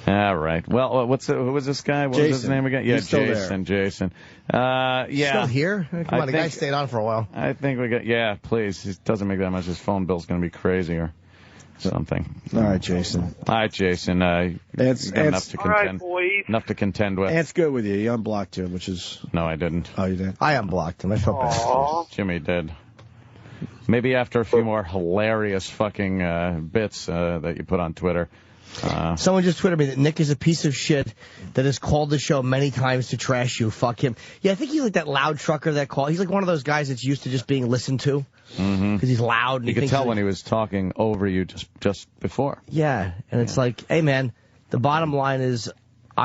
All right. Well, who was this guy? What was his name again? Yeah, Jason. Jason. Still here? Come on, the guy stayed on for a while. I think we got. Yeah, please. It doesn't make that much. His phone bill's going to be crazy or something. All right, Jason. Enough to contend with. Ant's good with you. He unblocked you, which is... No, I didn't. Oh, you did? I unblocked him. I felt bad. Jimmy did. Maybe after a few more hilarious fucking bits that you put on Twitter. Someone just tweeted me that Nick is a piece of shit that has called the show many times to trash you. Fuck him. Yeah, I think he's like that loud trucker that called. He's like one of those guys that's used to just being listened to. Because he's loud. And you could tell when he was talking over you just before. Yeah, and it's like, hey, man, the bottom line is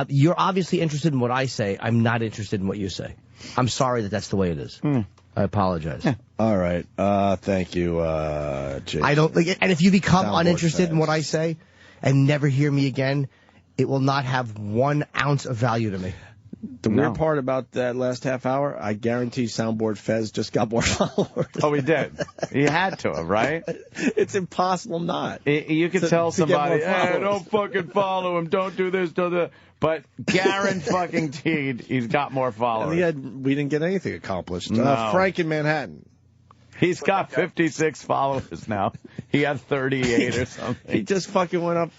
You're obviously interested in what I say. I'm not interested in what you say. I'm sorry that that's the way it is. I apologize. All right. Thank you, Jake. I don't think, and if you become Soundboard uninterested in fans. what I say and never hear me again, it will not have 1 ounce of value to me. The weird part about that last half hour, I guarantee Soundboard Fez just got more followers. Oh, he did. He had to have, right? It's impossible not. You could tell to get somebody, more hey, followers." don't fucking follow him. Don't do this, don't do that. But guaranteed, he's got more followers. And we didn't get anything accomplished. No. Frank in Manhattan. He's got 56 followers now. He had 38 or something. He just fucking went up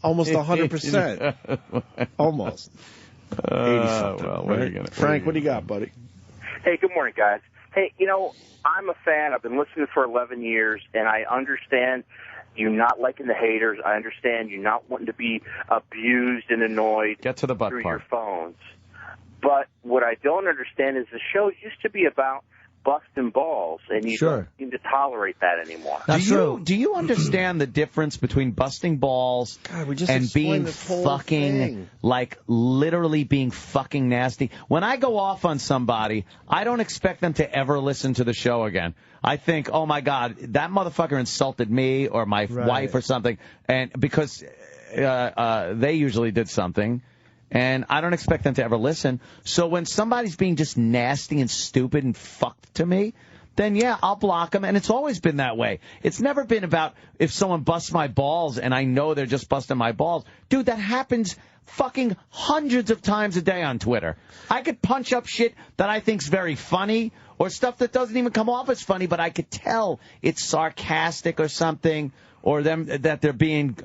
almost 100%. Almost. 80-something. Well, what are you gonna, Frank, what do you got, buddy? Hey, good morning, guys. Hey, I'm a fan. I've been listening for 11 years, and I understand you not liking the haters. I understand you not wanting to be abused and annoyed Get to the butt through part. your phones. But what I don't understand is the show used to be about busting balls, and you don't seem to tolerate that anymore. Do you understand the difference between busting balls and being fucking, like, literally being fucking nasty? When I go off on somebody, I don't expect them to ever listen to the show again. I think, oh, my God, that motherfucker insulted me or my wife or something, and because they usually did something. And I don't expect them to ever listen. So when somebody's being just nasty and stupid and fucked to me, then, yeah, I'll block them. And it's always been that way. It's never been about if someone busts my balls and I know they're just busting my balls. Dude, that happens fucking hundreds of times a day on Twitter. I could punch up shit that I think's very funny or stuff that doesn't even come off as funny, but I could tell it's sarcastic or something or that they're being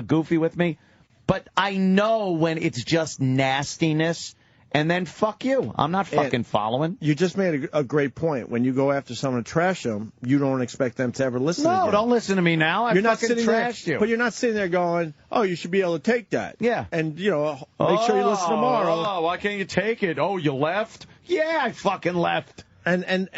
goofy with me. But I know when it's just nastiness, and then fuck you. I'm not fucking following. You just made a great point. When you go after someone to trash them, you don't expect them to ever listen No, again. don't listen to me now. I You're not fucking sitting trashed there, you. But you're not sitting there going, oh, you should be able to take that. Yeah. And, make sure you listen tomorrow. Oh, why can't you take it? Oh, you left? Yeah, I fucking left. And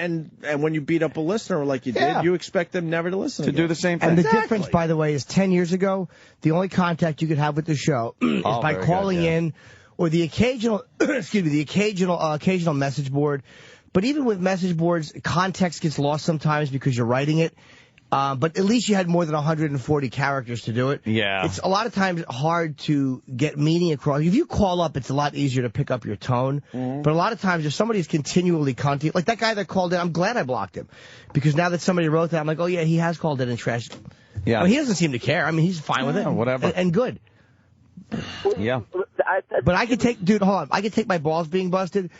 when you beat up a listener like you did, you expect them never to listen again. do the same thing. And the difference, by the way, is 10 years ago, the only contact you could have with the show is by very calling good, yeah. in or the occasional, occasional message board. But even with message boards, context gets lost sometimes because you're writing it. But at least you had more than 140 characters to do it. Yeah. It's a lot of times hard to get meaning across. If you call up, it's a lot easier to pick up your tone. But a lot of times, if somebody's continually cunty, like that guy that called in, I'm glad I blocked him. Because now that somebody wrote that, I'm like, oh, yeah, he has called in and trashed. Yeah. I mean, he doesn't seem to care. I mean, he's fine with it. Whatever. And good. Yeah. But I could take, dude, hold on. I could take my balls being busted.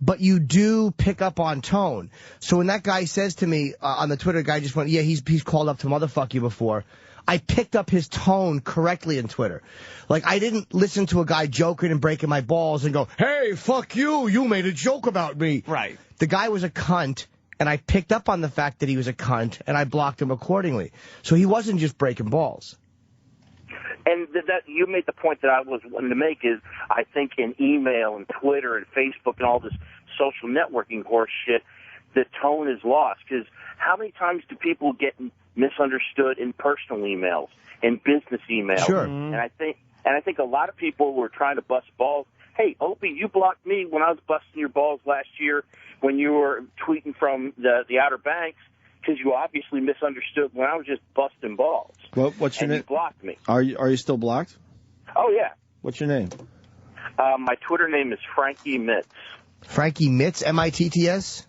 But you do pick up on tone. So when that guy says to me on the Twitter, guy just went, yeah, he's called up to motherfuck you before. I picked up his tone correctly in Twitter. Like, I didn't listen to a guy joking and breaking my balls and go, hey, fuck you, you made a joke about me. Right. The guy was a cunt, and I picked up on the fact that he was a cunt, and I blocked him accordingly. So he wasn't just breaking balls. And that you made the point that I was wanting to make is I think in email and Twitter and Facebook and all this social networking horse shit, the tone is lost. Because how many times do people get misunderstood in personal emails, in business emails? Sure. And I think a lot of people were trying to bust balls. Hey, Opie, you blocked me when I was busting your balls last year when you were tweeting from the Outer Banks. Because you obviously misunderstood when I was just busting balls. What's your and name? You blocked me. Are you still blocked? Oh, yeah. What's your name? My Twitter name is Frankie Mitts. Frankie Mitts, M-I-T-T-S?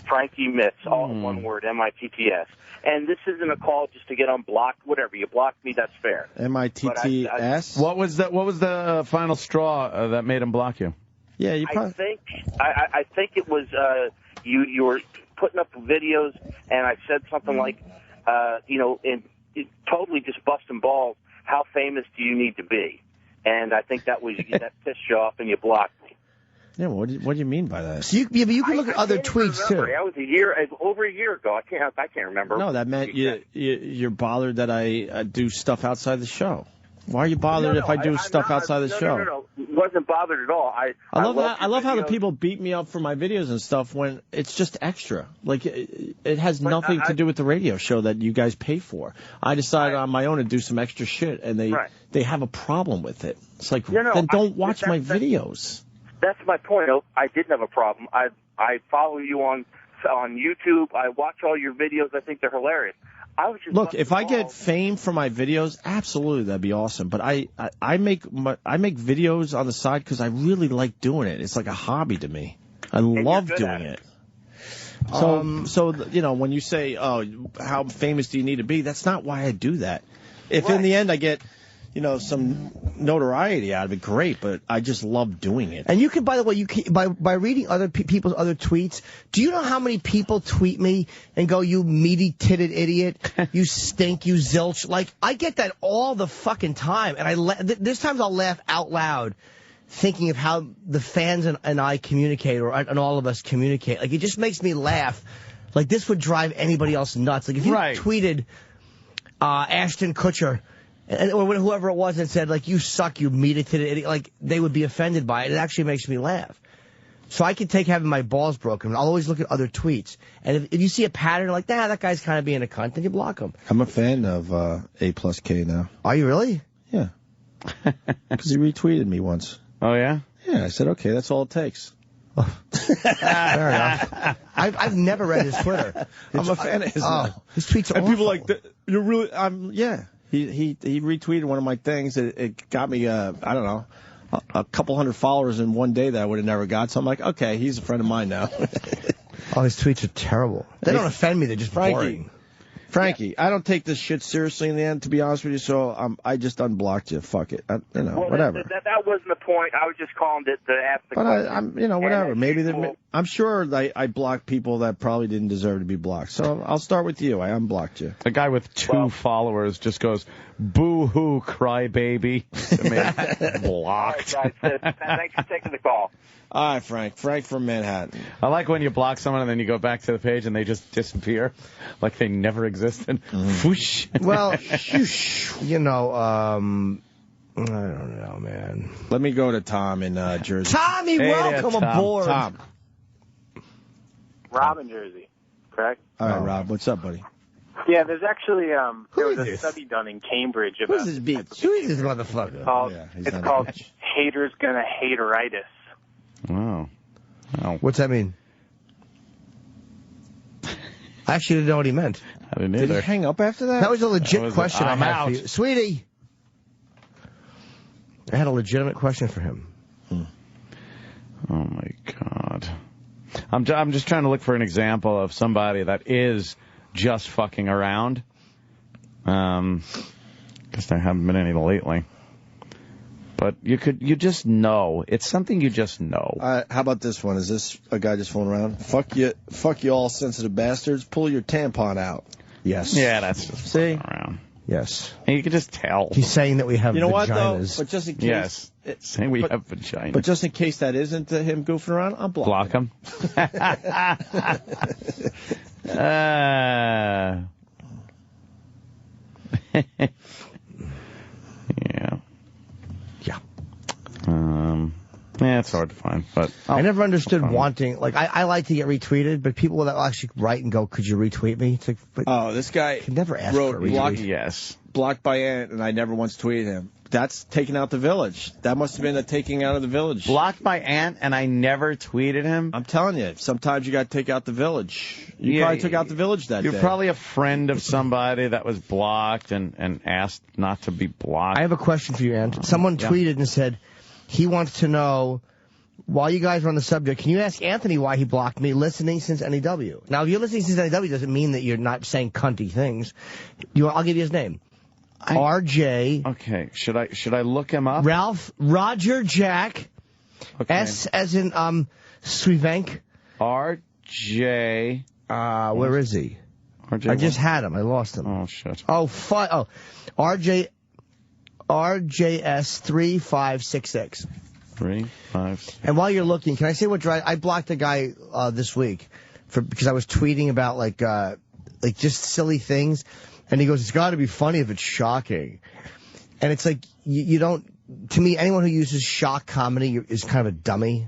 Frankie Mitts, all one word, M-I-T-T-S. And this isn't a call just to get unblocked. Whatever, you blocked me, that's fair. M-I-T-T-S? What was the final straw that made him block you? Yeah, you probably... I think it was you were putting up videos, and I said something like, and totally just busting balls, how famous do you need to be? And I think that pissed you off, and you blocked me. Yeah, what do you mean by that? So you can look at other tweets, too. That was over a year ago. I can't remember. No, that meant you're bothered that I do stuff outside the show. Why are you bothered if I do stuff outside the show? No. Wasn't bothered at all. I love how the people beat me up for my videos and stuff when it's just extra. Like, it has nothing to do with the radio show that you guys pay for. I decided on my own to do some extra shit, and they have a problem with it. It's like, then don't watch my videos. That's my point. I didn't have a problem. I follow you on YouTube. I watch all your videos. I think they're hilarious. Look, if I get fame for my videos, absolutely, that'd be awesome. But I make videos on the side because I really like doing it. It's like a hobby to me. I love doing it. So you know, when you say, "Oh, how famous do you need to be?" That's not why I do that. If in the end I get, you know, some notoriety out of it, great, but I just love doing it. And you can, by the way, by reading other people's other tweets, do you know how many people tweet me and go, "You meaty-titted idiot, you stink, you zilch"? Like, I get that all the fucking time, and there's times I'll laugh out loud thinking of how the fans and I communicate, and all of us communicate. Like, it just makes me laugh. Like, this would drive anybody else nuts. Like, if you tweeted Ashton Kutcher, or whoever it was, that said, like, "You suck, you meaty-titted idiot," like, they would be offended by it. It actually makes me laugh. So I can take having my balls broken. I'll always look at other tweets. And if you see a pattern like, that guy's kind of being a cunt, then you block him. I'm a fan of A+K now. Are you really? Yeah. Because he retweeted me once. Oh, yeah? Yeah, I said, okay, that's all it takes. Fair enough. I've never read his Twitter. I'm a fan of his. His tweets are and awful. people like, you're really, yeah. He retweeted one of my things. It got me, I don't know, a couple hundred followers in one day that I would have never got. So I'm like, okay, he's a friend of mine now. Oh, his tweets are terrible. They don't offend me. They're just boring. Frankie, I don't take this shit seriously in the end, to be honest with you, so I just unblocked you. Fuck it. Whatever. That wasn't the point. I was just calling to ask the question. Whatever. Maybe I'm sure I blocked people that probably didn't deserve to be blocked. So I'll start with you. I unblocked you. The guy with 2 followers just goes, "Boo-hoo, crybaby." Blocked. All right, guys. Thanks for taking the call. All right, Frank. Frank from Manhattan. I like when you block someone and then you go back to the page and they just disappear, like they never existed. Whoosh. Well, you know, I don't know, man. Let me go to Tom in Jersey. Tommy, welcome aboard. Tom. Rob in Jersey, correct? All right, Rob. What's up, buddy? Yeah, there's actually there was a study done in Cambridge about Who's this bitch? Who is this motherfucker? It's called Haters Gonna Hateritis. Wow. What's that mean? I actually didn't know what he meant. I didn't either. Did he hang up after that? That was a legit question I had for you. Sweetie! I had a legitimate question for him. Oh, my God. I'm just trying to look for an example of somebody that is just fucking around. Because there haven't been any lately. But you just know. It's something you just know. How about this one? Is this a guy just fooling around? Fuck you all sensitive bastards. Pull your tampon out. Yes. Yeah, that's just See? around. Yes. And you can just tell. He's saying that we have You know vaginas. what, though? But just in case... Yes. Saying we have vaginas. But just in case that isn't him goofing around, I'll block him. Yeah. Yeah, it's hard to find, but I never understood wanting, like, I like to get retweeted, but people that actually write and go, "Could you retweet me?" It's like, this guy can never ask for a retweet. Blocked by Ant, and I never once tweeted him. That's taking out the village. That must have been a taking out of the village. Blocked by Ant, and I never tweeted him? I'm telling you, sometimes you got to take out the village. You probably took out the village that day. You're probably a friend of somebody that was blocked and asked not to be blocked. I have a question for you, Ant. Someone tweeted and said he wants to know, while you guys are on the subject, can you ask Anthony why he blocked me listening since NEW? Now, if you're listening since NEW, doesn't mean that you're not saying cunty things. I'll give you his name. RJ. Okay, should I look him up? Ralph Roger Jack. Okay. S as in Swivenk. RJ. Where is he? RJ I just had him. I lost him. Oh shit. Oh RJS 3566. 3566. And while you're looking, can I say what I blocked a guy this week because I was tweeting about like just silly things. And he goes, "It's got to be funny if it's shocking." And it's like, you don't, to me, anyone who uses shock comedy is kind of a dummy.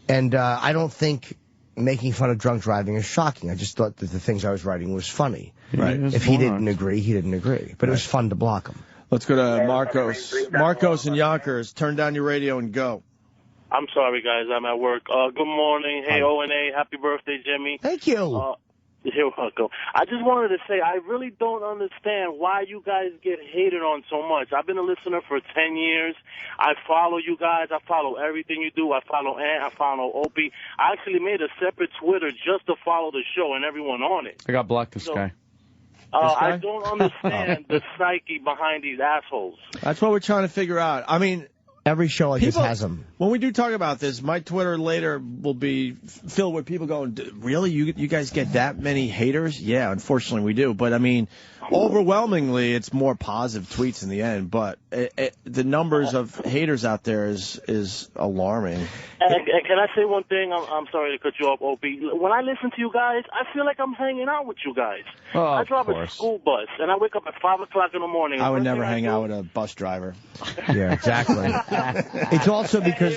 And I don't think making fun of drunk driving is shocking. I just thought that the things I was writing was funny. Right. If he didn't agree, he didn't agree. But it was fun to block him. Let's go to Marcos. Marcos and Yonkers, turn down your radio and go. I'm sorry, guys. I'm at work. Good morning. Hey, O&A. Happy birthday, Jimmy. Thank you. You're welcome. I just wanted to say I really don't understand why you guys get hated on so much. I've been a listener for 10 years. I follow you guys. I follow everything you do. I follow Ant. I follow Opie. I actually made a separate Twitter just to follow the show and everyone on it. I got blocked this guy. I don't understand the psyche behind these assholes. That's what we're trying to figure out. I mean, every show like this has them. When we do talk about this, my Twitter later will be filled with people going, really? You guys get that many haters? Yeah, unfortunately we do. But, I mean, overwhelmingly, it's more positive tweets in the end. But the numbers of haters out there is alarming. And can I say one thing? I'm sorry to cut you off, Opie. When I listen to you guys, I feel like I'm hanging out with you guys. Oh, I drive a school bus, and I wake up at 5 o'clock in the morning. I would never hang out with a bus driver. Yeah, exactly. It's also because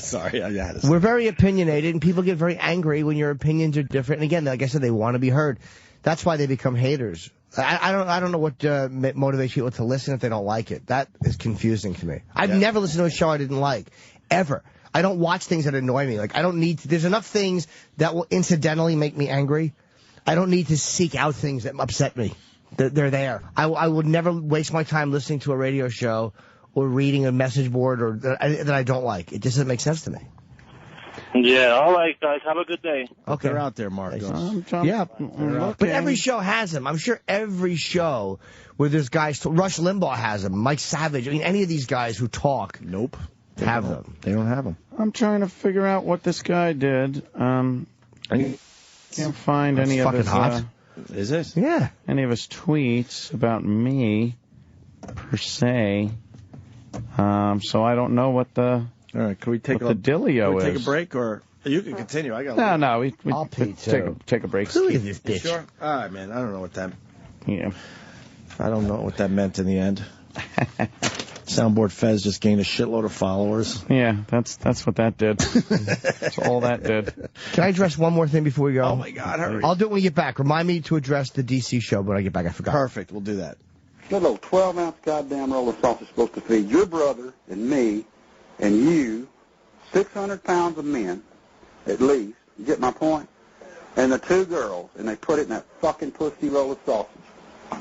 sorry, I had to say. We're very opinionated, and people get very angry when your opinions are different. And again, like I said, they want to be heard. That's why they become haters. I don't know what motivates people to listen if they don't like it. That is confusing to me. I've never listened to a show I didn't like, ever. I don't watch things that annoy me. Like, I don't need to. There's enough things that will incidentally make me angry. I don't need to seek out things that upset me. They're there. I would never waste my time listening to a radio show or reading a message board or that I don't like. It just doesn't make sense to me. Yeah, all right, guys. Have a good day. Okay. They're out there, Marcos. Yeah, but every show has them. I'm sure every show where there's guys, Rush Limbaugh has them, Mike Savage. I mean, any of these guys who talk, nope, have them. They don't have them. I'm trying to figure out what this guy did. Can't find any of his. Hot. Is it? Yeah. Any of his tweets about me, per se. So I don't know what the. All right, can we take the dealio is? Take a break, or you can continue. I got. No. We I'll pee too. Take a break. Look at this bitch. Sure. All right, man. I don't know what that. Yeah. I don't know what that meant in the end. Soundboard Fez just gained a shitload of followers. Yeah, that's what that did. That's all that did. Can I address one more thing before we go? Oh my God, hurry! I'll do it when we get back. Remind me to address the DC show when I get back. I forgot. Perfect. We'll do that. Good little 12-ounce goddamn roll of sausage supposed to feed your brother and me and you 600 pounds of men, at least. You get my point? And the two girls, and they put it in that fucking pussy roll of sausage.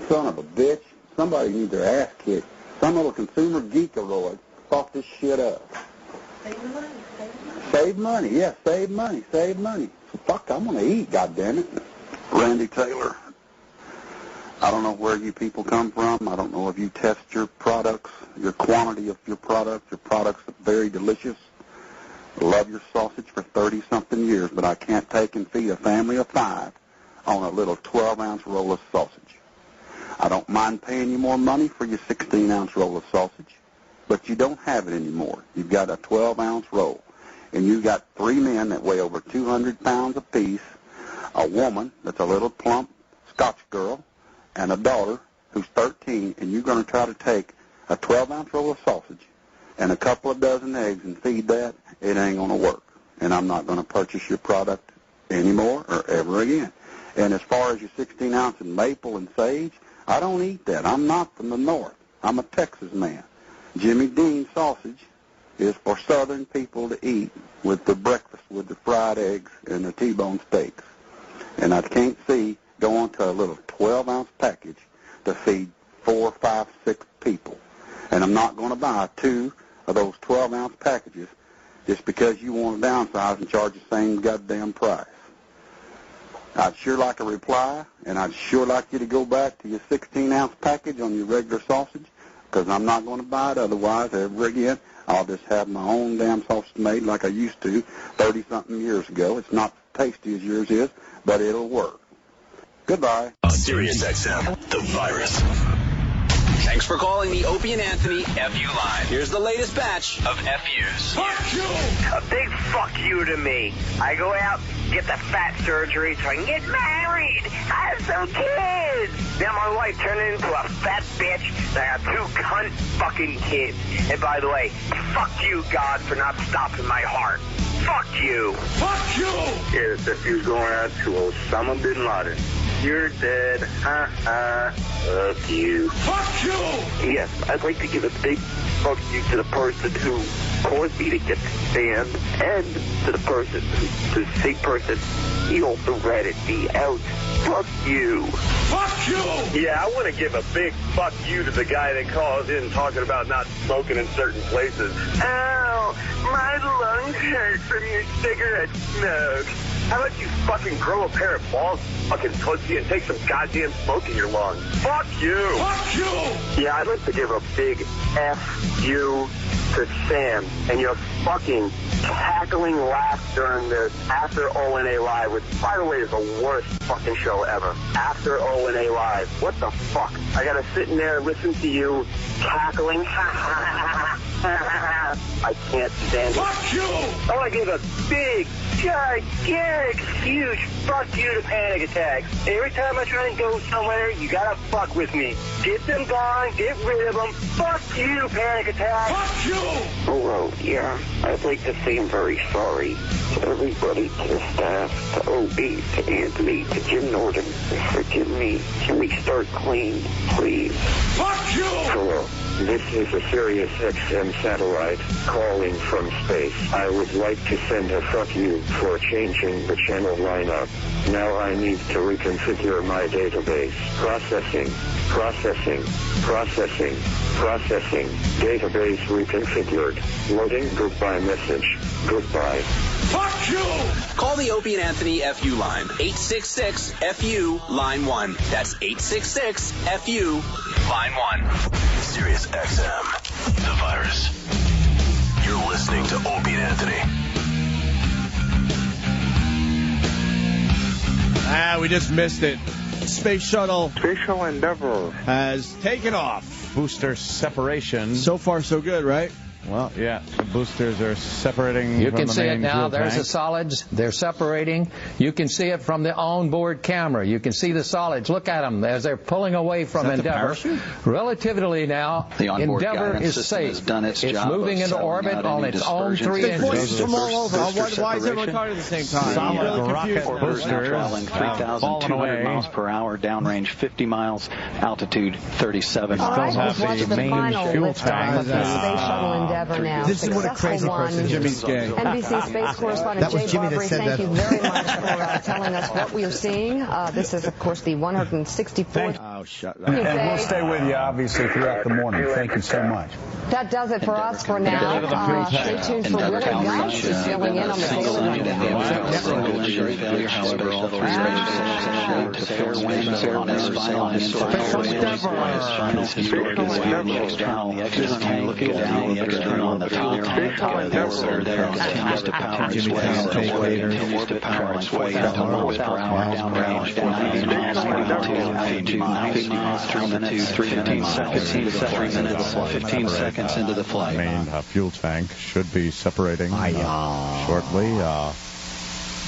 Son of a bitch. Somebody needs their ass kicked. Some little consumer geekaroid fucked this shit up. Save money. Yeah, save money. Fuck, I'm going to eat, goddammit. Randy Taylor. I don't know where you people come from. I don't know if you test your products, your quantity of your products. Your products are very delicious. I love your sausage for 30-something years, but I can't take and feed a family of 5 on a little 12-ounce roll of sausage. I don't mind paying you more money for your 16-ounce roll of sausage, but you don't have it anymore. You've got a 12-ounce roll, and you've got 3 men that weigh over 200 pounds apiece, a woman that's a little plump Scotch girl, and a daughter who's 13, and you're going to try to take a 12-ounce roll of sausage and a couple of dozen eggs and feed that. It ain't going to work, and I'm not going to purchase your product anymore or ever again. And as far as your 16-ounce and maple and sage, I don't eat that. I'm not from the north. I'm a Texas man. Jimmy Dean sausage is for southern people to eat with the breakfast, with the fried eggs and the T-bone steaks. And I can't see going to a little 12-ounce package to feed 4, 5, 6 people. And I'm not going to buy 2 of those 12-ounce packages just because you want to downsize and charge the same goddamn price. I'd sure like a reply, and I'd sure like you to go back to your 16-ounce package on your regular sausage, because I'm not going to buy it otherwise ever again. I'll just have my own damn sausage made like I used to 30-something years ago. It's not tasty as yours is, but it'll work. Goodbye. Sirius XM, the virus. Thanks for calling the Opie and Anthony FU line. Here's the latest batch of FUs. Fuck you! A big fuck you to me. I go out get the fat surgery so I can get married, have some kids. Now my wife turned into a fat bitch, and I got 2 cunt fucking kids. And by the way, fuck you, God, for not stopping my heart. Fuck you. Fuck you. Yeah, that fuse going out to Osama bin Laden. You're dead. Fuck you. Fuck you. Yes, I'd like to give a big fuck you to the person who caused me to get banned, and to the person, to the same person, he also ratted me out. Fuck you. Fuck you. Yeah, I want to give a big fuck you to the guy that calls in talking about not smoking in certain places. Ow, my lungs hurt from your cigarette smoke. How about you fucking grow a pair of balls, fucking pussy, and take some goddamn smoke in your lungs? Fuck you. Fuck you. Yeah, I'd like to give a big F you to Sam and your fucking cackling laugh during the After O&A Live, which, by the way, is the worst fucking show ever. After O&A Live. What the fuck? I gotta sit in there and listen to you cackling. I can't stand it. Fuck you! I want to give a big, gigantic, huge fuck you to Panic Attacks. Every time I try and go somewhere, you gotta fuck with me. Get them gone, get rid of them. Fuck you, Panic Attacks. Fuck you! Hello, yeah. I'd like to say I'm very sorry to everybody, to the staff, to Opie, to Anthony, to Jim Norton. Forgive me. Can we start clean, please? Fuck you! Hello. This is a Sirius XM satellite calling from space. I would like to send a fuck you for changing the channel lineup. Now I need to reconfigure my database. Processing. Database reconfigured. Loading goodbye message. Goodbye. Fuck you! Call the Opie and Anthony FU line. 866-FU, line 1. That's 866-FU, line 1. Sirius XM, the virus. You're listening to Opie and Anthony. We just missed it. Space Shuttle Endeavour has taken off. Booster separation. So far, so good, right? Well, yeah, the boosters are separating. You from can the see it main now. fuel There's tank. the solids. They're separating. You can see it from the onboard camera. You can see the solids. Look at them as they're pulling away from Is that the Endeavour. parachute? Relatively now, The onboard Endeavour guidance is system safe. has done its job moving of into selling orbit out on any its own dispersions. 3 They engines. voices from all over. Why is everyone talking at the same time? Solid The rocket orbiters now traveling falling 3,200 away. miles per hour, downrange 50 miles, altitude 37 Still miles. have the main fuel tank. Space Shuttle Endeavour now. This is what a crazy person Jimmy's gay. NBC space correspondent That was Jay Jimmy that Barbary, said thank that. you very much for telling us what we are seeing. This is, of course, the 164th. Oh, shut up. And we'll stay with you, obviously, throughout the morning. Thank you so much. That does it for us for now. Stay tuned for Willie Gunn, who's filling in on the Daily Rundown. Failure, however, all 3 to fair winds on its final the exit tank, looking down the external on the top tank, there continues to power its way down to miles per hour, downrange 90 miles per altitude, 90 miles, 3 minutes, 15 seconds into the flight. Main fuel tank should be separating shortly.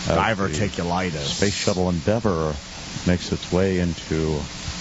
Diverticulitis. Space Shuttle Endeavour makes its way into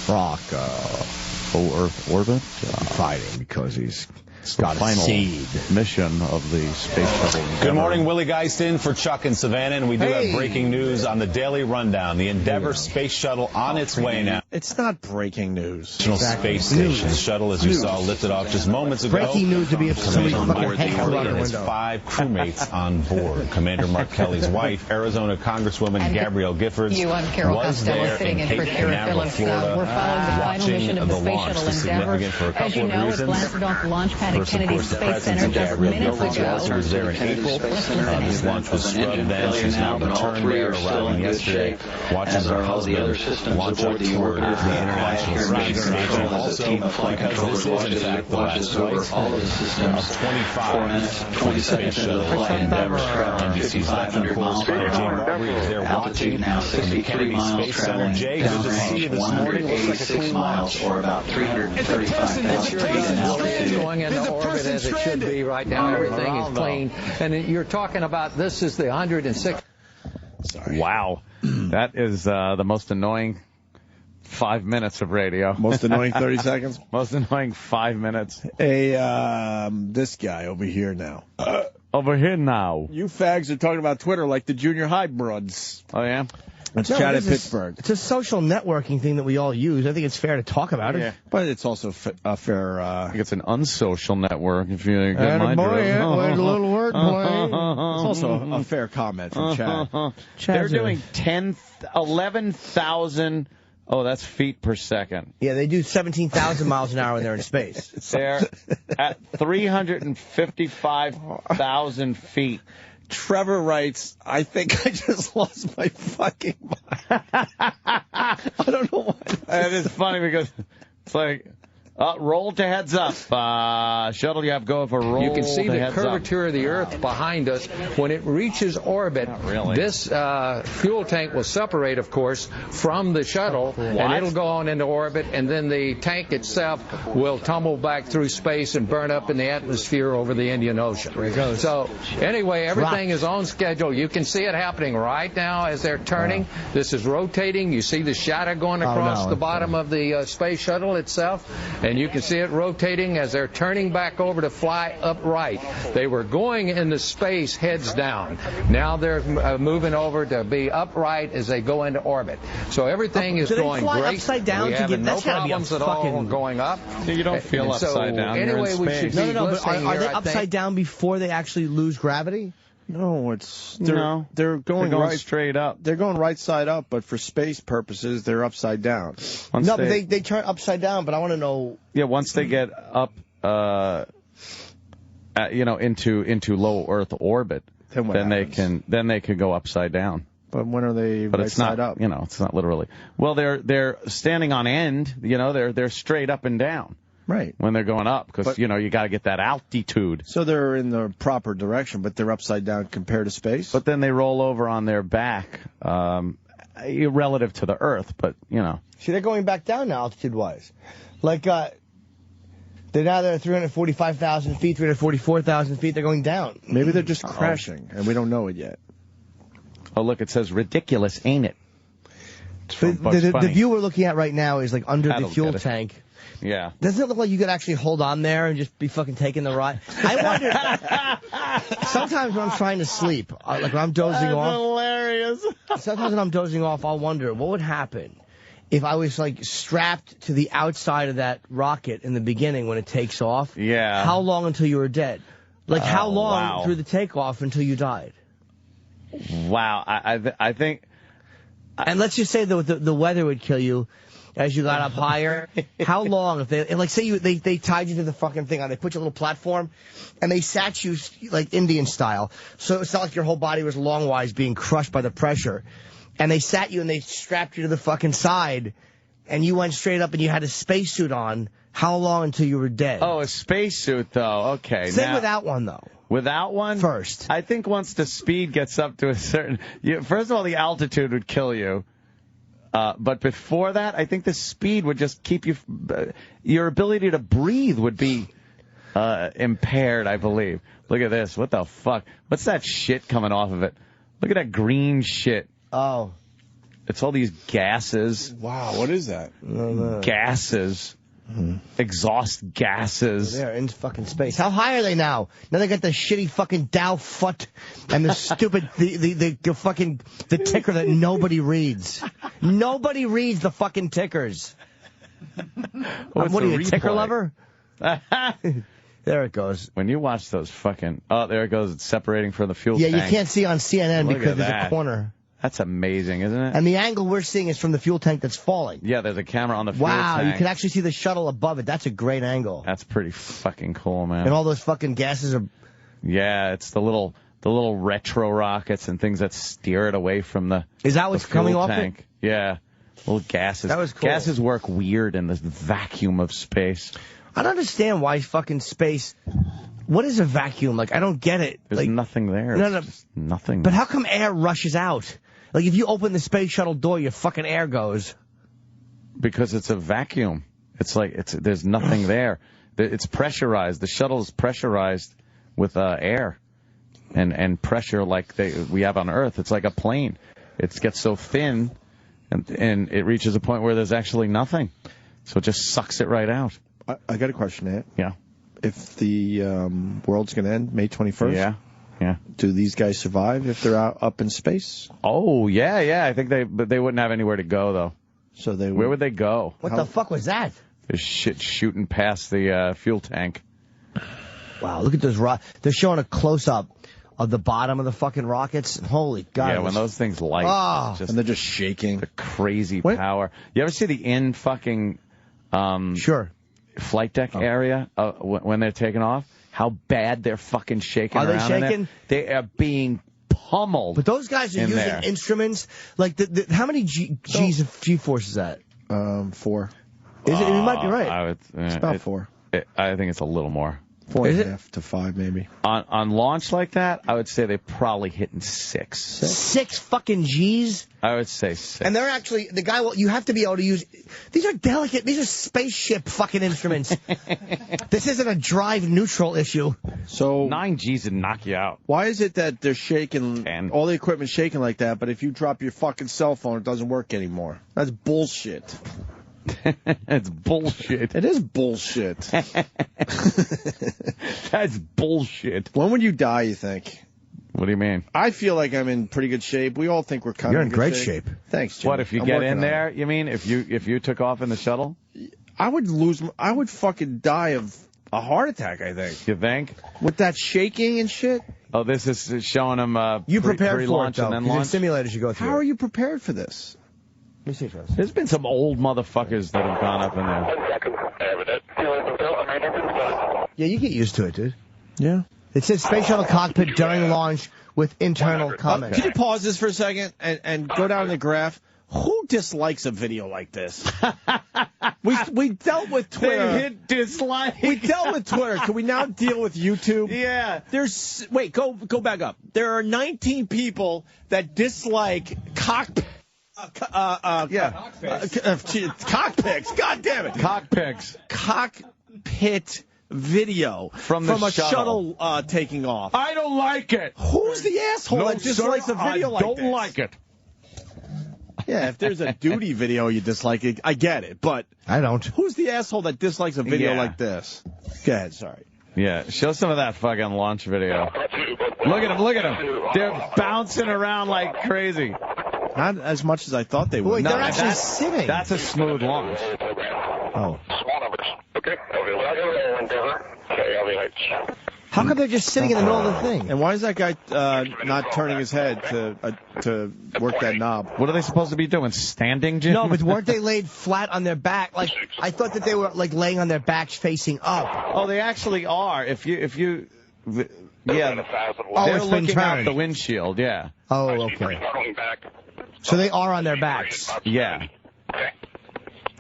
Rock. full Earth orbit. Fighting because he's It's the got a final seed. mission of the Space Shuttle Endeavour. Good morning, Willie Geist in for Chuck and Savannah, and we do have breaking news on the Daily Rundown. The Endeavour Space Shuttle on its way now. It's not breaking news. International Space Station shuttle, as you saw, lifted off just moments ago. Breaking news to be if somebody Coming on fucking board head the flew out Opie the and its window. 5 crewmates on board. Commander Mark Kelly's wife, Arizona Congresswoman Gabrielle Giffords, I'm Carol was Costello, there sitting in in Cape for Kara Canaveral, Phillips. Florida, We're following the final mission of the Space launch. Shuttle This is Endeavour. significant for a As couple you of know, it reasons. blasted off the launch pad at First, of Kennedy course, the Space presence Center of just Gabrielle minutes Giffords ago. also was there in April. This launch was scrubbed then. She's now returned there, arriving yesterday, watching her husband launch up toward the International Space Station. Also, because this is in fact the last flight of 25 for the Space Shuttle Endeavour. NBC's Lieutenant Correspondent Jim Barbary is there watching from the Kennedy Space Center. Jay, good to see you this morning. Looks like a clean launch. Or about 335,000 feet in altitude. Going into orbit as it should be right now. Everything is clean. And you're talking about this is the 106. Sorry. Wow. That is the most annoying 5 minutes of radio. Most annoying 30 seconds? Most annoying 5 minutes. Hey, this guy over here now. Over here now. You fags are talking about Twitter like the junior high broads. Oh, yeah? Let's chat at Pittsburgh. It's a social networking thing that we all use. I think it's fair to talk about it. But it's also a fair... I think it's an unsocial network, if you get my boy, drift. yeah, a little wordplay. It's also a fair comment from Chad. They're doing 11,000... Oh, that's feet per second. Yeah, they do 17,000 miles an hour when they're in space. They're at 355,000 feet. Trevor writes, I think I just lost my fucking mind. I don't know why. It is funny because it's like, roll to heads up. Shuttle, you have go for roll. You can see to the heads curvature up. of the Earth behind us. When it reaches orbit, this fuel tank will separate, of course, from the shuttle, and it'll go on into orbit, and then the tank itself will tumble back through space and burn up in the atmosphere over the Indian Ocean. There it goes. So, anyway, everything is on schedule. You can see it happening right now as they're turning. This is rotating. You see the shadow going across the bottom of the space shuttle itself. And you can see it rotating as they're turning back over to fly upright. They were going into space heads down. Now they're moving over to be upright as they go into orbit. So everything is going great. Do they fly upside down we to get no problems at all going up. You don't feel upside down. Anyway, we should be but are they upside down before they actually lose gravity? No, they're going right straight up. They're going right side up, but for space purposes, they're upside down. But they turn upside down. But I want to know. Yeah, once they get up, into low Earth orbit, then they can go upside down. But when are they right side up? It's not literally. Well, they're standing on end. They're straight up and down. Right. When they're going up, because, you got to get that altitude. So they're in the proper direction, but they're upside down compared to space? But then they roll over on their back, relative to the Earth, but, See, they're going back down now, altitude-wise. Like, they're at 345,000 feet, 344,000 feet. They're going down. Maybe they're just crashing, and we don't know it yet. Oh, look, it says ridiculous, ain't it? The view we're looking at right now is, like, under the fuel tank. Yeah. Doesn't it look like you could actually hold on there and just be fucking taking the ride? I wonder. Sometimes when I'm trying to sleep, like when I'm dozing off. Hilarious. Sometimes when I'm dozing off, I'll wonder what would happen if I was like strapped to the outside of that rocket in the beginning when it takes off. Yeah. How long until you were dead? Like how long through the takeoff until you died? Wow. I think. And let's just say the weather would kill you. As you got up higher, how long if they like say they tied you to the fucking thing on they put you on a little platform and they sat you like Indian style, so it's not like your whole body was longwise being crushed by the pressure, and they sat you and they strapped you to the fucking side, and you went straight up and you had a spacesuit on. How long until you were dead? Oh, a spacesuit though. Okay. Say without one though. Without one? First. I think once the speed gets up to a certain, first of all, the altitude would kill you. But before that, I think the speed would just keep you... your ability to breathe would be impaired, I believe. Look at this. What the fuck? What's that shit coming off of it? Look at that green shit. Oh. It's all these gases. Wow, what is that? Gases. Exhaust gases. They're in fucking space. How high are they now? Now they got the shitty fucking Dow foot and the stupid the fucking the ticker that nobody reads. Nobody reads the fucking tickers. What are you, a ticker lover? There it goes. When you watch those fucking... Oh, there it goes. It's separating from the fuel tank. Yeah, you can't see on CNN because there's a corner. That's amazing, isn't it? And the angle we're seeing is from the fuel tank that's falling. Yeah, there's a camera on the fuel tank. Wow, you can actually see the shuttle above it. That's a great angle. That's pretty fucking cool, man. And all those fucking gases are... Yeah, it's the little retro rockets and things that steer it away from the... Is that what's coming off tank. it? Yeah, little gases. That was cool. Gases work weird in the vacuum of space. I don't understand why fucking space... What is a vacuum? Like, I don't get it. There's nothing there. No, it's just nothing. But how come air rushes out? Like, if you open the space shuttle door, your fucking air goes. Because it's a vacuum. It's like, there's nothing there. It's pressurized. The shuttle is pressurized with air. and pressure like we have on Earth. It's like a plane. It gets so thin, and it reaches a point where there's actually nothing. So it just sucks it right out. I got a question, Ant. Yeah. If the world's going to end May 21st, yeah, do these guys survive if they're up in space? Oh, yeah. I think they wouldn't have anywhere to go, though. So where would they go? What the fuck was that? There's shit shooting past the fuel tank. Wow, look at those they're showing a close-up of the bottom of the fucking rockets. Holy God. Yeah, when those things light. And they're just shaking. The crazy power. You ever see the fucking flight deck area when they're taking off? How bad they're fucking shaking around. Are they shaking? They are being pummeled. But those guys are using instruments. Like, how many G's of G-force is that? 4. Is it? You might be right. It's about 4. I think it's a little more. 4.5 to 5, maybe. On launch like that, I would say they're probably hitting 6. 6 fucking G's? I would say 6. And they're actually, you have to be able to use, these are delicate, these are spaceship fucking instruments. This isn't a drive neutral issue. So 9 G's would knock you out. Why is it that they're shaking, all the equipment's shaking like that, but if you drop your fucking cell phone, it doesn't work anymore? That's bullshit. It's bullshit. It is bullshit. That's bullshit. When would you die, you think? What do you mean? I feel like I'm in pretty good shape. We all think we're kind You're of in great shape. Thanks, Jim. What, if you get in there, you mean? If you took off in the shuttle? I would fucking die of a heart attack, I think. You think? With that shaking and shit? Oh, this is showing them you prepared for it, pre-launch though. and then launch? Simulators you go through. How are you prepared for this? Let me see it first. There's been some old motherfuckers that have gone up in there. Yeah, you get used to it, dude. Yeah. It says Space Shuttle cockpit during launch with internal comments. Can you pause this for a second and go down the graph? Who dislikes a video like this? we dealt with Twitter. They hit dislike. We dealt with Twitter. Can we now deal with YouTube? Yeah. Go back up. There are 19 people that dislike cockpit. Cockpits. God damn it. Cockpit video from a shuttle taking off. I don't like it. Who's the asshole that dislikes a video like this? I don't like it. Yeah, if there's a duty video you dislike it, I get it, but I don't. Who's the asshole that dislikes a video like this? Go ahead, sorry. Yeah, show some of that fucking launch video. Look at them. They're bouncing around like crazy. Not as much as I thought they would. Wait, they're actually sitting. That's a smooth launch. Oh. How come they're just sitting in the middle of the thing? And why is that guy not turning his head to work that knob? What are they supposed to be doing? Standing, Jim? No, but weren't they laid flat on their back? Like, I thought that they were like laying on their backs facing up. Oh, they actually are. If you yeah. Oh, they're it's been looking out turned. the windshield, yeah. Oh, okay. So they are on their backs. Yeah.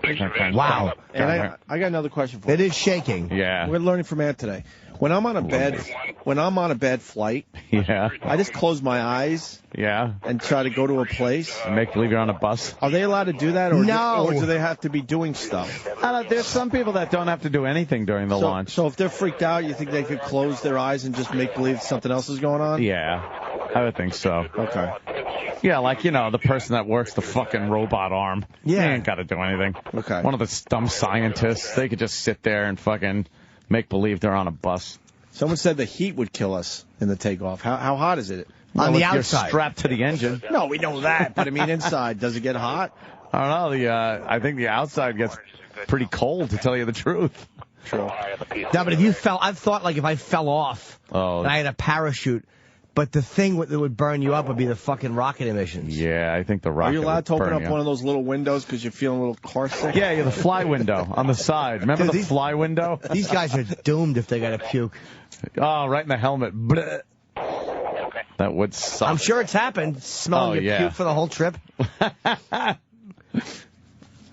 Wow. And I got another question for you. It is shaking. Yeah. We're learning from Ant today. When I'm on a bed flight, yeah, I just close my eyes, yeah, and try to go to a place. And make believe you're on a bus. Are they allowed to do that, or no? Or do they have to be doing stuff? There's some people that don't have to do anything during the launch. So if they're freaked out, you think they could close their eyes and just make believe something else is going on? Yeah, I would think so. Okay. Yeah, like, the person that works the fucking robot arm. Yeah. They ain't got to do anything. Okay. One of the dumb scientists, they could just sit there and fucking make believe they're on a bus. Someone said the heat would kill us in the takeoff. How hot is it? On the outside. outside. You're strapped to the engine. No, we know that, but I mean inside, does it get hot? I don't know. I think the outside gets pretty cold, to tell you the truth. True. No, but if you fell, I've thought like if I fell off and I had a parachute, but the thing that would burn you up would be the fucking rocket emissions. Yeah, I think the rocket. Are you allowed to open up you. one of those little windows because you're feeling a little car sick? Yeah, the fly window on the side. Remember the fly window? These guys are doomed if they got to puke. Oh, right in the helmet. Blech. That would suck. I'm sure it's happened. Smelling your puke for the whole trip.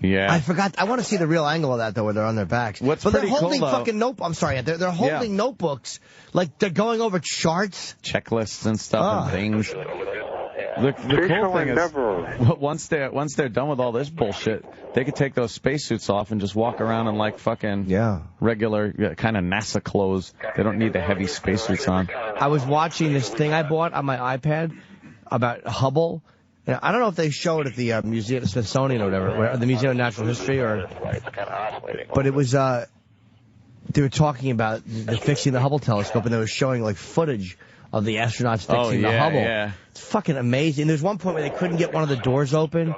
Yeah. I forgot. I want to see the real angle of that, though, where they're on their backs. What's but they're pretty holding cool, fucking I'm sorry. They're holding notebooks. Like, they're going over charts. Checklists and stuff and things. The cool thing is, once they're done with all this bullshit, they could take those spacesuits off and just walk around in like fucking regular kind of NASA clothes. They don't need the heavy spacesuits on. I was watching this thing I bought on my iPad about Hubble. I don't know if they show it at the Museum, Smithsonian or whatever, the Museum of Natural History, but it was, they were talking about fixing the Hubble telescope, and they were showing, like, footage of the astronauts fixing the Hubble. Yeah. It's fucking amazing. There's one point where they couldn't get one of the doors open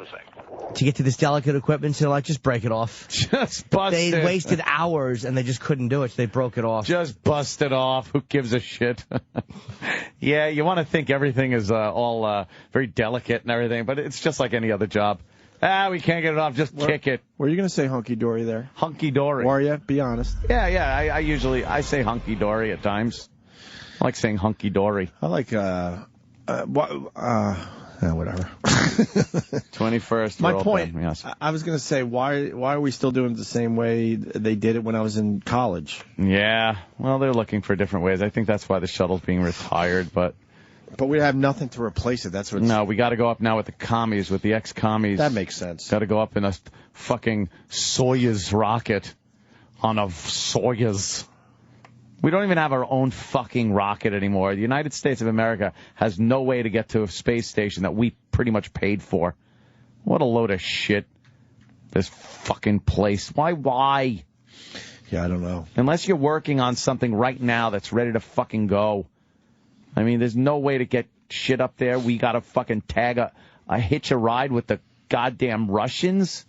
to get to this delicate equipment, so they're like, just break it off. Just bust it. They wasted hours, and they just couldn't do it, so they broke it off. Just bust it off. Who gives a shit? Yeah, you want to think everything is all very delicate and everything, but it's just like any other job. We can't get it off. Just kick it. Were you going to say hunky-dory there? Hunky-dory. Were you? Be honest. Yeah. I usually say hunky-dory at times. I like saying hunky-dory. I like, whatever. 21st. My point, yes. I was going to say, why are we still doing it the same way they did it when I was in college? Yeah. Well, they're looking for different ways. I think that's why the shuttle's being retired, but we have nothing to replace it. That's what. No, we got to go up now with the commies, with the ex-commies. That makes sense. Got to go up in a fucking Soyuz rocket on a Soyuz. We don't even have our own fucking rocket anymore. The United States of America has no way to get to a space station that we pretty much paid for. What a load of shit. This fucking place. Why? Yeah, I don't know. Unless you're working on something right now that's ready to fucking go. I mean, there's no way to get shit up there. We got to fucking tag a hitch a ride with the goddamn Russians.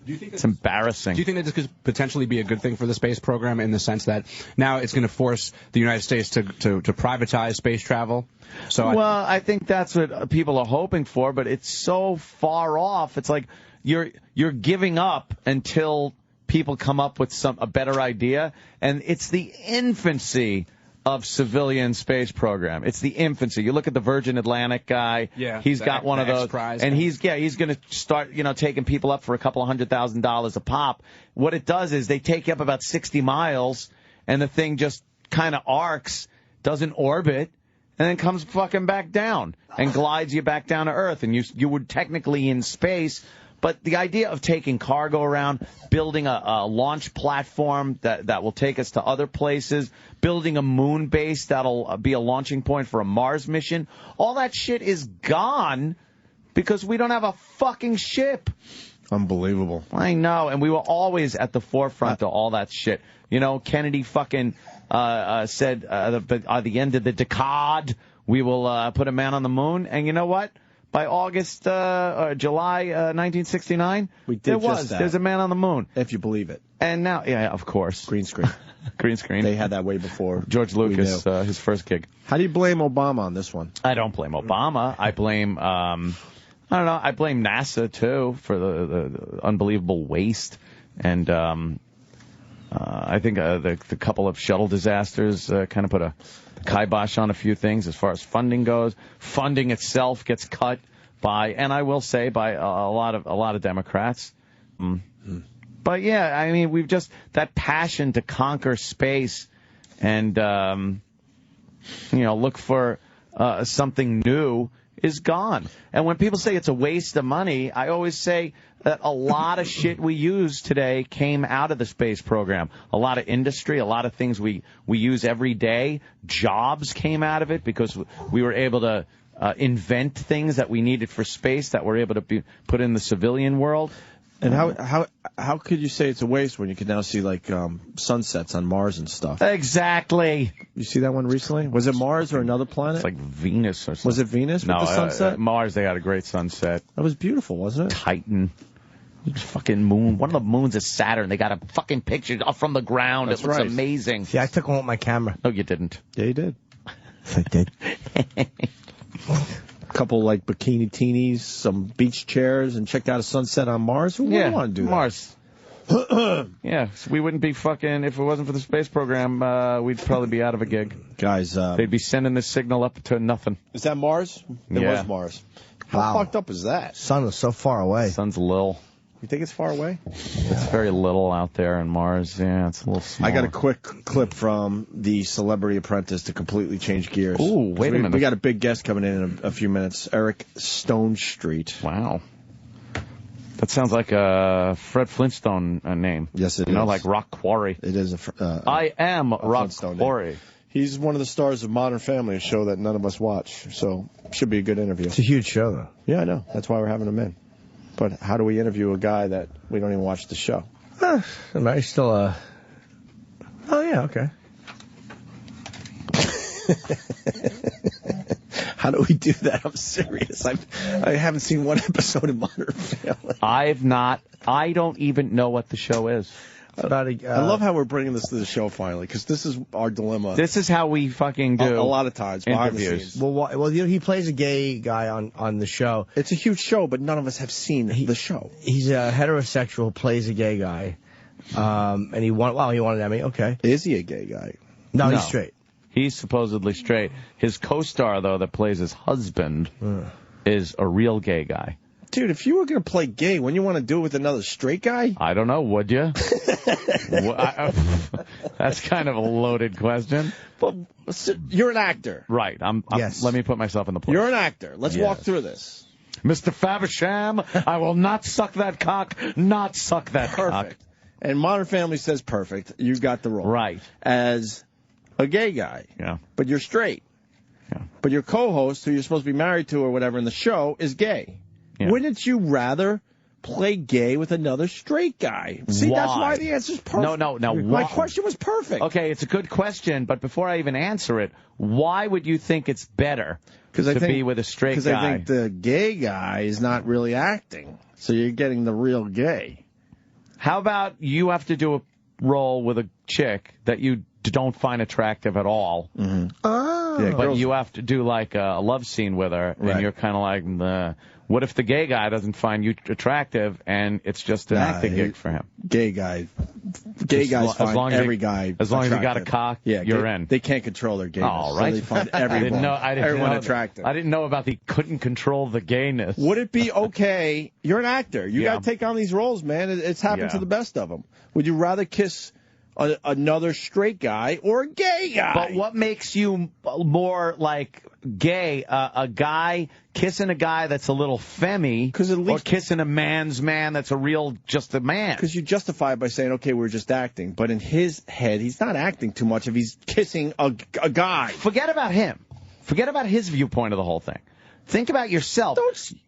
Do you think it's embarrassing? Do you think that this could potentially be a good thing for the space program in the sense that now it's going to force the United States to privatize space travel? So I think that's what people are hoping for, but it's so far off. It's like you're giving up until people come up with a better idea, and it's the infancy of civilian space program. It's the infancy. You look at the Virgin Atlantic guy. Yeah, he's got one of those, and he's going to start, taking people up for a couple of $100,000 a pop. What it does is they take you up about 60 miles, and the thing just kind of arcs, doesn't orbit, and then comes fucking back down and glides you back down to Earth, and you were technically in space. But the idea of taking cargo around, building a launch platform that will take us to other places, building a moon base that'll be a launching point for a Mars mission, all that shit is gone because we don't have a fucking ship. Unbelievable. I know, and we were always at the forefront of all that shit. Kennedy fucking said at the end of the decade, we will put a man on the moon, and you know what? By August or July 1969, we did there's a man on the moon. If you believe it. And now, yeah, of course. Green screen. Green screen. They had that way before. George Lucas, his first gig. How do you blame Obama on this one? I don't blame Obama. I blame, I don't know, I blame NASA, too, for the unbelievable waste. And I think the couple of shuttle disasters kind of put a kibosh on a few things as far as funding goes. Funding itself gets cut by, and I will say, by a lot of Democrats. But yeah, I mean, we've just that passion to conquer space and look for something new is gone. And when people say it's a waste of money, I always say that a lot of shit we use today came out of the space program. A lot of industry, a lot of things we use every day, jobs came out of it because we were able to invent things that we needed for space that were able to be put in the civilian world. And how could you say it's a waste when you can now see like sunsets on Mars and stuff? Exactly. You see that one recently? Was it Mars or another planet? It's like Venus or something. Was it Venus with the sunset? Mars, they had a great sunset. That was beautiful, wasn't it? Titan. Fucking moon. One of the moons is Saturn. They got a fucking picture up from the ground. That's it looks right. amazing. See, I took one with my camera. No, you didn't. Yeah, you did. I did. Couple like bikini teenies, some beach chairs, and checked out a sunset on Mars. Who wouldn't want to do that? Mars. Yeah, so we wouldn't be fucking, if it wasn't for the space program, we'd probably be out of a gig. Guys, they'd be sending this signal up to nothing. Is that Mars? It Yeah. was Mars. How fucked up is that? Sun was so far away. Sun's lil. You think it's far away? It's very little out there on Mars. Yeah, it's a little small. I got a quick clip from the Celebrity Apprentice to completely change gears. Ooh, wait a minute. We got a big guest coming in a few minutes. Eric Stone Street. Wow. That sounds like a Fred Flintstone name. Yes, it is. You know, like Rock Quarry. It is. I am Rock Quarry. Name. He's one of the stars of Modern Family, a show that none of us watch. So, should be a good interview. It's a huge show, though. Yeah, I know. That's why we're having him in. But how do we interview a guy that we don't even watch the show? I still, Oh, yeah, okay. How do we do that? I'm serious. I haven't seen one episode of Modern Family. I don't even know what the show is. I love how we're bringing this to the show finally, because this is our dilemma. This is how we fucking do a lot of times behind the scenes. Well, he plays a gay guy on the show. It's a huge show, but none of us have seen the show. He's a heterosexual, plays a gay guy, and he wanted Emmy. Okay, is he a gay guy? No, he's straight. He's supposedly straight. His co-star, though, that plays his husband, is a real gay guy. Dude, if you were going to play gay, wouldn't you want to do it with another straight guy? I don't know, would you? That's kind of a loaded question. But you're an actor. Right. Yes. Let me put myself in the place. You're an actor. Let's walk through this. Mr. Faversham, I will not suck that cock, not suck that Perfect. cock. And Modern Family says perfect. You got the role. Right. As a gay guy. Yeah. But you're straight. Yeah. But your co-host, who you're supposed to be married to or whatever in the show, is gay. Yeah. Wouldn't you rather play gay with another straight guy? See, why? That's why the answer's perfect. No. My question was perfect. Okay, it's a good question, but before I even answer it, why would you think it's better to be with a straight guy? Because I think the gay guy is not really acting, so you're getting the real gay. How about you have to do a role with a chick that you don't find attractive at all, but you have to do like a love scene with her, and you're kind of like, what if the gay guy doesn't find you attractive, and it's just an acting gig for him? Gay guys find every guy as long attractive. as you got a cock, you're in. They can't control their gayness. All right. So they find everyone attractive. I didn't know about the couldn't control the gayness. Would it be okay? You're an actor. You got to take on these roles, man. It's happened to the best of them. Would you rather kiss another straight guy or a gay guy? But what makes you more like gay? A guy kissing a guy that's a little femmy, or kissing a man's man that's just a man? Because you justify it by saying, okay, we're just acting. But in his head, he's not acting too much if he's kissing a guy. Forget about him. Forget about his viewpoint of the whole thing. Think about yourself.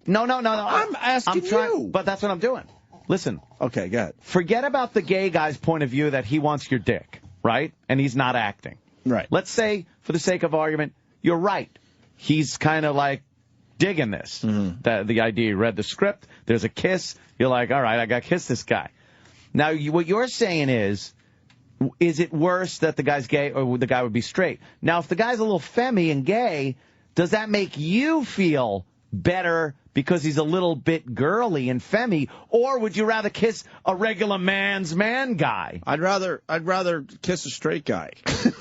No. I'm asking you. But that's what I'm doing. Listen. Okay, go ahead. Forget about the gay guy's point of view that he wants your dick, right? And he's not acting. Right. Let's say, for the sake of argument, you're right. He's kind of like digging this. The idea, you read the script, there's a kiss, you're like, all right, I got to kiss this guy. Now, what you're saying is it worse that the guy's gay or the guy would be straight? Now, if the guy's a little femmy and gay, does that make you feel better because he's a little bit girly and femmy, or would you rather kiss a regular man's man guy? I'd rather kiss a straight guy.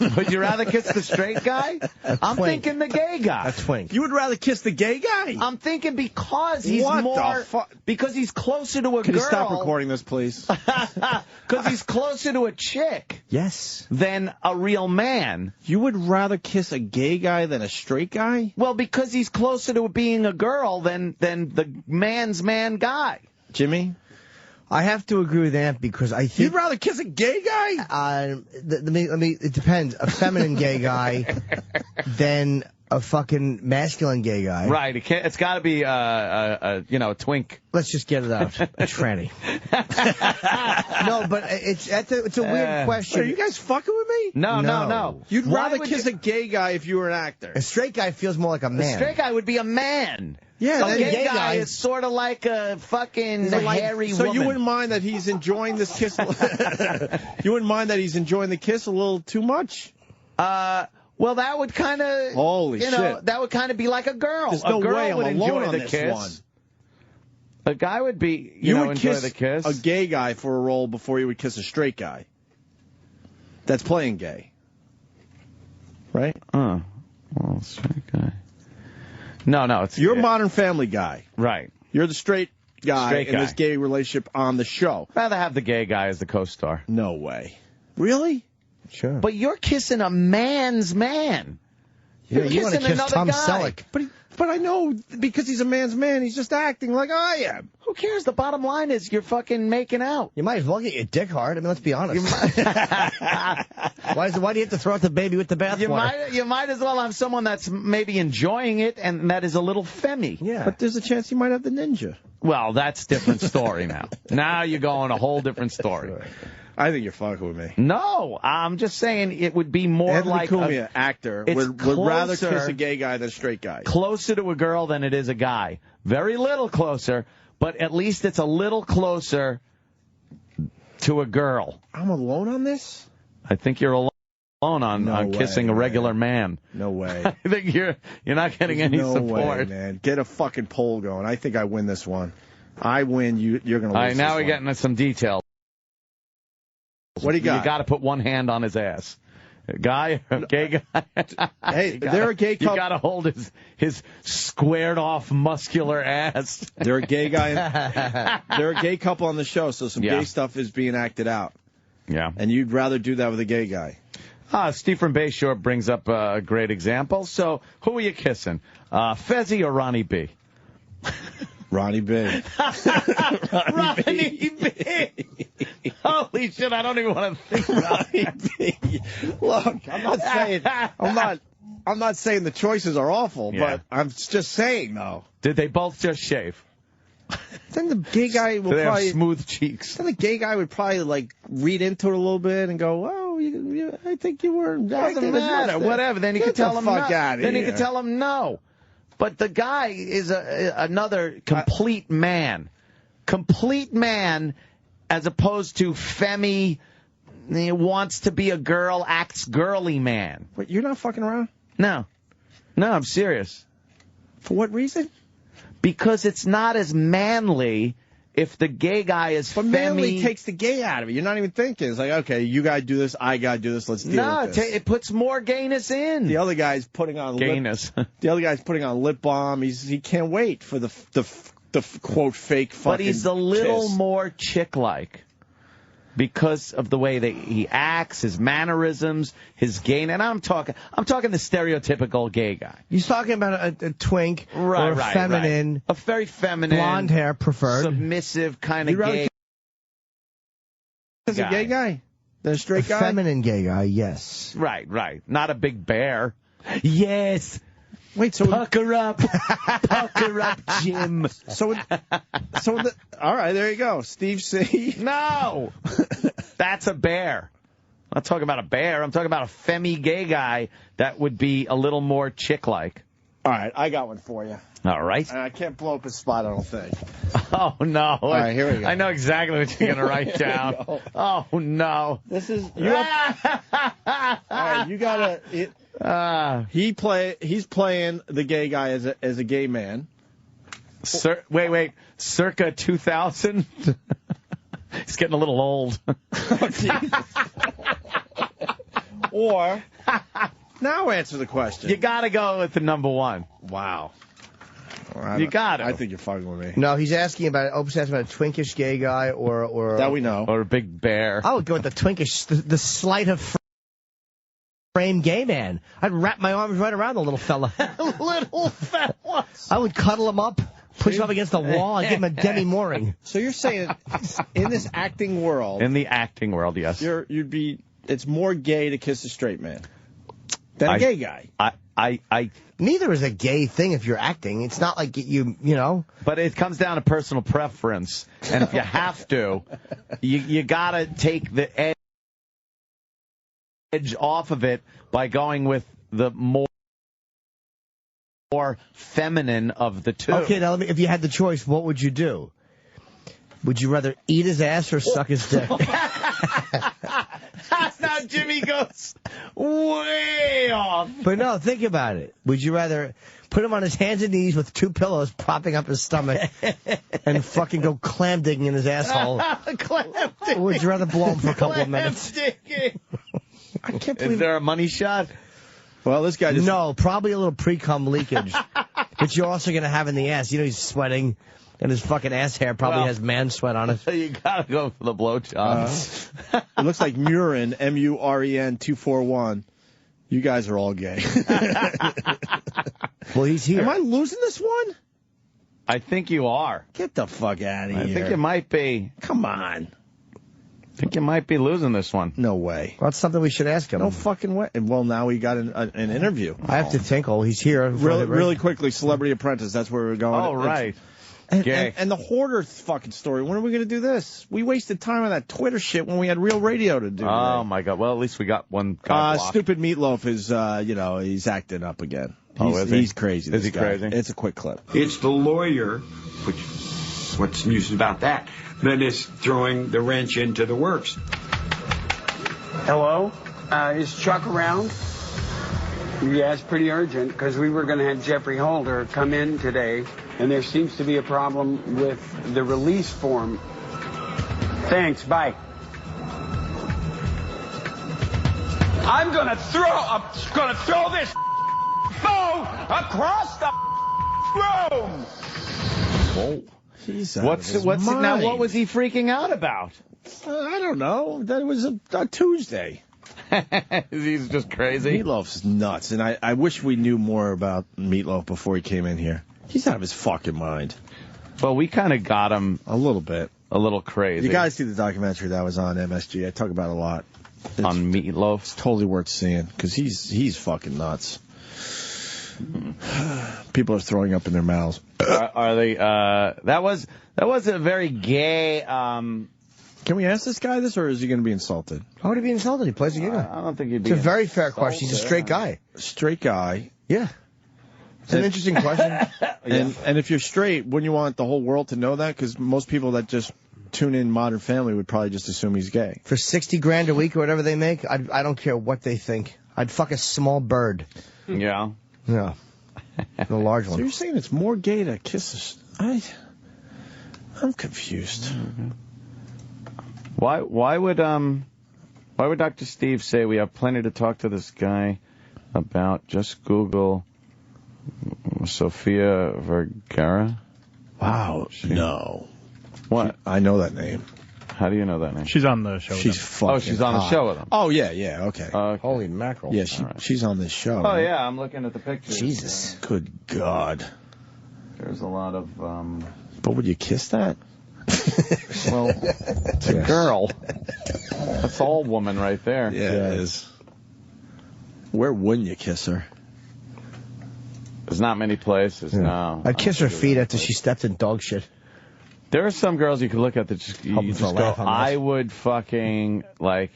Would you rather kiss the straight guy? I'm thinking the gay guy. That's twink. You would rather kiss the gay guy? I'm thinking because he's because he's closer to a girl. Can you stop recording this, please? Because he's closer to a chick. Yes. Than a real man. You would rather kiss a gay guy than a straight guy? Well, because he's closer to being a girl than the man's man guy. Jimmy? I have to agree with Ant because I think... You'd rather kiss a gay guy? It depends. A feminine gay guy than a fucking masculine gay guy. Right. It's got to be a twink. Let's just get it out. A tranny. No, but it's a weird question. Are you guys fucking with me? No. You'd rather kiss a gay guy if you were an actor. A straight guy feels more like a man. A straight guy would be a man. Yeah, a gay guy is sort of like a fucking hairy woman. So you wouldn't mind that he's enjoying this kiss? You wouldn't mind that he's enjoying the kiss a little too much? Well, that would kind of... Holy shit. That would kind of be like a girl. There's no way I'm alone on this one. A guy would be, you would enjoy the kiss. A gay guy for a role before you would kiss a straight guy. That's playing gay. Right? Well, straight guy. No, it's... You're a Modern Family guy. Right. You're the straight guy Straight in guy. this gay relationship on the show. Rather have the gay guy as the co-star. No way. Really? Sure. But you're kissing a man's man. Yeah, You're you want to kissing kiss another Tom guy. Selleck. But I know because he's a man's man, he's just acting like I am. Who cares? The bottom line is you're fucking making out. You might as well get your dick hard. I mean, let's be honest. Why do you have to throw out the baby with the bathwater? You might as well have someone that's maybe enjoying it and that is a little femmy. Yeah. But there's a chance you might have the ninja. Well, that's a different story now. Now you're going a whole different story. I think you're fucking with me. No, I'm just saying it would be more Anthony like Cumia, actor, would rather kiss a gay guy than a straight guy. Closer to a girl than it is a guy. Very little closer, but at least it's a little closer to a girl. I'm alone on this? I think you're alone on kissing a regular man. No way. I think you're not getting any support. Way, man. Get a fucking poll going. I think I win this one. I win. You're going to lose. All right, now this we're one. getting into some details. What do you got? You got to put one hand on his ass. A guy, a gay guy. Hey, they're a gay couple. You got to hold his squared off muscular ass. They're a gay guy. They're a gay couple on the show, so some gay stuff is being acted out. Yeah. And you'd rather do that with a gay guy. Steve from Bayshore brings up a great example. So, who are you kissing? Fezzi or Ronnie B? Ronnie B. Ronnie B. Holy shit, I don't even want to think about Ronnie B. Look, I'm not saying the choices are awful, but I'm just saying though. Did they both just shave? Then the gay guy will they probably have smooth cheeks. Then the gay guy would probably like read into it a little bit and go, "Oh, I think you were." Doesn't matter. Whatever. Then you can tell him no. Then you can tell him no. But the guy is another complete man. Complete man as opposed to femmy, he wants to be a girl, acts girly man. Wait, you're not fucking around? No. No, I'm serious. For what reason? Because it's not as manly if the gay guy is But manly takes the gay out of it. You're not even thinking. It's like, okay, you gotta do this, I gotta do this, let's deal with this. No, it puts more gayness in. The other guy's putting on gayness. The other guy's putting on lip balm. He can't wait for the quote fake fucking But he's a little kiss. more chick-like because of the way that he acts, his mannerisms, his gayness. And I'm talking the stereotypical gay guy. He's talking about a twink or a feminine, a very feminine, blonde hair preferred, submissive kind of gay. Is a gay guy? Than a straight guy? Feminine gay guy, yes. Right. Not a big bear. Yes. Wait, so pucker up, Jim. All right, there you go, Steve C. No, that's a bear. I'm not talking about a bear. I'm talking about a femmy gay guy that would be a little more chick-like. All right, I got one for you. All right. And I can't blow up his spot, I don't think. Oh, no. All right, here we go. I know exactly what you're going to write down. Oh, no. This is... All right, you got to... He's playing the gay guy as a gay man. Wait. Circa 2000? He's getting a little old. Or... Now answer the question. You got to go with the number one. Wow. You got it. I think you're fucking with me. No, he's asking about Opie's asking about a twinkish gay guy or that we know, or a big bear. I would go with the twinkish, the sleight of frame gay man. I'd wrap my arms right around the little fella. Little fella. I would cuddle him up, push him up against the wall, and give him a Demi Mooring. So you're saying in this acting world? In the acting world, yes. It's more gay to kiss a straight man than a gay guy. Neither is a gay thing if you're acting. It's not like you know. But it comes down to personal preference. And if you have to, you got to take the edge off of it by going with the more feminine of the two. Okay, now if you had the choice, what would you do? Would you rather eat his ass or suck his dick? Now Jimmy goes way off. But no, think about it. Would you rather put him on his hands and knees with two pillows propping up his stomach and fucking go clam digging in his asshole? Clam digging. Or would you rather blow him for a couple of minutes? Digging. I can't believe. Is there a money shot? Well, this guy just... No, probably a little pre-cum leakage. But you're also going to have in the ass. You know, he's sweating. And his fucking ass hair probably has man sweat on it. You gotta go for the blowjob. It looks like Muren, M-U-R-E-N 241. You guys are all gay. Well, he's here. Am I losing this one? I think you are. Get the fuck out of here. I think you might be. Come on. I think you might be losing this one. No way. Well, that's something we should ask him. No fucking way. Well, now we got an interview. I have to tinkle. He's here. Really quickly, Celebrity Apprentice. That's where we're going. Oh, right. And the Hoarder fucking story. When are we going to do this? We wasted time on that Twitter shit when we had real radio to do. Oh, my God. Well, at least we got one guy blocked. Stupid Meatloaf is, he's acting up again. He's crazy. Is he crazy? It's a quick clip. It's the lawyer, which, what's news about that is throwing the wrench into the works. Hello? Is Chuck around? Yeah, it's pretty urgent because we were going to have Jeffrey Holder come in today, and there seems to be a problem with the release form. Thanks, bye. I'm going to throw this phone across the room. Whoa. He's now, what was he freaking out about? I don't know. That was a Tuesday. He's just crazy. Meatloaf's nuts, and I wish we knew more about Meatloaf before he came in here. He's out of his fucking mind. Well, we kind of got him a little bit. A little crazy. You guys see the documentary that was on MSG. I talk about it a lot. On Meatloaf? It's totally worth seeing, because he's fucking nuts. People are throwing up in their mouths. Are they? That was a very gay. Can we ask this guy this, or is he going to be insulted? How would he be insulted? He plays a gig. I don't think he'd be. It's a very fair question. He's a straight guy. Straight guy. Yeah. It's an interesting question. And if you're straight, wouldn't you want the whole world to know that? Because most people that just tune in Modern Family would probably just assume he's gay. For $60,000 a week or whatever they make, I don't care what they think. I'd fuck a small bird. Yeah. Yeah. The large one. So you're saying it's more gay to kiss I'm confused. Why would Dr. Steve say we have plenty to talk to this guy about? Just Google Sofia Vergara. Wow. No. What? I know that name. How do you know that name? She's on the show with She's him. fucking she's on the show with him. Oh, yeah, okay. Holy mackerel. Yeah, she's on this show. Oh, yeah, I'm looking at the pictures. Jesus. Good God. There's a lot of... But would you kiss that? Well, it's a girl. That's all woman right there. Yeah, it is. Where wouldn't you kiss her? There's not many places, no. I'd kiss her feet after she stepped in dog shit. There are some girls you could look at that just go, I would fucking, like,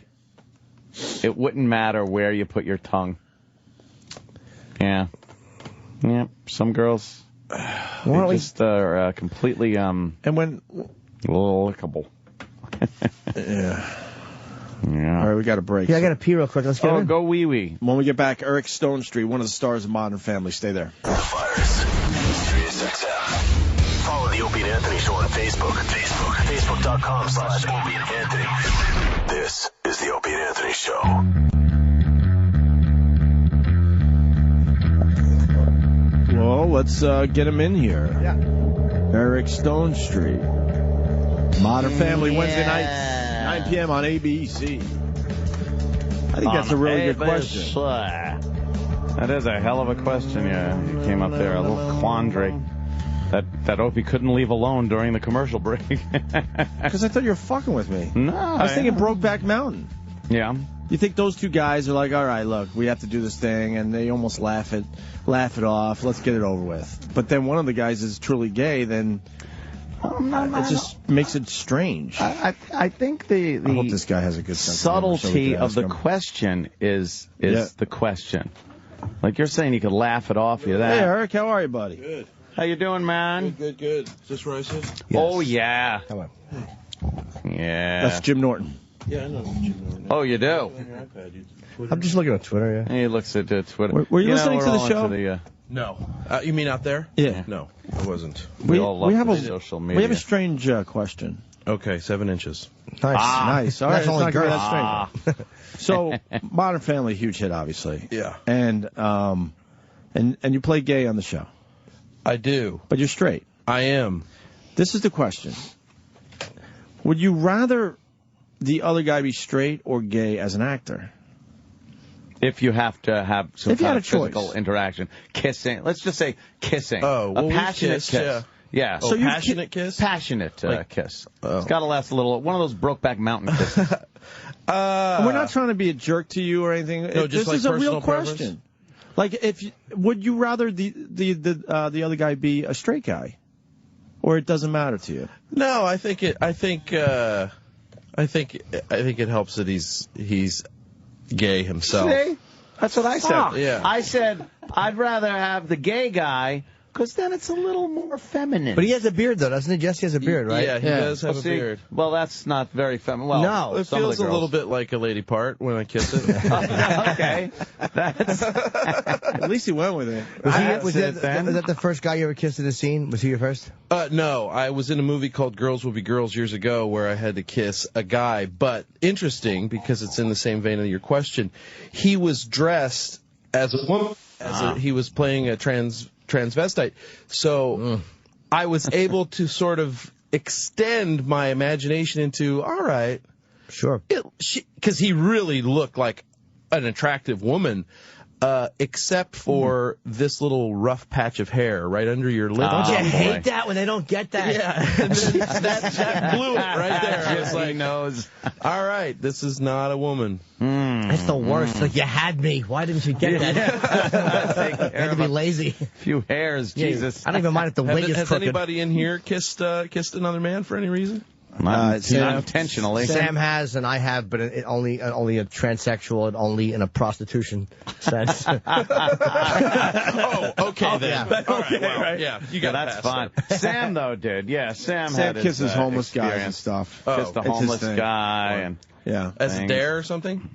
it wouldn't matter where you put your tongue. Yeah. Yeah, some girls just are completely, and when... lickable. Yeah. Yeah. All right, we got a break. Yeah, I got to pee real quick. Let's get in. Go wee-wee. When we get back, Eric Stone Street, one of the stars of Modern Family. Stay there. Sirius XM. Follow the Opie and Anthony Show on Facebook. Facebook.com/Opie and Anthony. This is the Opie and Anthony Show. Well, let's get him in here. Yeah. Eric Stone Street. Modern Family Wednesday nights, 9 p.m. on ABC. I think that's a really good question. That is a hell of a question. Yeah, you came up there, a little quandary that Opie couldn't leave alone during the commercial break. Because I thought you were fucking with me. No, I was thinking Brokeback Mountain. Yeah. You think those two guys are like, all right, look, we have to do this thing, and they almost laugh it off. Let's get it over with. But then one of the guys is truly gay, then it just makes it strange. I think the I hope this guy has a good sense subtlety of the question is the question. Like you're saying, you could laugh it off. You that. Hey, Eric, how are you, buddy? Good. How you doing, man? Good. Is this racist? Yes. Oh yeah. Come on. Yeah. That's Jim Norton. Yeah, I know Jim Norton. Oh, you do? I'm just looking at Twitter, yeah. He looks at Twitter. Were you listening to the show? No. You mean out there? Yeah. No, I wasn't. We all love social media. We have a strange question. Okay, 7 inches. Nice. All right, That's only girls. That's strange. So, Modern Family, huge hit, obviously. Yeah. And you play gay on the show. I do. But you're straight. I am. This is the question. Would you rather the other guy be straight or gay as an actor? If you have to have some kind of physical choice. interaction, kissing. Let's just say kissing. Oh, well, a we passionate kissed, kiss. yeah. So passionate kiss? Passionate kiss. It's got to last a little. One of those Brokeback Mountain kisses. We're not trying to be a jerk to you or anything. No, just this like is a real personal preference? question. Like, would you rather the other guy be a straight guy, or it doesn't matter to you? No, I think it helps that he's gay himself. See? That's what I said. Fuck. Yeah. I said I'd rather have the gay guy because then it's a little more feminine. But he has a beard, though, doesn't he? Jesse has a beard, right? Yeah, he does have a beard. Well, that's not very feminine. Well, no. It feels a little bit like a lady part when I kiss it. Okay. That's... At least he went with it. Was that the first guy you ever kissed in a scene? Was he your first? No, I was in a movie called Girls Will Be Girls years ago where I had to kiss a guy. But interesting, because it's in the same vein of your question, he was dressed as a woman. He was playing a transvestite. So I was able to sort of extend my imagination into, all right. Sure. Because he really looked like an attractive woman. Except for this little rough patch of hair right under your lip. Don't you hate that when they don't get that? Yeah, and then that blew it right there. I was like, knows. all right, this is not a woman. That's the worst. Like, you had me. Why didn't you get that? I had to be lazy. Few hairs, Jesus. I don't even mind if the wig is Has crooked. anybody in here kissed another man for any reason? Not intentionally. Sam has, and I have, but only a transsexual and only in a prostitution sense. Oh, okay then. Yeah. All right, well, yeah, you got that's fine. Sam though did, yeah. Sam kisses homeless guys and experience. stuff. Kissed a homeless guy and as a dare or something.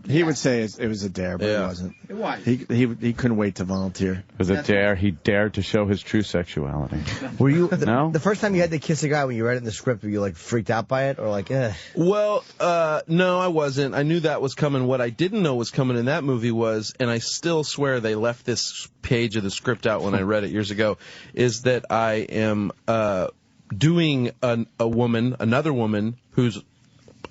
He would say it was a dare, but it wasn't. It was. He couldn't wait to volunteer. It was a dare. He dared to show his true sexuality. Were you No? the first time you had to kiss a guy when you read it in the script? Were you like freaked out by it, or like, eh? Well, no, I wasn't. I knew that was coming. What I didn't know was coming in that movie was, and I still swear they left this page of the script out when I read it years ago, is that I am doing another woman who's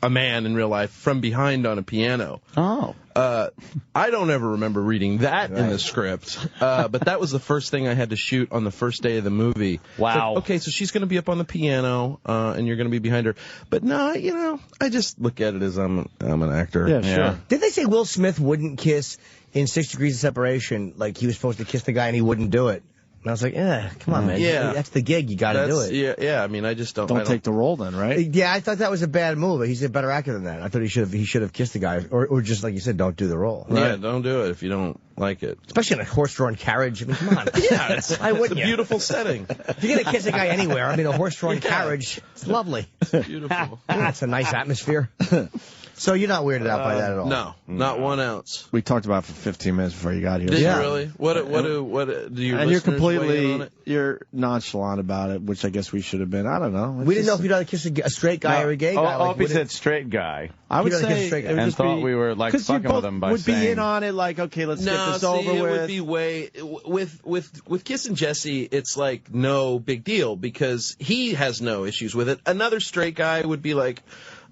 a man in real life from behind on a piano. Oh. I don't ever remember reading that in the script, but that was the first thing I had to shoot on the first day of the movie. Wow. Like, okay, so she's going to be up on the piano, and you're going to be behind her. But no, I just look at it as I'm an actor. Yeah, sure. Did they say Will Smith wouldn't kiss in 6 Degrees of Separation? Like, he was supposed to kiss the guy and he wouldn't do it. And I was like, come on, man. Yeah. That's the gig. You got to do it. Yeah. I mean, I just don't. Don't take the role then, right? Yeah, I thought that was a bad move. He's a better actor than that. I thought he should have kissed the guy, or just like you said, don't do the role. Right? Yeah, don't do it if you don't like it. Especially in a horse-drawn carriage. I mean, come on. Yeah, it's a beautiful setting. If you're gonna kiss a guy anywhere, I mean, a horse-drawn carriage, it's lovely. It's beautiful. Yeah, it's a nice atmosphere. So you're not weirded out by that at all? No, not 1 ounce. We talked about it for 15 minutes before you got here. Did you really? What do you? And you're nonchalant about it, which I guess we should have been. I don't know. We didn't know if you'd rather kiss a straight guy or a gay guy. Opie said straight guy. I would say straight guy. it would And just thought be, we were like fucking with him by would saying. be in on it, like, okay, let's get this over it with. Would be way with Kiss and Jesse. It's like no big deal because he has no issues with it. Another straight guy would be like,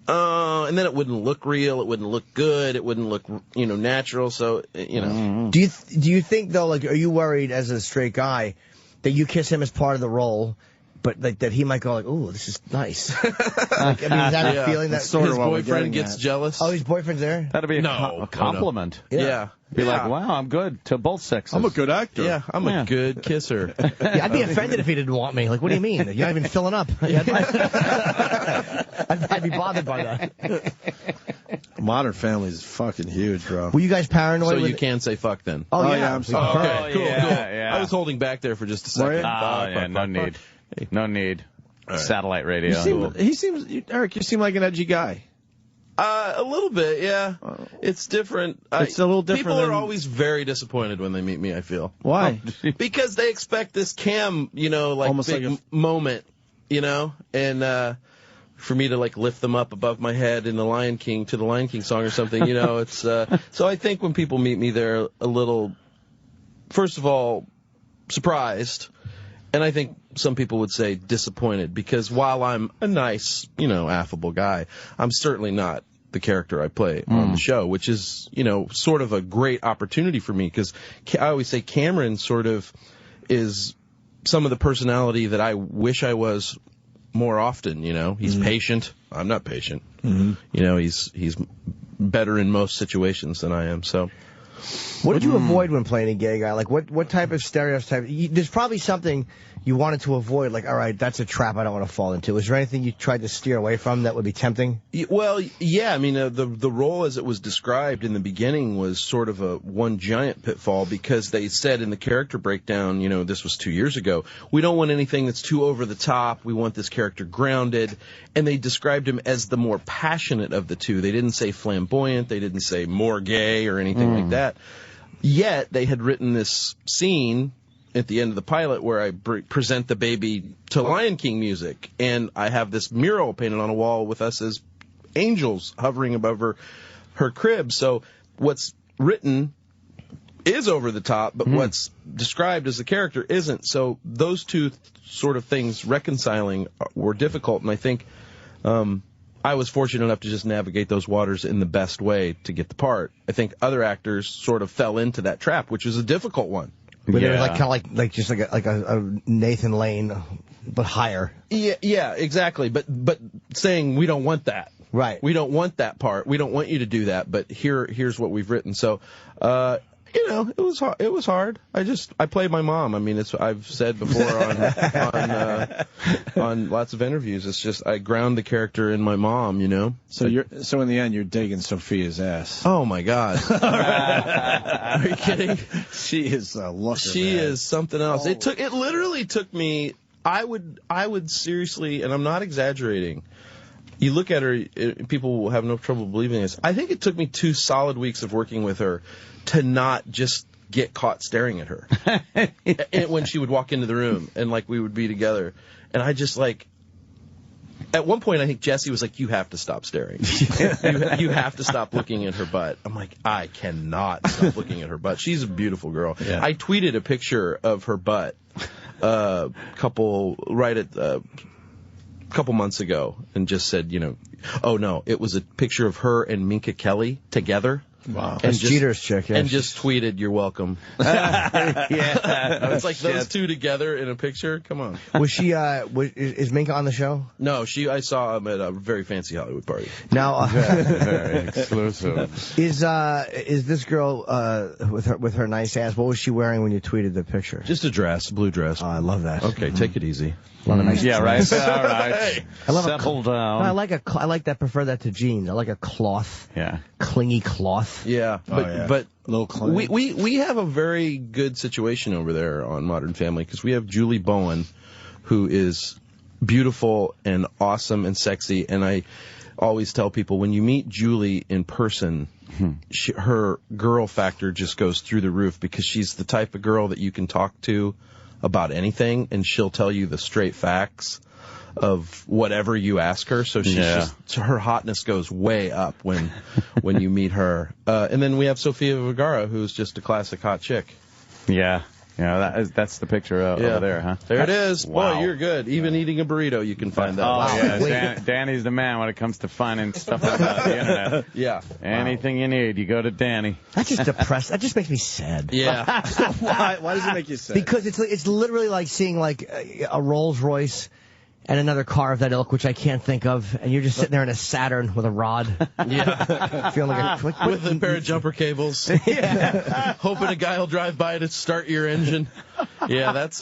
and then it wouldn't look real. It wouldn't look good. It wouldn't look natural. So Do you think though, like, are you worried as a straight guy that you kiss him as part of the role? But like that he might go like, ooh, this is nice. Like, I mean, is that a feeling that his boyfriend gets jealous? Oh, his boyfriend's there? That'd be a compliment. No. Yeah. Be like, wow, I'm good to both sexes. I'm a good actor. Yeah, I'm a good kisser. Yeah, I'd be offended if he didn't want me. Like, what do you mean? You're not even filling up. I'd be bothered by that. Modern Family is fucking huge, bro. Were you guys paranoid? So you can say fuck then. Oh yeah, I'm sorry. Okay, cool. Yeah. I was holding back there for just a second. No need. No need. Right. Satellite radio. Eric, you seem like an edgy guy. A little bit, yeah. It's different. It's a little different. People are always very disappointed when they meet me, I feel. Why? Because they expect this cam, like almost big like moment, and for me to like lift them up above my head in the Lion King song or something, it's so I think when people meet me they're a little, first of all, surprised, And I think some people would say disappointed, because while I'm a nice, affable guy, I'm certainly not the character I play on the show, which is, sort of a great opportunity for me, because I always say Cameron sort of is some of the personality that I wish I was more often. He's patient. I'm not patient. He's better in most situations than I am. So, what did you avoid when playing a gay guy? Like, what type of stereotype? There's probably something you wanted to avoid, like, all right, that's a trap I don't want to fall into. Is there anything you tried to steer away from that would be tempting? Well, yeah. I mean, the role as it was described in the beginning was sort of a one giant pitfall, because they said in the character breakdown, this was 2 years ago, we don't want anything that's too over the top. We want this character grounded. And they described him as the more passionate of the two. They didn't say flamboyant. They didn't say more gay or anything like that. Yet they had written this scene at the end of the pilot where I present the baby to Lion King music, and I have this mural painted on a wall with us as angels hovering above her crib. So what's written is over the top, but what's described as the character isn't. So those two sort of things reconciling were difficult, and I think I was fortunate enough to just navigate those waters in the best way to get the part. I think other actors sort of fell into that trap, which was a difficult one. But it was like kind of like just like a Nathan Lane, but higher. Yeah, exactly. But saying we don't want that. Right. We don't want that part. We don't want you to do that. But here's what we've written. So, it was hard. I played my mom. I mean, I've said before on lots of interviews. It's just I ground the character in my mom. So in the end, you're digging Sophia's ass. Oh my God. Are you kidding? She is a looker. She is something else. It literally took me. I would seriously, and I'm not exaggerating. You look at her, people will have no trouble believing this. I think it took me 2 solid weeks of working with her to not just get caught staring at her when she would walk into the room and we would be together. And I just at one point I think Jesse was like, you have to stop staring. you have to stop looking at her butt. I'm like, I cannot stop looking at her butt. She's a beautiful girl. Yeah. I tweeted a picture of her butt a couple months ago and just said, oh no, it was a picture of her and Minka Kelly together. Wow. That's Jeter's chick. Yeah. And just tweeted, you're welcome. It's like those two together in a picture. Come on. Was she, is Minka on the show? No, I saw him at a very fancy Hollywood party. Now, very exclusive. Is this girl, with her nice ass, what was she wearing when you tweeted the picture? Just a dress, blue dress. Oh, I love that. Okay, take it easy. Right. All right. I love settle down. I like that. Prefer that to jeans. I like a cloth. Yeah. Clingy cloth. Yeah. But a little clingy. We have a very good situation over there on Modern Family, because we have Julie Bowen, who is beautiful and awesome and sexy. And I always tell people, when you meet Julie in person, her girl factor just goes through the roof, because she's the type of girl that you can talk to about anything, and she'll tell you the straight facts of whatever you ask her. So she's her hotness goes way up when you meet her. And then we have Sofia Vergara, who's just a classic hot chick. Yeah. That's the picture over there, huh? There it is. Wow. Boy, you're good. Even eating a burrito, you can find that. Oh, yeah. Danny's the man when it comes to finding stuff like that on the internet. Yeah. Anything you need, you go to Danny. That's just depressed. That just makes me sad. Yeah. Why does it make you sad? Because it's literally like seeing a Rolls Royce and another car of that ilk, which I can't think of, and you're just sitting there in a Saturn with a rod. Yeah. Feeling like with a pair of jumper cables. Yeah. Hoping a guy will drive by to start your engine. Yeah, that's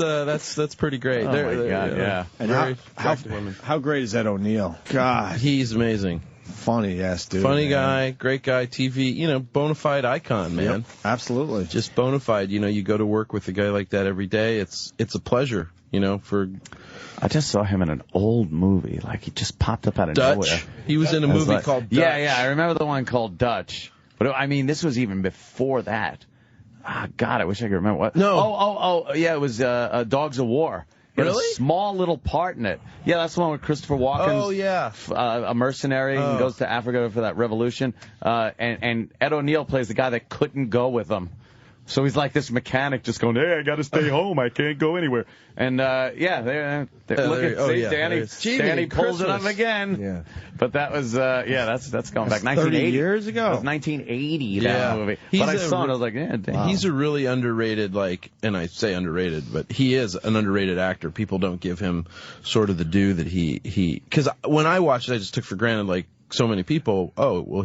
pretty great. Oh my God, yeah. And how great is Ed O'Neill? God, he's amazing. Funny ass dude. Funny guy, great guy, TV, bona fide icon, man. Yep, absolutely. Just bona fide. You go to work with a guy like that every day. It's a pleasure, I just saw him in an old movie. He just popped up out of nowhere. He was in a movie called Dutch. Yeah, I remember the one called Dutch. But, this was even before that. God, I wish I could remember what. No. Oh, yeah, it was Dogs of War. He had a small little part in it. Yeah, that's the one with Christopher Walken. Oh, yeah. A mercenary and goes to Africa for that revolution. And Ed O'Neill plays the guy that couldn't go with them. So he's like this mechanic just going, hey, I got to stay home. I can't go anywhere. And, look at Danny pulls it up again. Yeah. But that was, that's going back 1980 years ago. That was 1980, that movie. But I saw it, I was like, yeah, damn. He's a really underrated, and I say underrated, but he is an underrated actor. People don't give him sort of the due that because when I watched it, I just took for granted, like, so many people,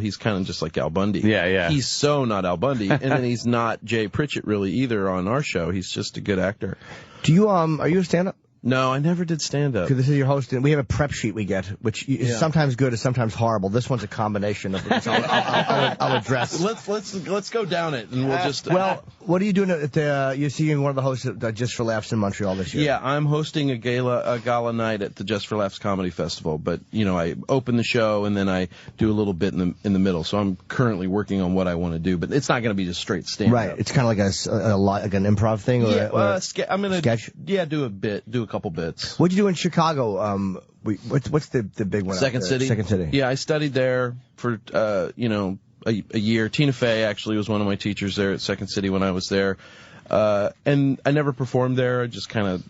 he's kind of just like Al Bundy. Yeah. He's so not Al Bundy, and then he's not Jay Pritchett really either on our show. He's just a good actor. Do you, are you a stand-up? No, I never did stand-up. Because this is your host, and we have a prep sheet we get, which is sometimes good and sometimes horrible. This one's a combination of which I'll address. Let's go down it, and we'll just... Well, what are you doing at you're seeing one of the hosts at Just for Laughs in Montreal this year? Yeah, I'm hosting a gala night at the Just for Laughs Comedy Festival, but, I open the show, and then I do a little bit in the middle, so I'm currently working on what I want to do, but it's not going to be just straight stand-up. Right, it's kind of like an improv thing? I'm going to sketch? Yeah, do a couple bits. What'd you do in Chicago? What's the big one? Second City. Second City. Yeah, I studied there for a year. Tina Fey actually was one of my teachers there at Second City when I was there, and I never performed there. I just kind of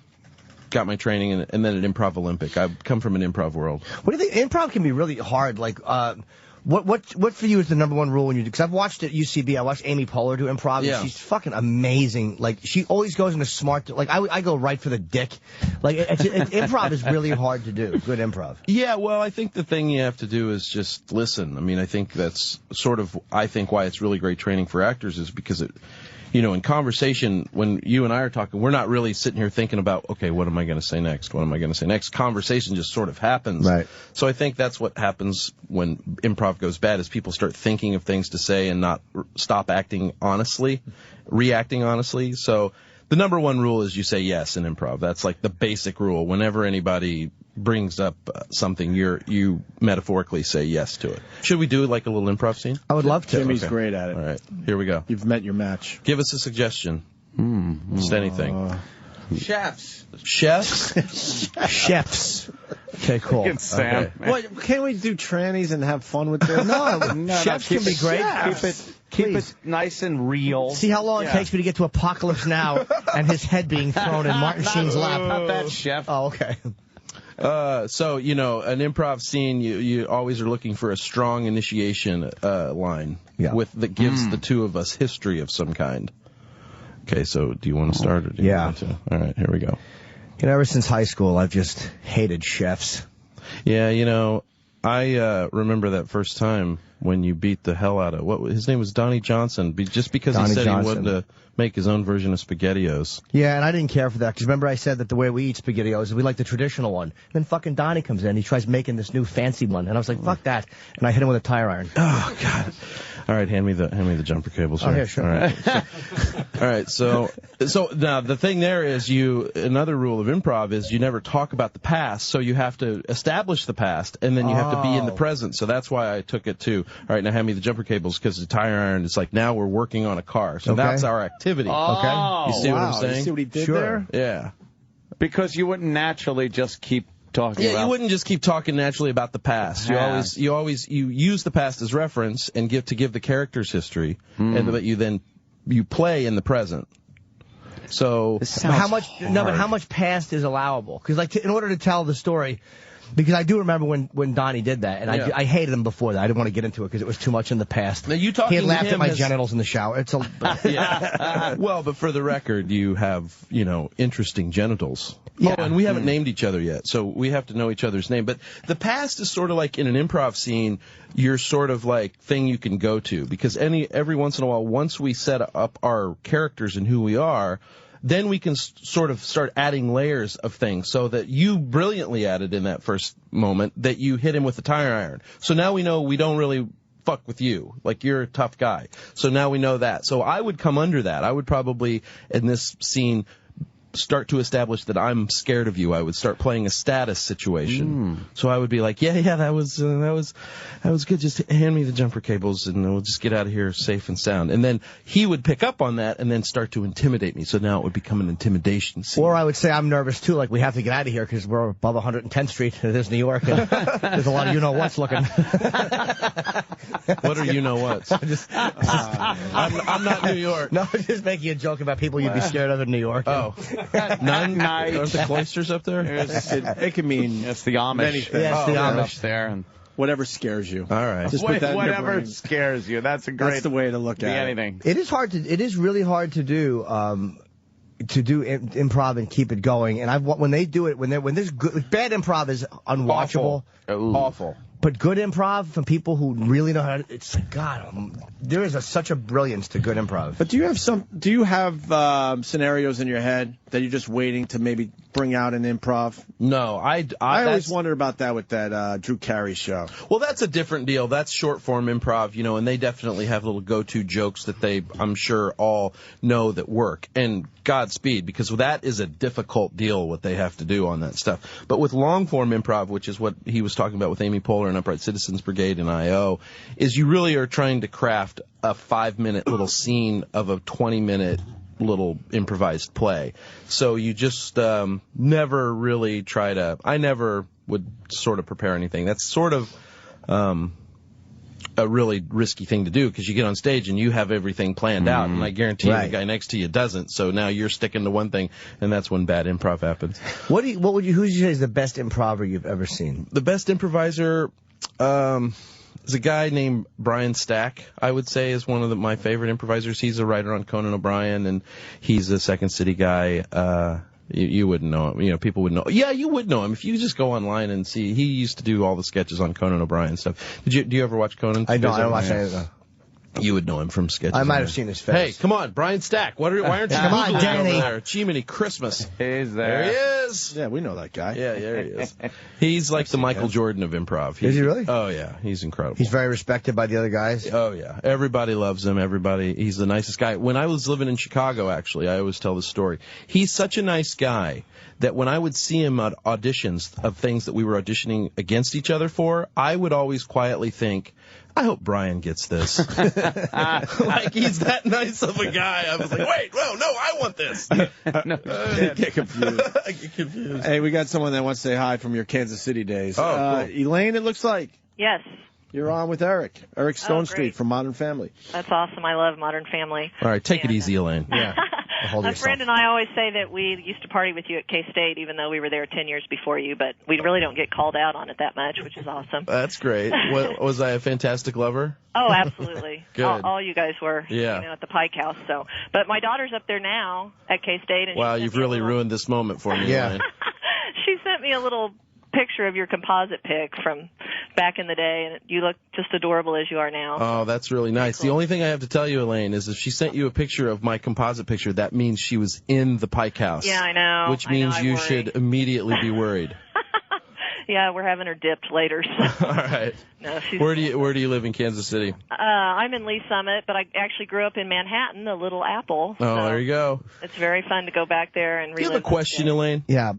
got my training, and then at Improv Olympic. I come from an improv world. What do you think? Improv can be really hard. Like, what for you is the number one rule when you do? Because I've watched at UCB, I watched Amy Poehler do improv, and she's fucking amazing. Like, she always goes into smart. Like, I go right for the dick. Like, improv is really hard to do. Good improv. Yeah, well, I think the thing you have to do is just listen. I mean, I think that's sort of why it's really great training for actors is because it. In conversation, when you and I are talking, we're not really sitting here thinking about, okay, what am I going to say next? What am I going to say next? Conversation just sort of happens. Right. So I think that's what happens when improv goes bad is people start thinking of things to say and not stop acting honestly, reacting honestly. So the number one rule is you say yes in improv. That's like the basic rule. Whenever anybody brings up something, you metaphorically say yes to it. Should we do like a little improv scene? I would love to. Jimmy's great at it. All right, here we go. You've met your match. Give us a suggestion. Just anything. Chefs. Chefs. Okay, cool. Sam. Okay. What? Can't we do trannies and have fun with this? No, chefs can be great. Keep it nice and real. See how long it takes me to get to Apocalypse Now and his head being thrown in Martin Sheen's lap. Not that, chef. Oh, okay. So, an improv scene, you always are looking for a strong initiation line that gives the two of us history of some kind. Okay, so do you want to start? Or do you want to? All right, here we go. Ever since high school, I've just hated chefs. Yeah, I remember that first time when you beat the hell out of his name was Donnie Johnson, just because he said he wanted to make his own version of SpaghettiOs. Yeah, and I didn't care for that because remember I said that the way we eat SpaghettiOs is we like the traditional one. And then fucking Donnie comes in, he tries making this new fancy one, and I was like, fuck that, and I hit him with a tire iron. Oh God! All right, hand me the jumper cables. Oh, yeah, sure. All right, so now the thing there is another rule of improv is you never talk about the past, so you have to establish the past, and then you have to be in the present. So that's why I took it to, all right, now hand me the jumper cables because the tire iron is like now we're working on a car. So that's our activity. Oh, you see what I'm saying? You see what he did there? Yeah. Because you wouldn't naturally just keep talking about... Yeah, you wouldn't just keep talking naturally about the past. You always use the past as reference and give the characters history, but you play in the present. So how much past is allowable? Because in order to tell the story, because I do remember when Donnie did that, and I hated him before that. I didn't want to get into it because it was too much in the past. Now he had laughed at my genitals in the shower. It's well, but for the record, you have interesting genitals. Yeah. Oh, and we haven't named each other yet, so we have to know each other's name. But the past is sort of like in an improv scene, you're sort of like thing you can go to because every once in a while, once we set up our characters and who we are, then we can sort of start adding layers of things so that you brilliantly added in that first moment that you hit him with the tire iron. So now we know we don't really fuck with you. Like, you're a tough guy. So now we know that. So I would come under that. I would probably, in this scene, start to establish that I'm scared of you, I would start playing a status situation. So I would be like, yeah, that was good. Just hand me the jumper cables and we'll just get out of here safe and sound. And then he would pick up on that and then start to intimidate me. So now it would become an intimidation scene. Or I would say I'm nervous too, like we have to get out of here because we're above 110th Street. It is New York. And there's a lot of you-know-what's looking. What are you-know-whats? I'm not New York. No, I'm just making a joke about people you'd be scared of in New York. Oh. None? Aren't the cloisters up there? It can mean it's the Amish. Many things. Yeah, it's the Amish there. And whatever scares you. All right. Just put that whatever in your brain. scares you. That's a great. That's the way to look at it. Anything. It is really hard to do. Improv and keep it going, and when they do it, when there's good, bad improv is unwatchable, awful. But good improv from people who really know how to, it's like, God, there is such a brilliance to good improv. But do you have scenarios in your head that you're just waiting to maybe bring out an improv? No, I always wondered about that with that Drew Carey show. Well, that's a different deal. That's short form improv, and they definitely have little go-to jokes that they, I'm sure, all know that work. And Godspeed, because that is a difficult deal, what they have to do on that stuff. But with long form improv, which is what he was talking about with Amy Poehler and Upright Citizens Brigade and I.O., is you really are trying to craft a 5-minute little scene of a 20-minute little improvised play. So you just never really try to... I never would sort of prepare anything. That's sort of a really risky thing to do, because you get on stage and you have everything planned out, and I guarantee you the guy next to you doesn't. So now you're sticking to one thing, and that's when bad improv happens. Who would you say is the best improver you've ever seen? The best improviser... There's a guy named Brian Stack, I would say, is one of my favorite improvisers. He's a writer on Conan O'Brien, and he's a Second City guy. You wouldn't know him. People would know. Yeah, you would know him if you just go online and see. He used to do all the sketches on Conan O'Brien stuff. Do you ever watch Conan? I don't watch any of them. You would know him from sketches. I might have seen his face. Hey, come on, Brian Stack. Why aren't you come on, Danny over there? Jiminy Christmas. He's there. There he is. Yeah, we know that guy. Yeah, there he is. He's like the Michael Jordan of improv. Is he really? Oh, yeah. He's incredible. He's very respected by the other guys? Oh, yeah. Everybody loves him. He's the nicest guy. When I was living in Chicago, actually, I always tell this story. He's such a nice guy that when I would see him at auditions of things that we were auditioning against each other for, I would always quietly think, I hope Brian gets this. Like, he's that nice of a guy. I was like, wait, no, I want this. Get confused. I get confused. Hey, we got someone that wants to say hi from your Kansas City days. Oh, cool. Elaine, it looks like. Yes. You're on with Eric Stone great. Street from Modern Family. That's awesome. I love Modern Family. All right, take it easy, Elaine. Yeah. A friend and I always say that we used to party with you at K-State, even though we were there 10 years before you, but we really don't get called out on it that much, which is awesome. That's great. Was I a fantastic lover? Oh, absolutely. Good. All you guys were at the Pike House. So, but my daughter's up there now at K-State. And wow, you've really ruined this moment for me, Elaine. She sent me a little picture of your composite pic from back in the day, and you look just adorable as you are now. Oh, that's really nice. Cool. The only thing I have to tell you, Elaine, is if she sent you a picture of my composite picture, that means she was in the Pike House. Yeah, I know. Which means you should immediately be worried. Yeah, we're having her dipped later. So. All right. No, where do you live in Kansas City? I'm in Lee Summit, but I actually grew up in Manhattan, the Little Apple. Oh, so there you go. It's very fun to go back there and relive. Do you have a question, Elaine? Yeah.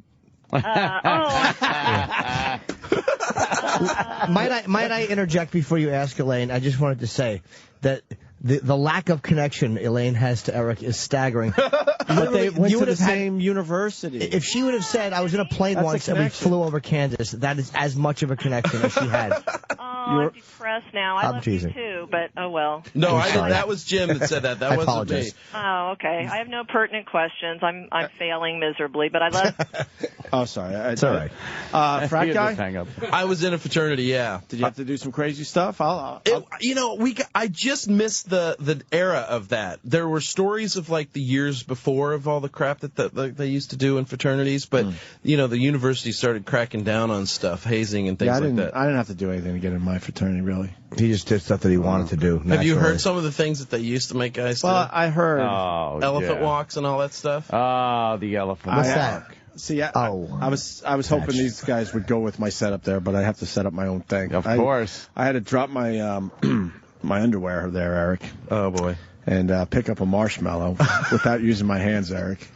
Might I interject before you ask, Elaine? I just wanted to say that the lack of connection Elaine has to Eric is staggering. But they went to the same university. If she would have said, I was in a plane once and we flew over Kansas, that is as much of a connection as she had. Oh, I'm depressed now. I love you too, but oh well. No, that was Jim that said that. That wasn't me. Oh, okay. I have no pertinent questions. I'm failing miserably, but I love... Oh, sorry. It's all right. Frat guy? I was in a fraternity, yeah. Did you have to do some crazy stuff? I just missed the era of that. There were stories of like the years before of all the crap that they used to do in fraternities, but the university started cracking down on stuff, hazing and things like that. I didn't have to do anything to get in my fraternity, really. He just did stuff that he wanted to do. Naturally. Have you heard some of the things that they used to make guys do? Well, I heard elephant walks and all that stuff. Oh, the elephant walk. What's that? See, I was hoping these guys would go with my setup there, but I have to set up my own thing. Of course. I had to drop my my underwear there, Eric. Oh boy. And pick up a marshmallow without using my hands, Eric.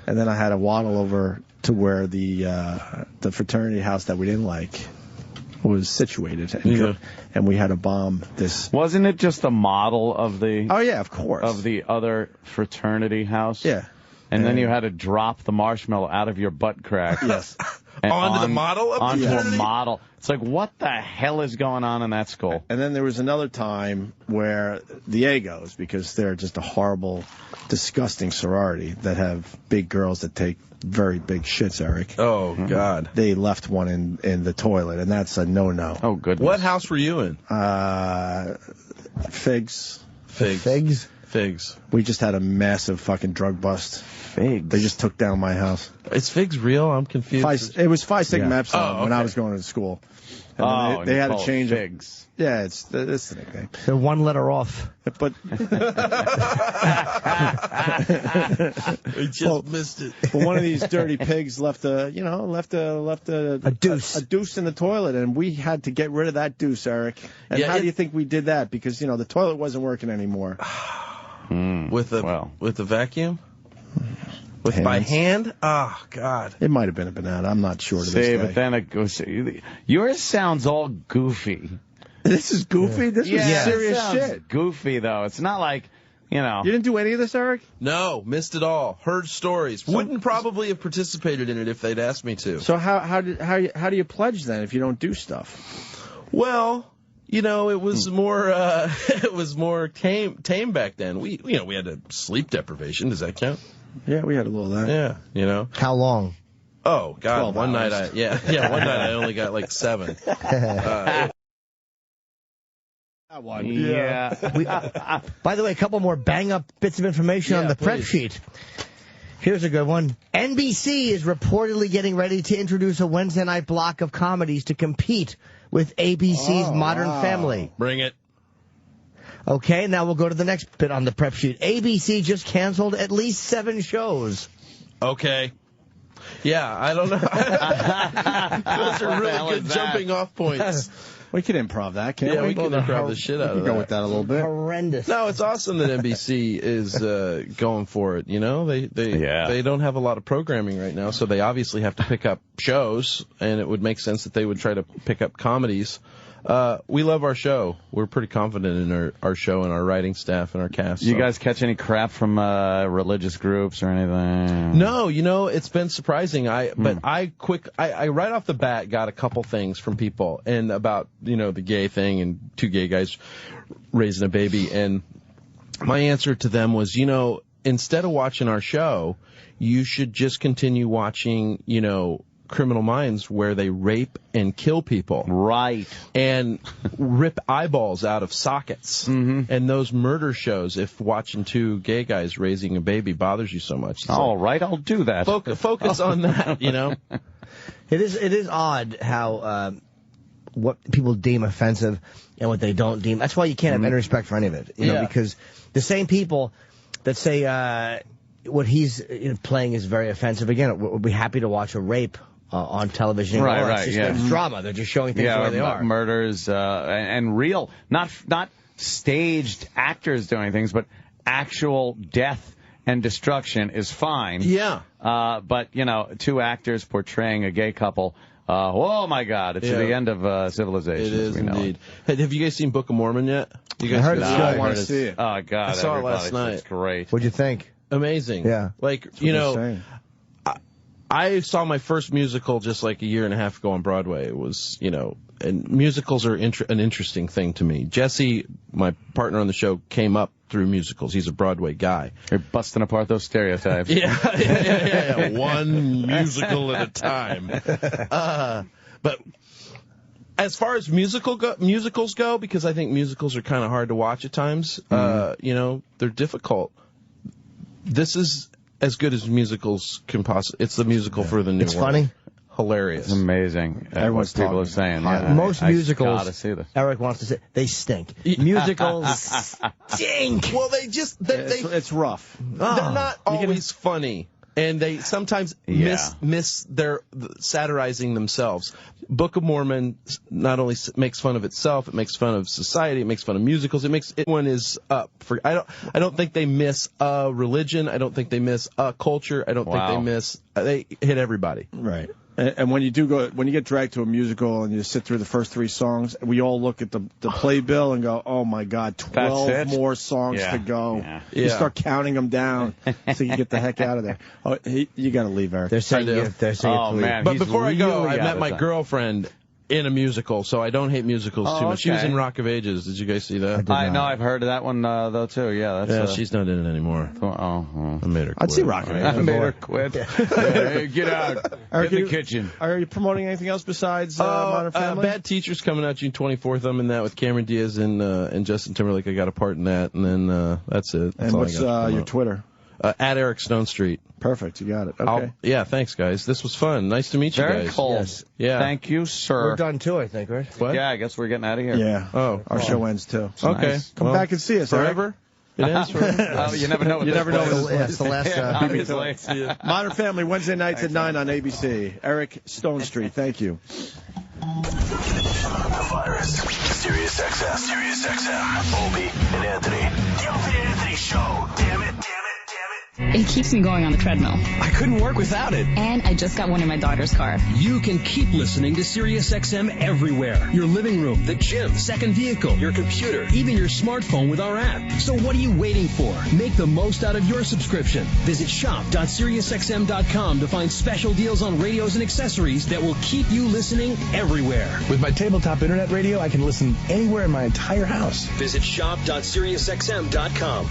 And then I had to waddle over to where the fraternity house that we didn't like was situated, and we had to bomb this. Wasn't it just a model of the? Oh yeah, of course. Of the other fraternity house. Yeah. And then you had to drop the marshmallow out of your butt crack. Yes. Onto the model of onto fraternity? a model. It's like, what the hell is going on in that school? And then there was another time where the Agos, because they're just a horrible, disgusting sorority that have big girls that take very big shits, Eric. Oh, God. They left one in the toilet, and that's a no-no. Oh, goodness. What house were you in? Figs. Figs. We just had a massive fucking drug bust. Figs. They just took down my house. Is Figs real? I'm confused. It was Phi Sigma Epsilon Oh, when I okay. was going to school. And they had to change Figs. Yeah, it's the nickname. They're one letter off. But I just missed it. But one of these dirty pigs left a deuce in the toilet, and we had to get rid of that deuce, Eric. And Yeah, how do you think we did that? Because the toilet wasn't working anymore. With the vacuum? By hand? Oh, God. It might have been a banana. I'm not sure to this day. But then it goes. Yours sounds all goofy. This is goofy? This was serious shit. Goofy, though. It's not like, You didn't do any of this, Eric? No, missed it all. Heard stories. Wouldn't probably have participated in it if they'd asked me to. So how do you pledge then if you don't do stuff? Well, it was more tame back then. We had a sleep deprivation. Does that count? Yeah, we had a little of that. Yeah, How long? Oh God, 12 one hours. night one night I only got like 7. That one. Yeah. By the way, a couple more bang-up bits of information on the prep sheet. Here's a good one. NBC is reportedly getting ready to introduce a Wednesday night block of comedies to compete with ABC's Modern Family. Bring it. Okay, now we'll go to the next bit on the prep sheet. ABC just canceled at least 7 shows. Okay. Yeah, I don't know. Those are really good jumping off points. We can improv that, can't we? Yeah, we can improv the shit out of that. We can go with that a little bit. Horrendous. No, it's awesome that NBC is going for it. They don't have a lot of programming right now, so they obviously have to pick up shows, and it would make sense that they would try to pick up comedies. We love our show. We're pretty confident in our show and our writing staff and our cast. You guys catch any crap from religious groups or anything? No, it's been surprising. But I right off the bat got a couple things from people and about, the gay thing and 2 gay guys raising a baby. And my answer to them was, instead of watching our show, you should just continue watching, Criminal Minds, where they rape and kill people. Right. And rip eyeballs out of sockets. Mm-hmm. And those murder shows, if watching 2 gay guys raising a baby bothers you so much. All right, I'll do that. Focus on that, It is odd how what people deem offensive and what they don't deem. That's why you can't have any respect for any of it. Because the same people that say what he's playing is very offensive, again, we'll be happy to watch a rape on television. Right, it's drama. They're just showing things the way they are. Murders and real, not staged actors doing things, but actual death and destruction is fine. Yeah. But 2 actors portraying a gay couple. Oh my God! It's the end of civilization. It is as we know indeed. Hey, have you guys seen Book of Mormon yet? You guys I heard I want to see it. Oh God! I saw it last night. It's great. What'd you think? Amazing. Yeah. I saw my first musical just like a year and a half ago on Broadway. It was, and musicals are an interesting thing to me. Jesse, my partner on the show, came up through musicals. He's a Broadway guy. You're busting apart those stereotypes. Yeah. One musical at a time. But as far as musicals go, because I think musicals are kind of hard to watch at times, they're difficult. This is as good as musicals can possibly. It's the musical for the new It's world. funny. Hilarious. It's amazing. Everyone's what people are talking. saying. Yeah, Most musicals, gotta see this. Eric wants to say, they stink. Musicals stink. Well, It's rough. They're not always funny, and they sometimes miss their satirizing themselves. Book of Mormon not only makes fun of itself, it makes fun of society, it makes fun of musicals. One is up for. I don't think they miss a religion. I don't think they miss a culture. I don't think they miss. They hit everybody. Right. And when you get dragged to a musical and you sit through the first 3 songs, we all look at the playbill and go, oh my God, 12 more songs to go. Yeah. You start counting them down so you get the heck out of there. Oh, you got to leave, Eric. They're saying Oh, man. But before I go, really I met my girlfriend in a musical, so I don't hate musicals too much. She was in Rock of Ages. Did you guys see that? I know. I've heard of that one, though, too. Yeah, that's, she's not in it anymore. I made her quit. I'd see Rock of Ages. I made her quit. Hey, get out. Get in the kitchen. Are you promoting anything else besides Modern Family? Bad Teacher's coming out June 24th. I'm in that with Cameron Diaz and Justin Timberlake. I got a part in that, and then that's it. That's and what's your Twitter? At Eric Stone Street. Perfect. You got it. Okay. Yeah, thanks, guys. This was fun. Nice to meet you guys. Very cool. Yes. Yeah. Thank you, sir. We're done, too, I think, right? What? Yeah, I guess we're getting out of here. Yeah. Oh, our show ends, too. Okay. Nice. Come back and see us, forever. Eric. It ends forever. You never know. You never know. It's the last. Obviously. Modern Family, Wednesday nights at 9 on ABC. Eric Stone Street. Thank you. The virus. Sirius XM. Sirius XM. Opie and Anthony. The Opie and Anthony Show. Damn it. It keeps me going on the treadmill. I couldn't work without it. And I just got one in my daughter's car. You can keep listening to Sirius XM everywhere. Your living room, the gym, second vehicle, your computer, even your smartphone with our app. So what are you waiting for? Make the most out of your subscription. Visit shop.SiriusXM.com to find special deals on radios and accessories that will keep you listening everywhere. With my tabletop internet radio, I can listen anywhere in my entire house. Visit shop.SiriusXM.com.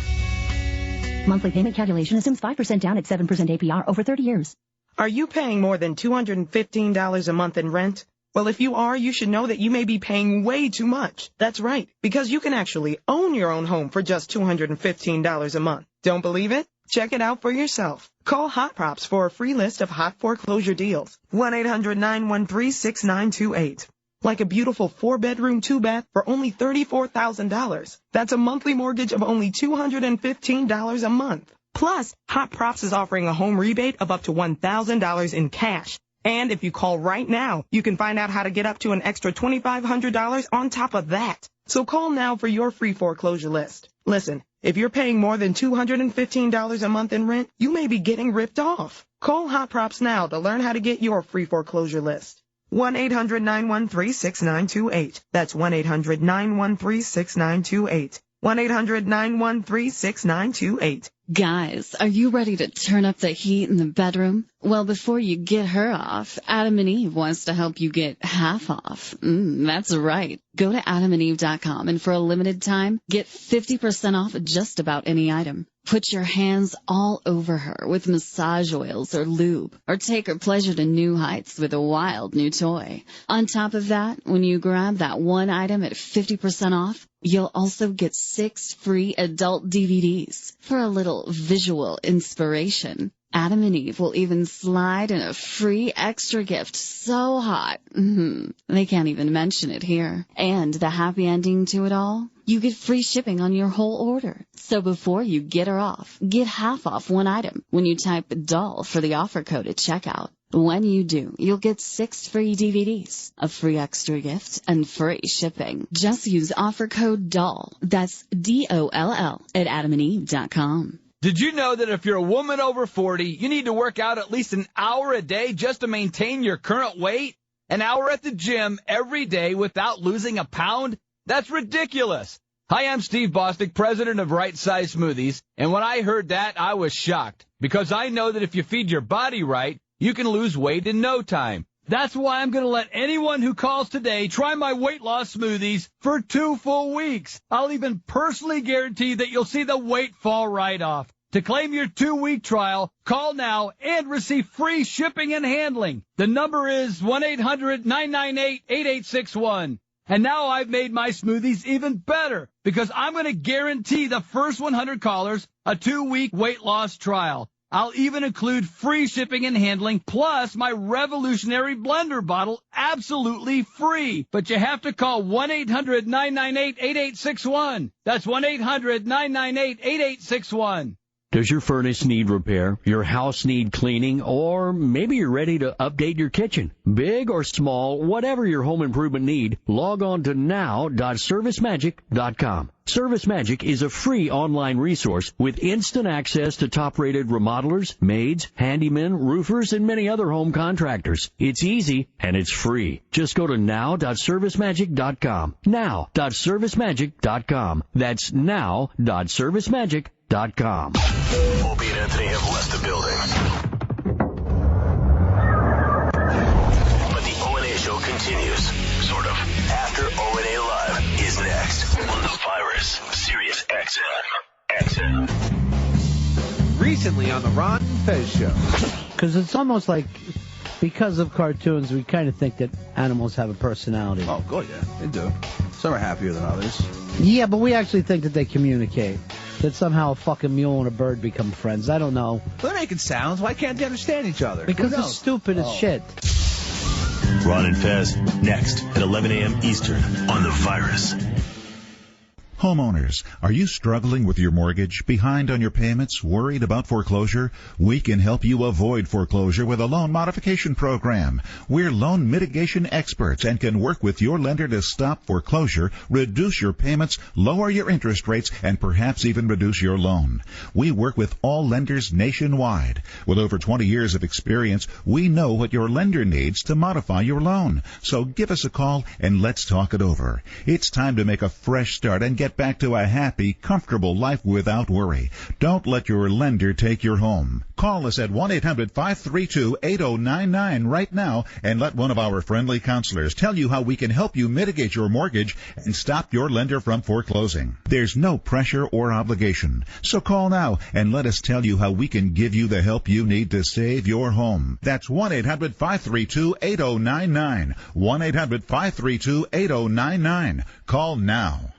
Monthly payment calculation assumes 5% down at 7% APR over 30 years. Are you paying more than $215 a month in rent? Well, if you are, you should know that you may be paying way too much. That's right, because you can actually own your own home for just $215 a month. Don't believe it? Check it out for yourself. Call Hot Props for a free list of hot foreclosure deals. 1-800-913-6928. Like a beautiful 4-bedroom, 2-bath for only $34,000. That's a monthly mortgage of only $215 a month. Plus, Hot Props is offering a home rebate of up to $1,000 in cash. And if you call right now, you can find out how to get up to an extra $2,500 on top of that. So call now for your free foreclosure list. Listen, if you're paying more than $215 a month in rent, you may be getting ripped off. Call Hot Props now to learn how to get your free foreclosure list. 1-800-913-6928. That's 1-800-913-6928. 1-800-913-6928. Guys, are you ready to turn up the heat in the bedroom? Well, before you get her off, Adam and Eve wants to help you get half off. That's right. Go to adamandeve.com and for a limited time, get 50% off just about any item. Put your hands all over her with massage oils or lube, or take her pleasure to new heights with a wild new toy. On top of that, when you grab that one item at 50% off, you'll also get 6 free adult DVDs for a little visual inspiration. Adam and Eve will even slide in a free extra gift so hot. They can't even mention it here. And the happy ending to it all? You get free shipping on your whole order. So before you get her off, get half off one item when you type DOLL for the offer code at checkout. When you do, you'll get 6 free DVDs, a free extra gift, and free shipping. Just use offer code DOLL. That's DOLL at adamandeve.com. Did you know that if you're a woman over 40, you need to work out at least an hour a day just to maintain your current weight? An hour at the gym every day without losing a pound? That's ridiculous. Hi, I'm Steve Bostic, president of Right Size Smoothies, and when I heard that, I was shocked, because I know that if you feed your body right, you can lose weight in no time. That's why I'm going to let anyone who calls today try my weight loss smoothies for 2 full weeks. I'll even personally guarantee that you'll see the weight fall right off. To claim your 2-week trial, call now and receive free shipping and handling. The number is 1-800-998-8861. And now I've made my smoothies even better because I'm going to guarantee the first 100 callers a 2-week weight loss trial. I'll even include free shipping and handling, plus my revolutionary blender bottle absolutely free. But you have to call 1-800-998-8861. That's 1-800-998-8861. Does your furnace need repair? Your house need cleaning? Or maybe you're ready to update your kitchen? Big or small, whatever your home improvement need, log on to now.servicemagic.com. ServiceMagic is a free online resource with instant access to top-rated remodelers, maids, handymen, roofers, and many other home contractors. It's easy and it's free. Just go to now.servicemagic.com. Now.servicemagic.com. That's now.servicemagic.com. Opie and Anthony have left the building. But the O&A show continues. Sort of. After O&A Live is next on the Virus, Sirius XM. Recently on the Ron Fez Show. Because it's almost like, because of cartoons, we kind of think that animals have a personality. Oh, good, yeah. They do. Some are happier than others. Yeah, but we actually think that they communicate. That somehow a fucking mule and a bird become friends. I don't know. They're making sounds. Why can't they understand each other? Because they're stupid as shit. Ron and Fez, next at 11 a.m. Eastern on the Virus. Homeowners, are you struggling with your mortgage, behind on your payments, worried about foreclosure? We can help you avoid foreclosure with a loan modification program. We're loan mitigation experts and can work with your lender to stop foreclosure, reduce your payments, lower your interest rates, and perhaps even reduce your loan. We work with all lenders nationwide. With over 20 years of experience, we know what your lender needs to modify your loan. So give us a call and let's talk it over. It's time to make a fresh start and get back to a happy, comfortable life without worry. Don't let your lender take your home. Call us at 1-800-532-8099 right now and let one of our friendly counselors tell you how we can help you mitigate your mortgage and stop your lender from foreclosing. There's no pressure or obligation. So call now and let us tell you how we can give you the help you need to save your home. That's 1-800-532-8099. 1-800-532-8099. Call now.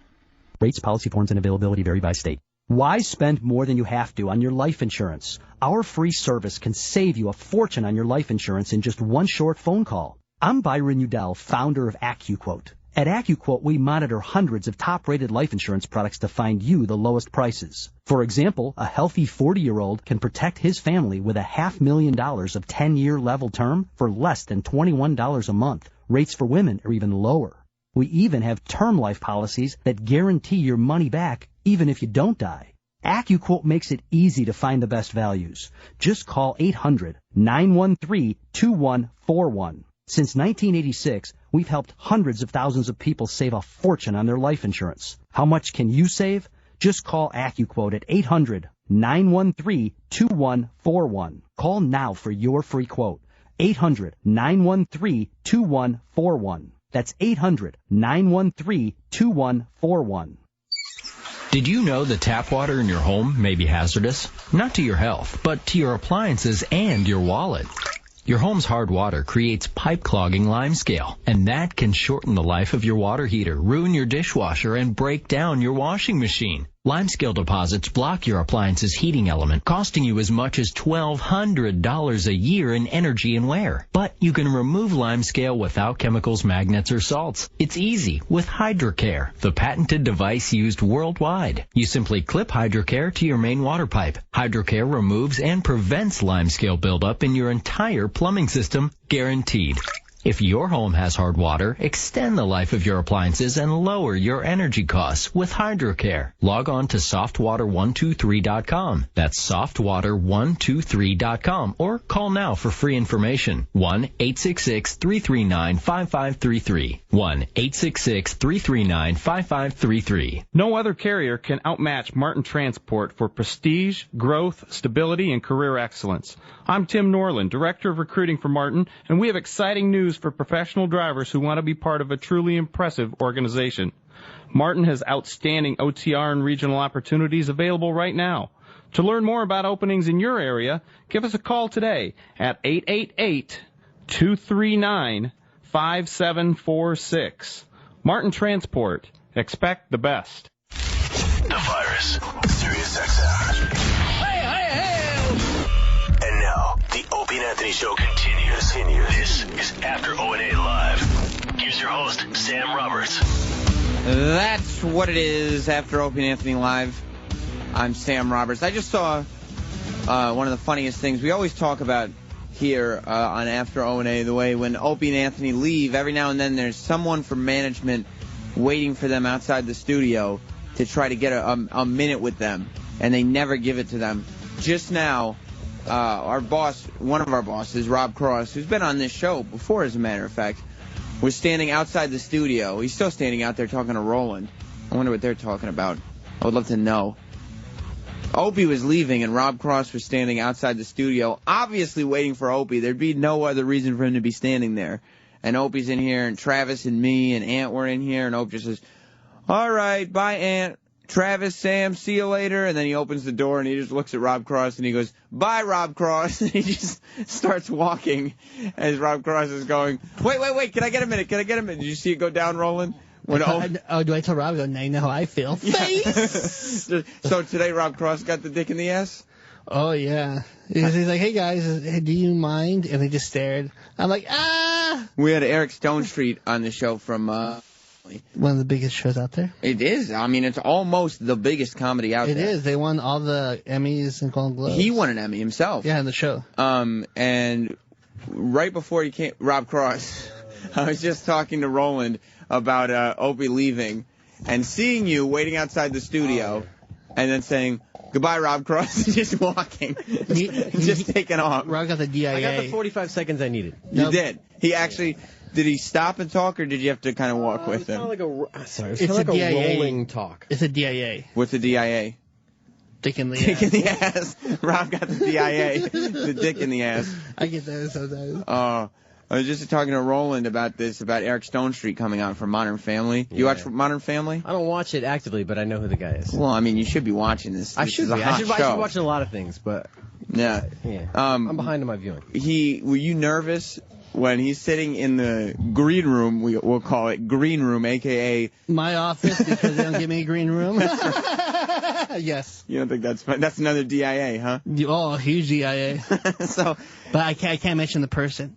Rates, policy forms, and availability vary by state. Why spend more than you have to on your life insurance? Our free service can save you a fortune on your life insurance in just one short phone call. I'm Byron Udell, founder of AccuQuote. At AccuQuote, we monitor hundreds of top-rated life insurance products to find you the lowest prices. For example, a healthy 40-year-old can protect his family with $500,000 of 10-year level term for less than $21 a month. Rates for women are even lower. We even have term life policies that guarantee your money back even if you don't die. AccuQuote makes it easy to find the best values. Just call 800-913-2141. Since 1986, we've helped hundreds of thousands of people save a fortune on their life insurance. How much can you save? Just call AccuQuote at 800-913-2141. Call now for your free quote. 800-913-2141. That's 800-913-2141. Did you know that tap water in your home may be hazardous? Not to your health, but to your appliances and your wallet. Your home's hard water creates pipe-clogging limescale, and that can shorten the life of your water heater, ruin your dishwasher, and break down your washing machine. Limescale deposits block your appliance's heating element, costing you as much as $1,200 a year in energy and wear. But you can remove limescale without chemicals, magnets, or salts. It's easy with HydroCare, the patented device used worldwide. You simply clip HydroCare to your main water pipe. HydroCare removes and prevents limescale buildup in your entire plumbing system, guaranteed. If your home has hard water, extend the life of your appliances and lower your energy costs with HydroCare. Log on to softwater123.com. That's softwater123.com or call now for free information. 1-866-339-5533. 1-866-339-5533. No other carrier can outmatch Martin Transport for prestige, growth, stability, and career excellence. I'm Tim Norland, Director of Recruiting for Martin, and we have exciting news for professional drivers who want to be part of a truly impressive organization. Martin has outstanding OTR and regional opportunities available right now. To learn more about openings in your area, give us a call today at 888-239-5746. Martin Transport. Expect the best. The Virus, Sirius XM. And now, the Opie and Anthony Show continues. This is After O&A Live. Here's your host, Sam Roberts. That's what it is, After Opie and Anthony Live. I'm Sam Roberts. I just saw one of the funniest things we always talk about here on After O&A, the way when Opie and Anthony leave, every now and then there's someone from management waiting for them outside the studio to try to get a minute with them, and they never give it to them. Just now, our boss, one of our bosses, Rob Cross, who's been on this show before, as a matter of fact, was standing outside the studio. He's still standing out there talking to Roland. I wonder what they're talking about. I would love to know. Opie was leaving, and Rob Cross was standing outside the studio, obviously waiting for Opie. There'd be no other reason for him to be standing there. And Opie's in here, and Travis and me and Ant were in here, and Opie just says, "All right, bye, Ant. Travis, Sam, see you later." And then he opens the door, and he just looks at Rob Cross, and he goes, "Bye, Rob Cross." And he just starts walking as Rob Cross is going, wait, can I get a minute? Did you see it go down, Roland? Do I tell Rob? Now you know how I feel. Face! So today Rob Cross got the dick in the ass? Oh, yeah. He's like, "Hey, guys, do you mind?" And they just stared. I'm like, ah! We had Eric Stone Street on the show from... one of the biggest shows out there. It is. I mean, it's almost the biggest comedy out there. It is. They won all the Emmys and Golden Globes. He won an Emmy himself. Yeah, in the show. And right before he came... Rob Cross, I was just talking to Roland about Opie leaving and seeing you waiting outside the studio and then saying, "Goodbye, Rob Cross," and just walking. just taking off. Rob got the DIA. I got the 45 seconds I needed. You did. He actually... Did he stop and talk, or did you have to kind of walk with him? It was kind of like a rolling talk. It's a DIA. What's a DIA? Dick in the ass. Dick in the ass. Rob got the DIA, the dick in the ass. I get that sometimes. I was just talking to Roland about this, about Eric Stone Street coming on from Modern Family. You watch Modern Family? I don't watch it actively, but I know who the guy is. Well, I mean, you should be watching this. I should be. I should be watching a lot of things, but... Yeah. I'm behind in my viewing. Were you nervous when he's sitting in the green room, we'll call it green room, a.k.a. my office, because they don't give me a green room? Yes. You don't think that's fun? That's another DIA, huh? Oh, huge DIA. But I can't mention the person.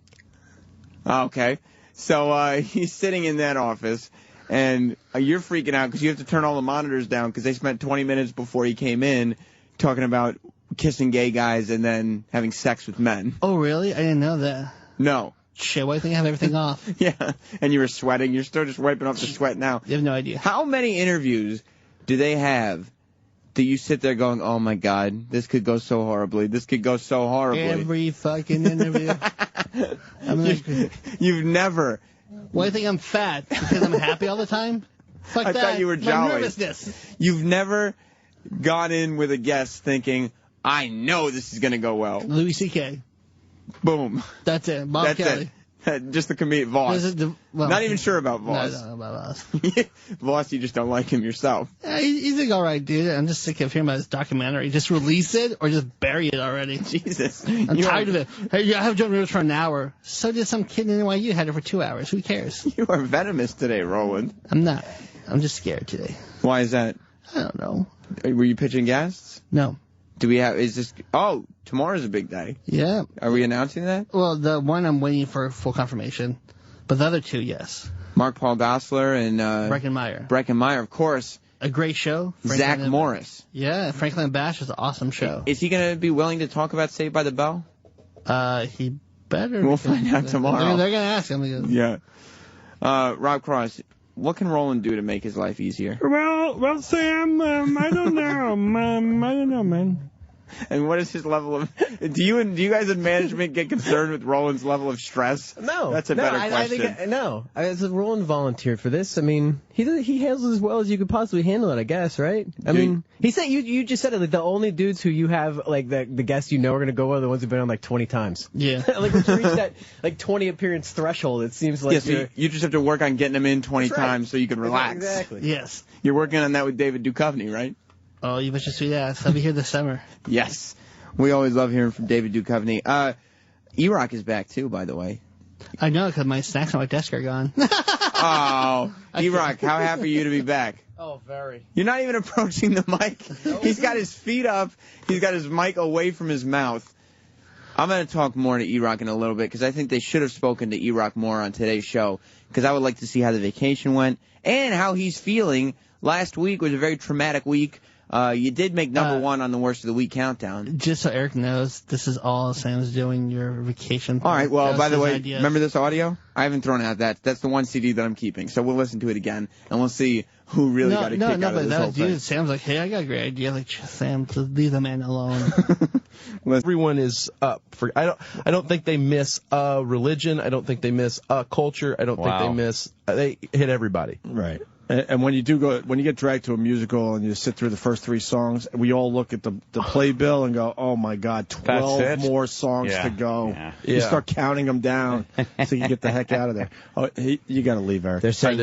Okay. So he's sitting in that office, and you're freaking out because you have to turn all the monitors down because they spent 20 minutes before he came in talking about kissing gay guys and then having sex with men. Oh, really? I didn't know that. No. Shit, why do you think I have everything off? Yeah, and you were sweating. You're still just wiping off the sweat now. You have no idea. How many interviews do they have that you sit there going, "Oh, my God, this could go so horribly. This could go so horribly." Every fucking interview. You've never... Why do you think I'm fat? Because I'm happy all the time? Fuck I that. thought you were jolly. My nervousness. You've never gone in with a guest thinking, "I know this is going to go well." Louis C.K. Boom. That's it. Bob Kelly. Just the comedian. Voss. Not even sure about Voss. No, I don't know about Voss. Voss, you just don't like him yourself. Yeah, he's an alright dude. I'm just sick of hearing about his documentary. Just release it or just bury it already. Jesus. I'm tired of it. Hey, I have Joan Rivers for an hour. So did some kid in NYU had it for 2 hours. Who cares? You are venomous today, Roland. I'm not. I'm just scared today. Why is that? I don't know. Were you pitching guests? No. Do we have, tomorrow's a big day. Yeah. Are we announcing that? Well, the one I'm waiting for full confirmation. But the other two, yes. Mark Paul Gosselaar and Breckenmeyer. Breckenmeyer, of course. A great show. Zach Morris. Yeah, Franklin Bash is an awesome show. Is he going to be willing to talk about Saved by the Bell? He better. We'll find out tomorrow. They're going to ask him. Yeah. Rob Cross, what can Roland do to make his life easier? Well, Sam, I don't know. I don't know, man. And what is his level of... Do you guys in management get concerned with Roland's level of stress? No. That's a better question. I think, Roland volunteered for this. I mean, he handles it as well as you could possibly handle it, I guess, right? I mean, he said, you just said it, like, the only dudes who you have, like, the guests you know are going to go are the ones who've been on, like, 20 times. Yeah. Like, once you reach that, like, 20 appearance threshold, it seems like you just have to work on getting them in 20 times so you can relax. Exactly. Yes. You're working on that with David Duchovny, right? Oh, you bet your sweet ass. I'll be here this summer. Yes. We always love hearing from David Duchovny. E-Rock is back, too, by the way. I know, because my snacks on my desk are gone. Oh, E-Rock, how happy are you to be back? Oh, very. You're not even approaching the mic. He's got his feet up. He's got his mic away from his mouth. I'm going to talk more to E-Rock in a little bit, because I think they should have spoken to E-Rock more on today's show, because I would like to see how the vacation went and how he's feeling. Last week was a very traumatic week. You did make number 1 on the Worst of the Week countdown. Just so Eric knows, this is all Sam's doing your vacation. All right, well, by the way, ideas. remember this audio? I haven't thrown out that. That's the one CD that I'm keeping. So we'll listen to it again, and we'll see who really got a kick out of this whole thing. Sam's like, hey, I got a great idea. Like, Sam, just leave the man alone. Everyone is up for. I don't think they miss a religion. I don't think they miss a culture. I don't think they miss. They hit everybody. Right. And when you get dragged to a musical and you sit through the first 3 songs, we all look at the playbill and go, oh my God, 12 more songs to go. Yeah. You start counting them down so you get the heck out of there. Oh, you got to leave, Eric. They're saying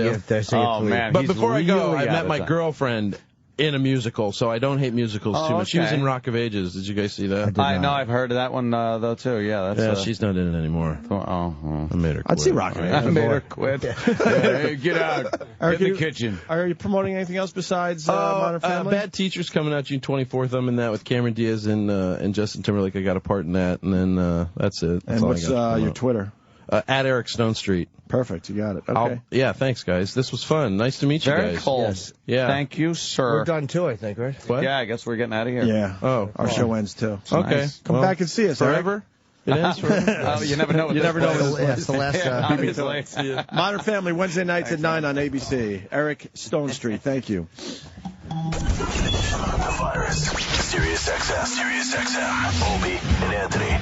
Oh, man. But before I go, I met my girlfriend in a musical, so I don't hate musicals too much. She was in Rock of Ages. Did you guys see that? I know. I've heard of that one, though, too. Yeah, that's, she's not in it anymore. I made her quit. I'd see Rock of Ages. I made her quit. Hey, get out. Get in the kitchen. Are you promoting anything else besides Modern Family? Bad Teacher's coming out June 24th. I'm in that with Cameron Diaz and Justin Timberlake. I got a part in that, and then that's it. That's and what's your Twitter? At Eric Stone Street. Perfect, you got it. Okay. Yeah, thanks, guys. This was fun. Nice to meet you guys. Very cool. Yes. Yeah. Thank you, sir. We're done too, I think, right? What? Yeah, I guess we're getting out of here. Yeah. Oh, our show ends too. So okay. Nice. Come back and see us. Forever? Eric. It ends forever? You never know. You never know. It's the last. Obviously. Modern Family, Wednesday nights at 9 on ABC. Eric Stone Street, thank you. The virus. Sirius XM. Opie and Anthony.